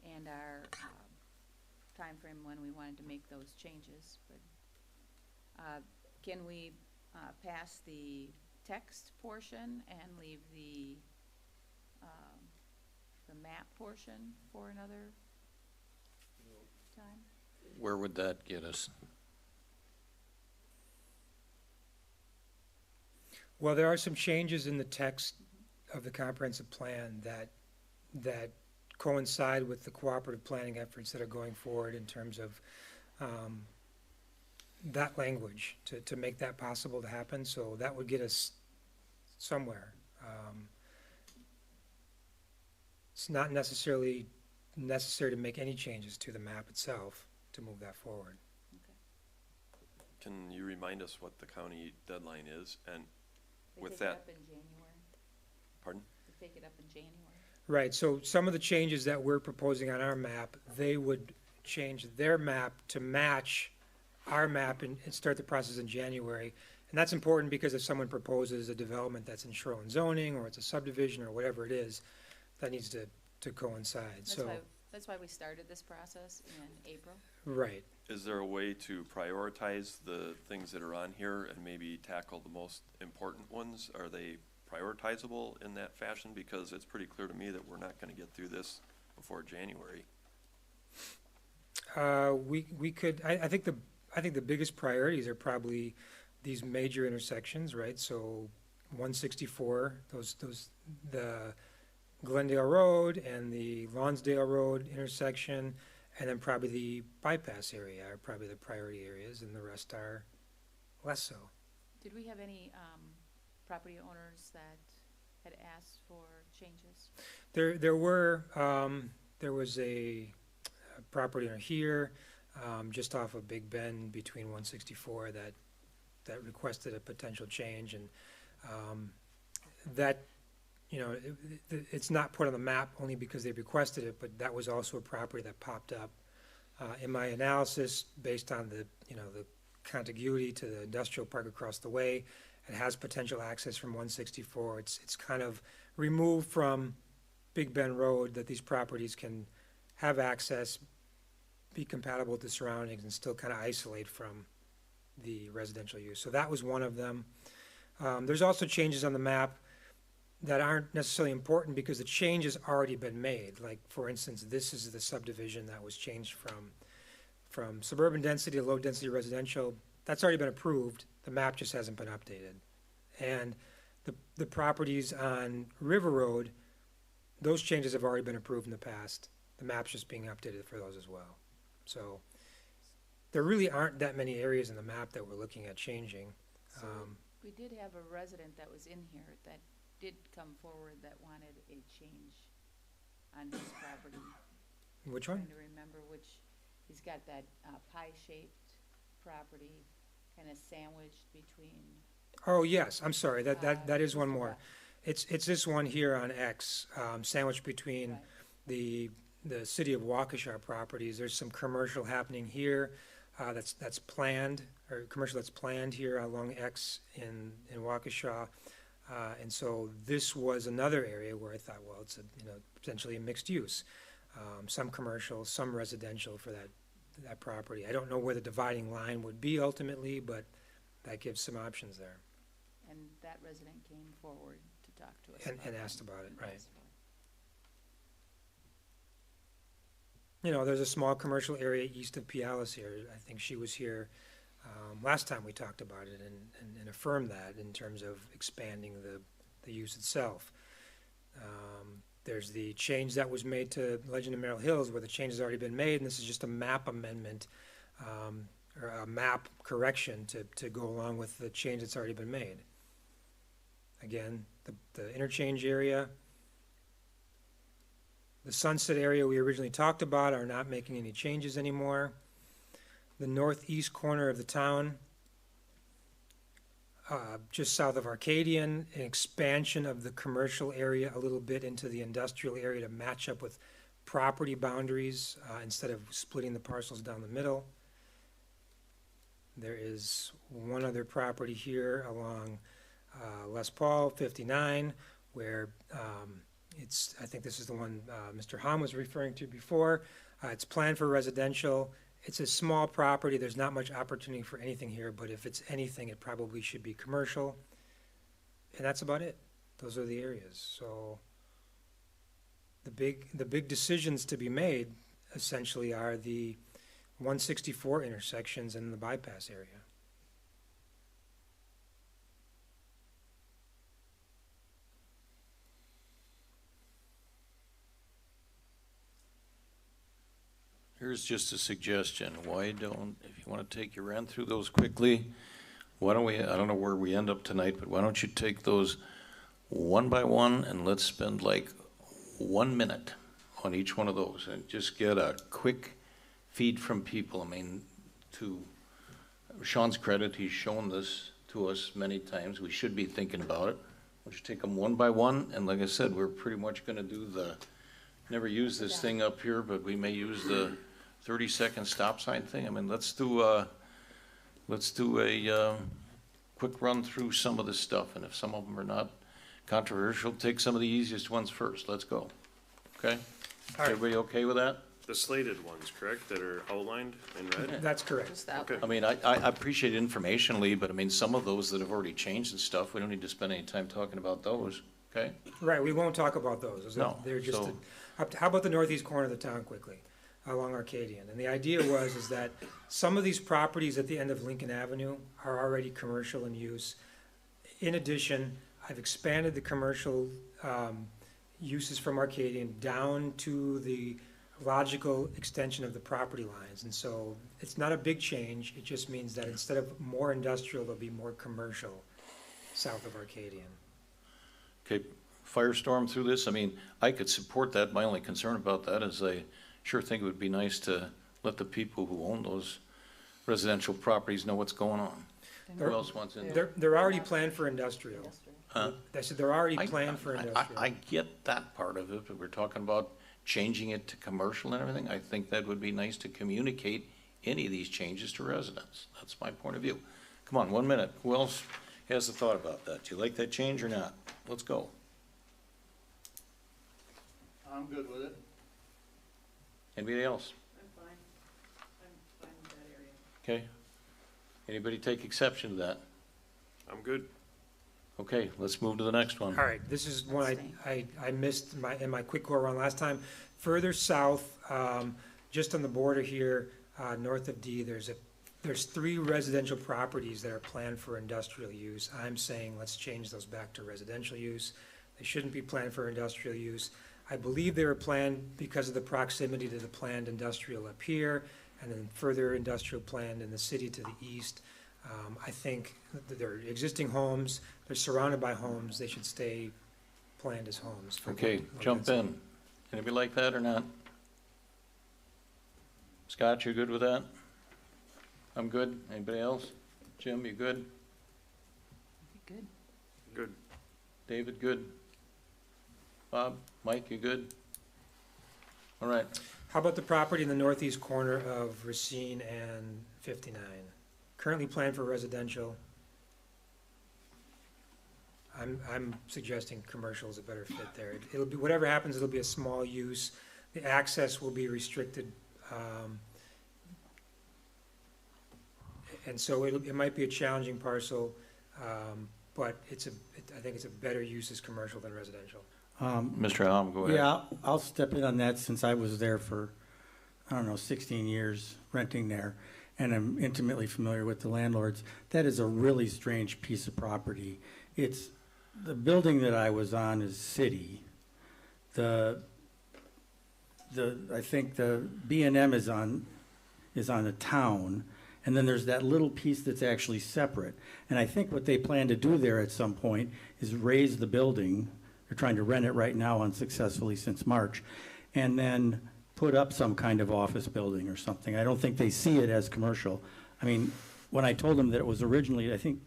and our timeframe when we wanted to make those changes, but can we pass the text portion and leave the map portion for another time? Where would that get us? Well, there are some changes in the text of the comprehensive plan that coincide with the cooperative planning efforts that are going forward in terms of that language to make that possible to happen. So that would get us somewhere. It's not necessarily necessary to make any changes to the map itself to move that forward. Can you remind us what the county deadline is? And They with take that, it up in January. pardon? They take it up in January. Right, so some of the changes that we're proposing on our map, they would change their map to match our map and start the process in January. And that's important because if someone proposes a development that's in shoreline zoning, or it's a subdivision, or whatever it is, that needs to coincide, so. That's why we started this process in April. Right. Is there a way to prioritize the things that are on here and maybe tackle the most important ones? Are they prioritizable in that fashion? Because it's pretty clear to me that we're not gonna get through this before January. We could, I think the biggest priorities are probably these major intersections, right? So 164, the Glendale Road and the Lonsdale Road intersection, and then probably the bypass area are probably the priority areas, and the rest are less so. Did we have any property owners that had asked for changes? There was a property owner here, just off of Big Bend between 164 that requested a potential change, and that, you know, it's not put on the map only because they requested it, but that was also a property that popped up. In my analysis, based on the contiguity to the industrial park across the way, it has potential access from 164. It's kind of removed from Big Bend Road, that these properties can have access, be compatible with the surroundings, and still kind of isolate from the residential use. So that was one of them. There's also changes on the map that aren't necessarily important because the change has already been made. Like, for instance, this is the subdivision that was changed from suburban density to low density residential. That's already been approved. The map just hasn't been updated. And the properties on River Road, those changes have already been approved in the past. The map's just being updated for those as well. So there really aren't that many areas in the map that we're looking at changing. So we did have a resident that was in here that did come forward that wanted a change on his property. Which one? Trying to remember which, he's got that pie-shaped property kind of sandwiched between. Oh, yes, I'm sorry, that is one more. It's this one here on X, sandwiched between Right. the city of Waukesha properties. There's some commercial happening here, that's planned, or commercial that's planned here along X in Waukesha. And so this was another area where I thought, well, it's potentially a mixed use. Some commercial, some residential for that property. I don't know where the dividing line would be ultimately, but that gives some options there. And that resident came forward to talk to us. And about asked that. about it, And right. asked about it. There's a small commercial area east of Pialis here. I think she was here last time we talked about it and affirmed that in terms of expanding the use itself. There's the change that was made to Legend of Merrill Hills, where the change has already been made, and this is just a map amendment, or a map correction to go along with the change that's already been made. Again, the interchange area, the Sunset area we originally talked about are not making any changes anymore. The northeast corner of the town, just south of Arcadian, an expansion of the commercial area a little bit into the industrial area to match up with property boundaries instead of splitting the parcels down the middle. There is one other property here along Les Paul 59 where I think this is the one Mr. Hahn was referring to before. It's planned for residential. It's a small property. There's not much opportunity for anything here, but if it's anything, it probably should be commercial. And that's about it. Those are the areas. So the big decisions to be made essentially are the 164 intersections and the bypass area. Here's just a suggestion. Why don't, if you want to take your run through those quickly, why don't we, I don't know where we end up tonight, but why don't you take those one by one and let's spend like 1 minute on each one of those and just get a quick feed from people. I mean, to Sean's credit, he's shown this to us many times. We should be thinking about it. Why don't you take them one by one? And like I said, we're pretty much going to do the, never use this thing up here, but we may use the 30-second stop sign thing. I mean, let's do a quick run through some of this stuff, and if some of them are not controversial, take some of the easiest ones first. Let's go. Okay? Everybody okay with that? The slated ones, correct, that are outlined in red? That's correct. Okay. I mean, I appreciate it informationally, but I mean, some of those that have already changed and stuff, we don't need to spend any time talking about those, okay? Right, we won't talk about those. No, They're just, so- how about the northeast corner of the town quickly, along Arcadian? And the idea is that some of these properties at the end of Lincoln Avenue are already commercial in use. In addition, I've expanded the commercial uses from Arcadian down to the logical extension of the property lines. And so it's not a big change. It just means that instead of more industrial, there'll be more commercial south of Arcadian. Okay, firestorm through this, I mean, I could support that. My only concern about that is I sure think it would be nice to let the people who own those residential properties know what's going on. Who else wants in? They're already planned for industrial. Huh? I said they're already planned for industrial. I get that part of it, but we're talking about changing it to commercial and everything. I think that would be nice to communicate any of these changes to residents. That's my point of view. Come on, 1 minute. Who else has a thought about that? Do you like that change or not? Let's go. I'm good with it. Anybody else? I'm fine. I'm fine with that area. Okay. Anybody take exception to that? I'm good. Okay, let's move to the next one. All right, this is one I missed in my quick go around last time. Further south, just on the border here, north of D, there's 3 residential properties that are planned for industrial use. I'm saying let's change those back to residential use. They shouldn't be planned for industrial use. I believe they were planned because of the proximity to the planned industrial up here, and then further industrial planned in the city to the east. I think that they're existing homes, they're surrounded by homes, they should stay planned as homes. Okay, jump in. Anybody like that or not? Scott, you good with that? I'm good. Anybody else? Jim, you good? Good. Good. David, good? Bob, Mike, you good? All right. How about the property in the northeast corner of Racine and 59? Currently planned for residential. I'm suggesting commercial is a better fit there. It'll be, whatever happens, it'll be a small use. The access will be restricted. And so it might be a challenging parcel, but I think it's a better use as commercial than residential. Mr. Allen, go ahead. Yeah, I'll step in on that since I was there for, 16 years renting there, and I'm intimately familiar with the landlords. That is a really strange piece of property. It's, the building that I was on is city. I think the B&M is on the town, and then there's that little piece that's actually separate. And I think what they plan to do there at some point is raise the building. They're trying to rent it right now unsuccessfully since March, and then put up some kind of office building or something. I don't think they see it as commercial. I mean, when I told them that it was originally, I think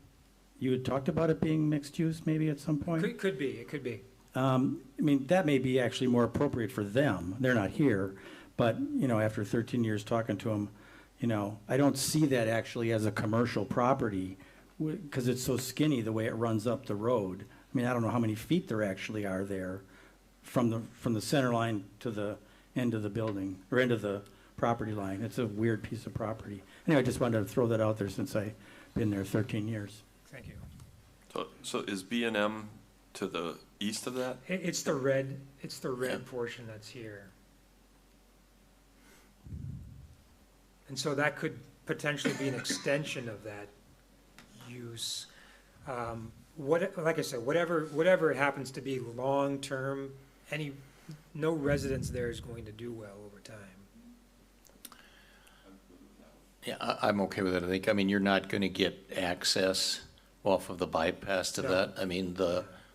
you had talked about it being mixed use maybe at some point? It could be. I mean, that may be actually more appropriate for them. They're not here, but, after 13 years talking to them, I don't see that actually as a commercial property because it's so skinny the way it runs up the road. I mean, I don't know how many feet there actually are there, from the center line to the end of the building, or end of the property line. It's a weird piece of property. Anyway, I just wanted to throw that out there since I've been there 13 years. Thank you. So is B&M to the east of that? It's the red portion that's here. And so that could potentially be an extension of that use. Like I said, whatever it happens to be long-term, no residence there is going to do well over time. Yeah, I'm okay with it. I mean, you're not going to get access off of the bypass to that. I mean,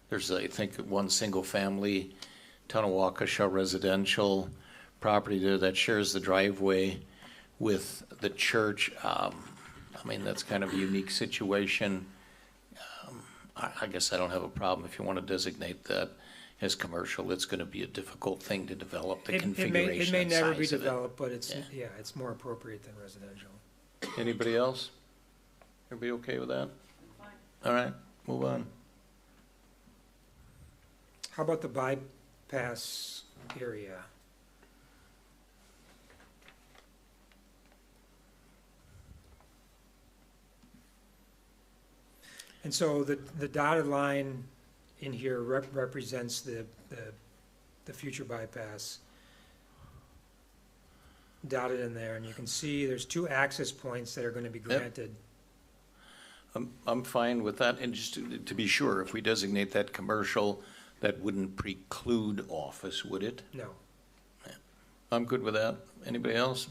there's, I think, one single-family town of Waukesha residential property there that shares the driveway with the church. I mean, that's kind of a unique situation. I guess I don't have a problem if you want to designate that as commercial. It's going to be a difficult thing to develop, the configuration It may and never size be of it. developed, but it's more appropriate than residential. Anybody else? Everybody okay with that? All right, move on. How about the bypass area? And so the dotted line in here represents the future bypass dotted in there, and you can see there's 2 access points that are going to be granted. I'm fine with that, and just to be sure, if we designate that commercial, that wouldn't preclude office, would it? No. I'm good with that. Anybody else?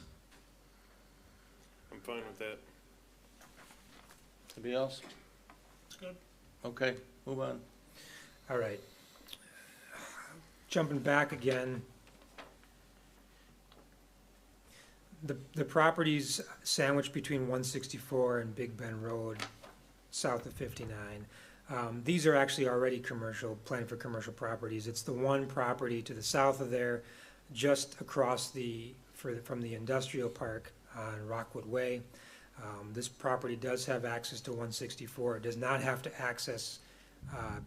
I'm fine with that. Anybody else? It's good. Okay, move on. All right. Jumping back again. The properties sandwiched between 164 and Big Bend Road, south of 59. These are actually already commercial, planned for commercial properties. It's the one property to the south of there, just across from the industrial park on Rockwood Way. This property does have access to 164. It does not have to access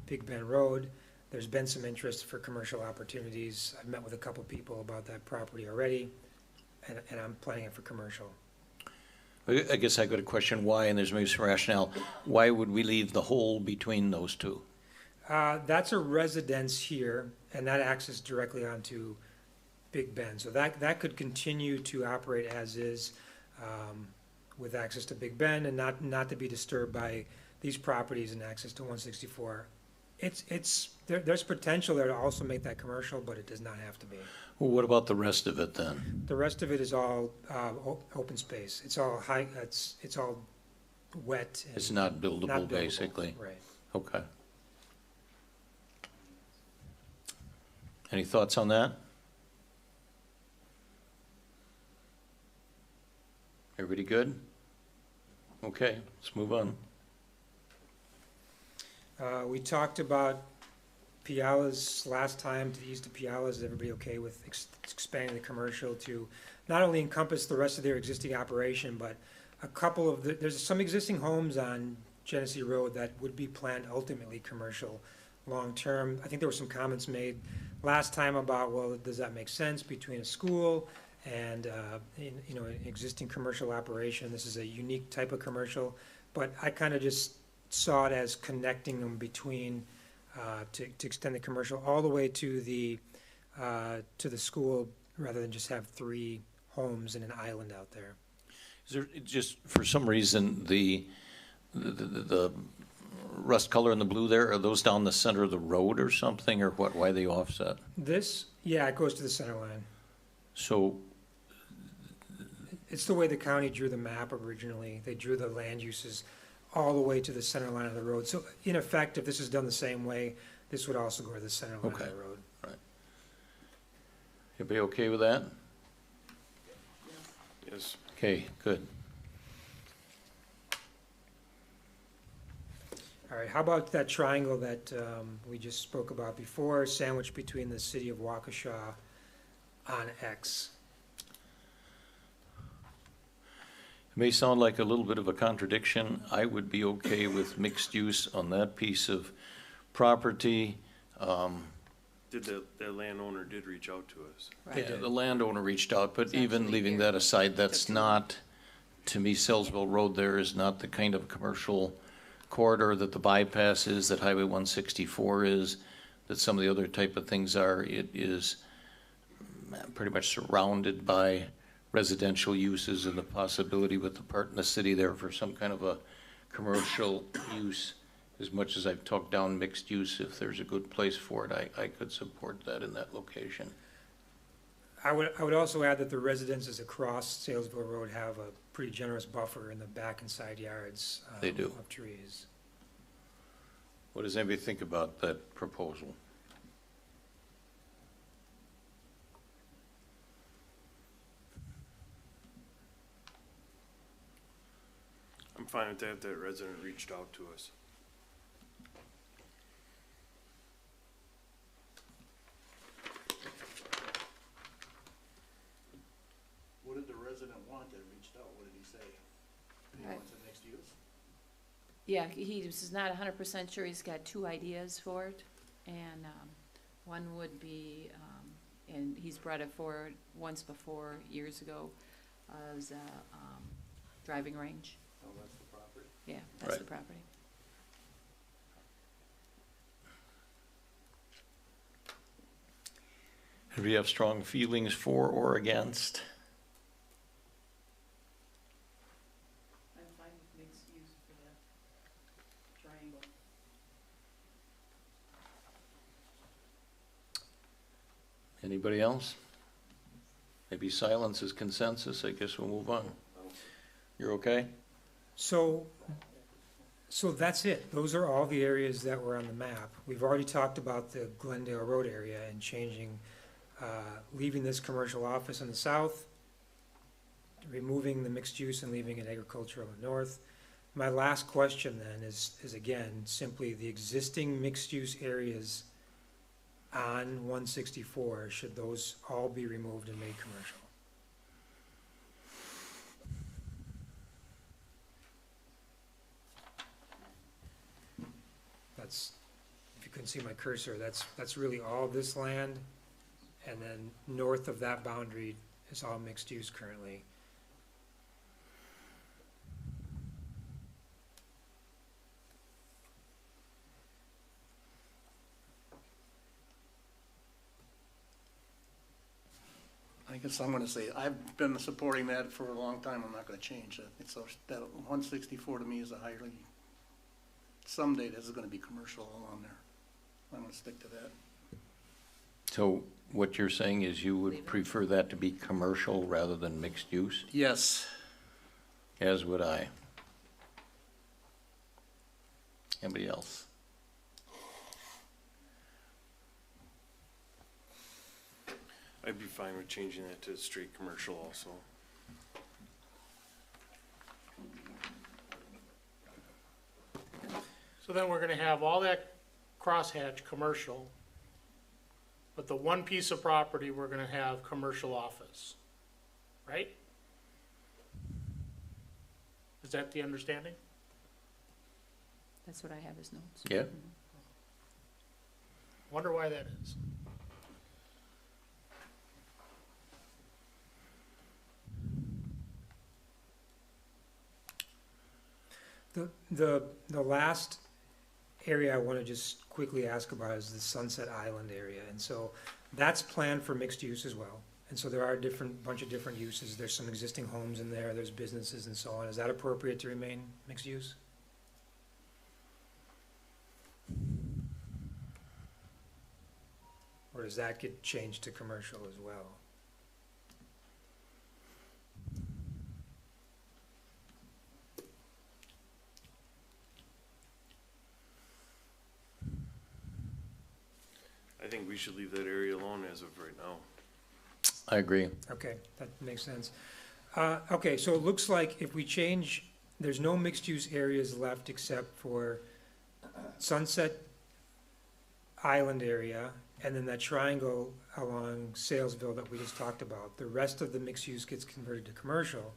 Big Bend Road. There's been some interest for commercial opportunities. I've met with a couple people about that property already, and I'm planning it for commercial. I guess I got a question why, and there's maybe some rationale. Why would we leave the hole between those two? That's a residence here, and that access directly onto Big Bend. So that could continue to operate as is, with access to Big Bend and not to be disturbed by these properties and access to 164. There's potential there to also make that commercial, but it does not have to be. Well, what about the rest of it then? The rest of it is all open space. It's all it's all wet. And It's not buildable, basically. Right. Okay. Any thoughts on that? Everybody good? Okay, let's move on. We talked about Piala's last time, to the east of Piala's. Is everybody okay with expanding the commercial to not only encompass the rest of their existing operation, but a couple of there's some existing homes on Genesee Road that would be planned ultimately commercial long-term. I think there were some comments made last time about, well, does that make sense between a school and an existing commercial operation? This is a unique type of commercial, but I kind of just saw it as connecting them between to extend the commercial all the way to the school, rather than just have 3 homes in an island out there. Is there just, for some reason, the rust color and the blue there, are those down the center of the road or something, or what? Why are they offset? It goes to the center line. So, It's the way the county drew the map originally. They drew the land uses all the way to the center line of the road. So in effect, if this is done the same way, this would also go to the center line of the road. right. Everybody okay with that? Yes. Okay, good. All right, how about that triangle that we just spoke about before, sandwiched between the city of Waukesha on X? It may sound like a little bit of a contradiction. I would be okay with mixed use on that piece of property. The landowner did reach out to us. Yeah, the landowner reached out, but It's even actually leaving here. that aside, that's Took too not, to me, Salesville Road there is not the kind of commercial corridor that the bypass is, that Highway 164 is, that some of the other type of things are. It is pretty much surrounded by residential uses and the possibility with the part in the city there for some kind of a commercial use. As much as I've talked down mixed use, if there's a good place for it, I could support that in that location. I would also add that the residences across Salesville Road have a pretty generous buffer in the back and side yards. They do. Of trees. What does anybody think about that proposal? I'm fine with that, if that resident reached out to us. What did the resident want that reached out? What did he say? He Right. wants a mixed use? Yeah, he's not 100% sure. He's got two ideas for it. And one would be, and he's brought it forward once before, years ago, as a driving range. Oh, that's the property. Yeah, that's the Right. property. Do we have strong feelings for or against? I'm fine with mixed use for that triangle. Anybody else? Maybe silence is consensus. I guess we'll move on. You're okay? So that's it. Those are all the areas that were on the map. We've already talked about the Glendale Road area and changing, leaving this commercial office in the south, removing the mixed use and leaving it agricultural in the north. My last question then is again, simply the existing mixed use areas on 164, should those all be removed and made commercial? That's, if you couldn't see my cursor, that's really all this land. And then north of that boundary is all mixed use currently. I guess I'm gonna say, I've been supporting that for a long time. I'm not gonna change it. It's, that 164 to me is a highly, someday this is gonna be commercial along there. I'm gonna stick to that. So what you're saying is you would prefer that to be commercial rather than mixed use? Yes. As would I. Anybody else? I'd be fine with changing that to straight commercial also. So then we're gonna have all that crosshatch commercial, but the one piece of property, we're gonna have commercial office, right? Is that the understanding? That's what I have as notes. Yeah. Wonder why that is. The last area I want to just quickly ask about is the Sunset Island area. And so that's planned for mixed use as well. And so there are bunch of different uses. There's some existing homes in there, there's businesses and so on. Is that appropriate to remain mixed use? Or does that get changed to commercial as well? I think we should leave that area alone as of right now. I agree. Okay, that makes sense. Okay, so it looks like if we change, there's no mixed-use areas left except for Sunset Island area, and then that triangle along Salesville that we just talked about. The rest of the mixed use gets converted to commercial.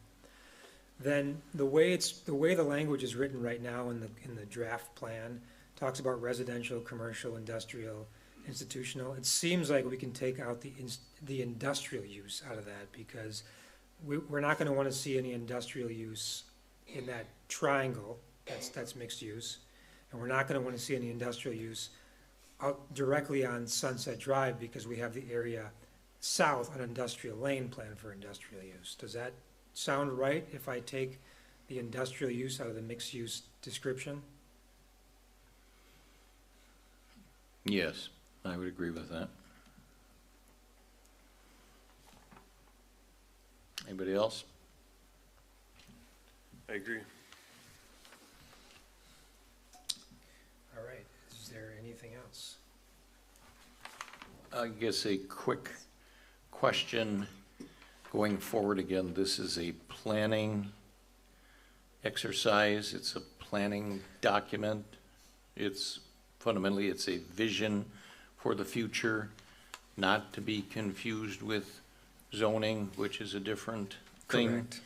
Then the way the language is written right now in the draft plan talks about residential, commercial, industrial, institutional. It seems like we can take out the industrial use out of that, because we're not gonna wanna see any industrial use in that triangle, that's mixed use. And we're not gonna wanna see any industrial use out directly on Sunset Drive, because we have the area south on Industrial Lane planned for industrial use. Does that sound right if I take the industrial use out of the mixed use description? Yes, I would agree with that. Anybody else? I agree. All right, is there anything else? I guess a quick question going forward. Again, this is a planning exercise. It's a planning document. Fundamentally, it's a vision for the future, not to be confused with zoning, which is a different thing. Correct.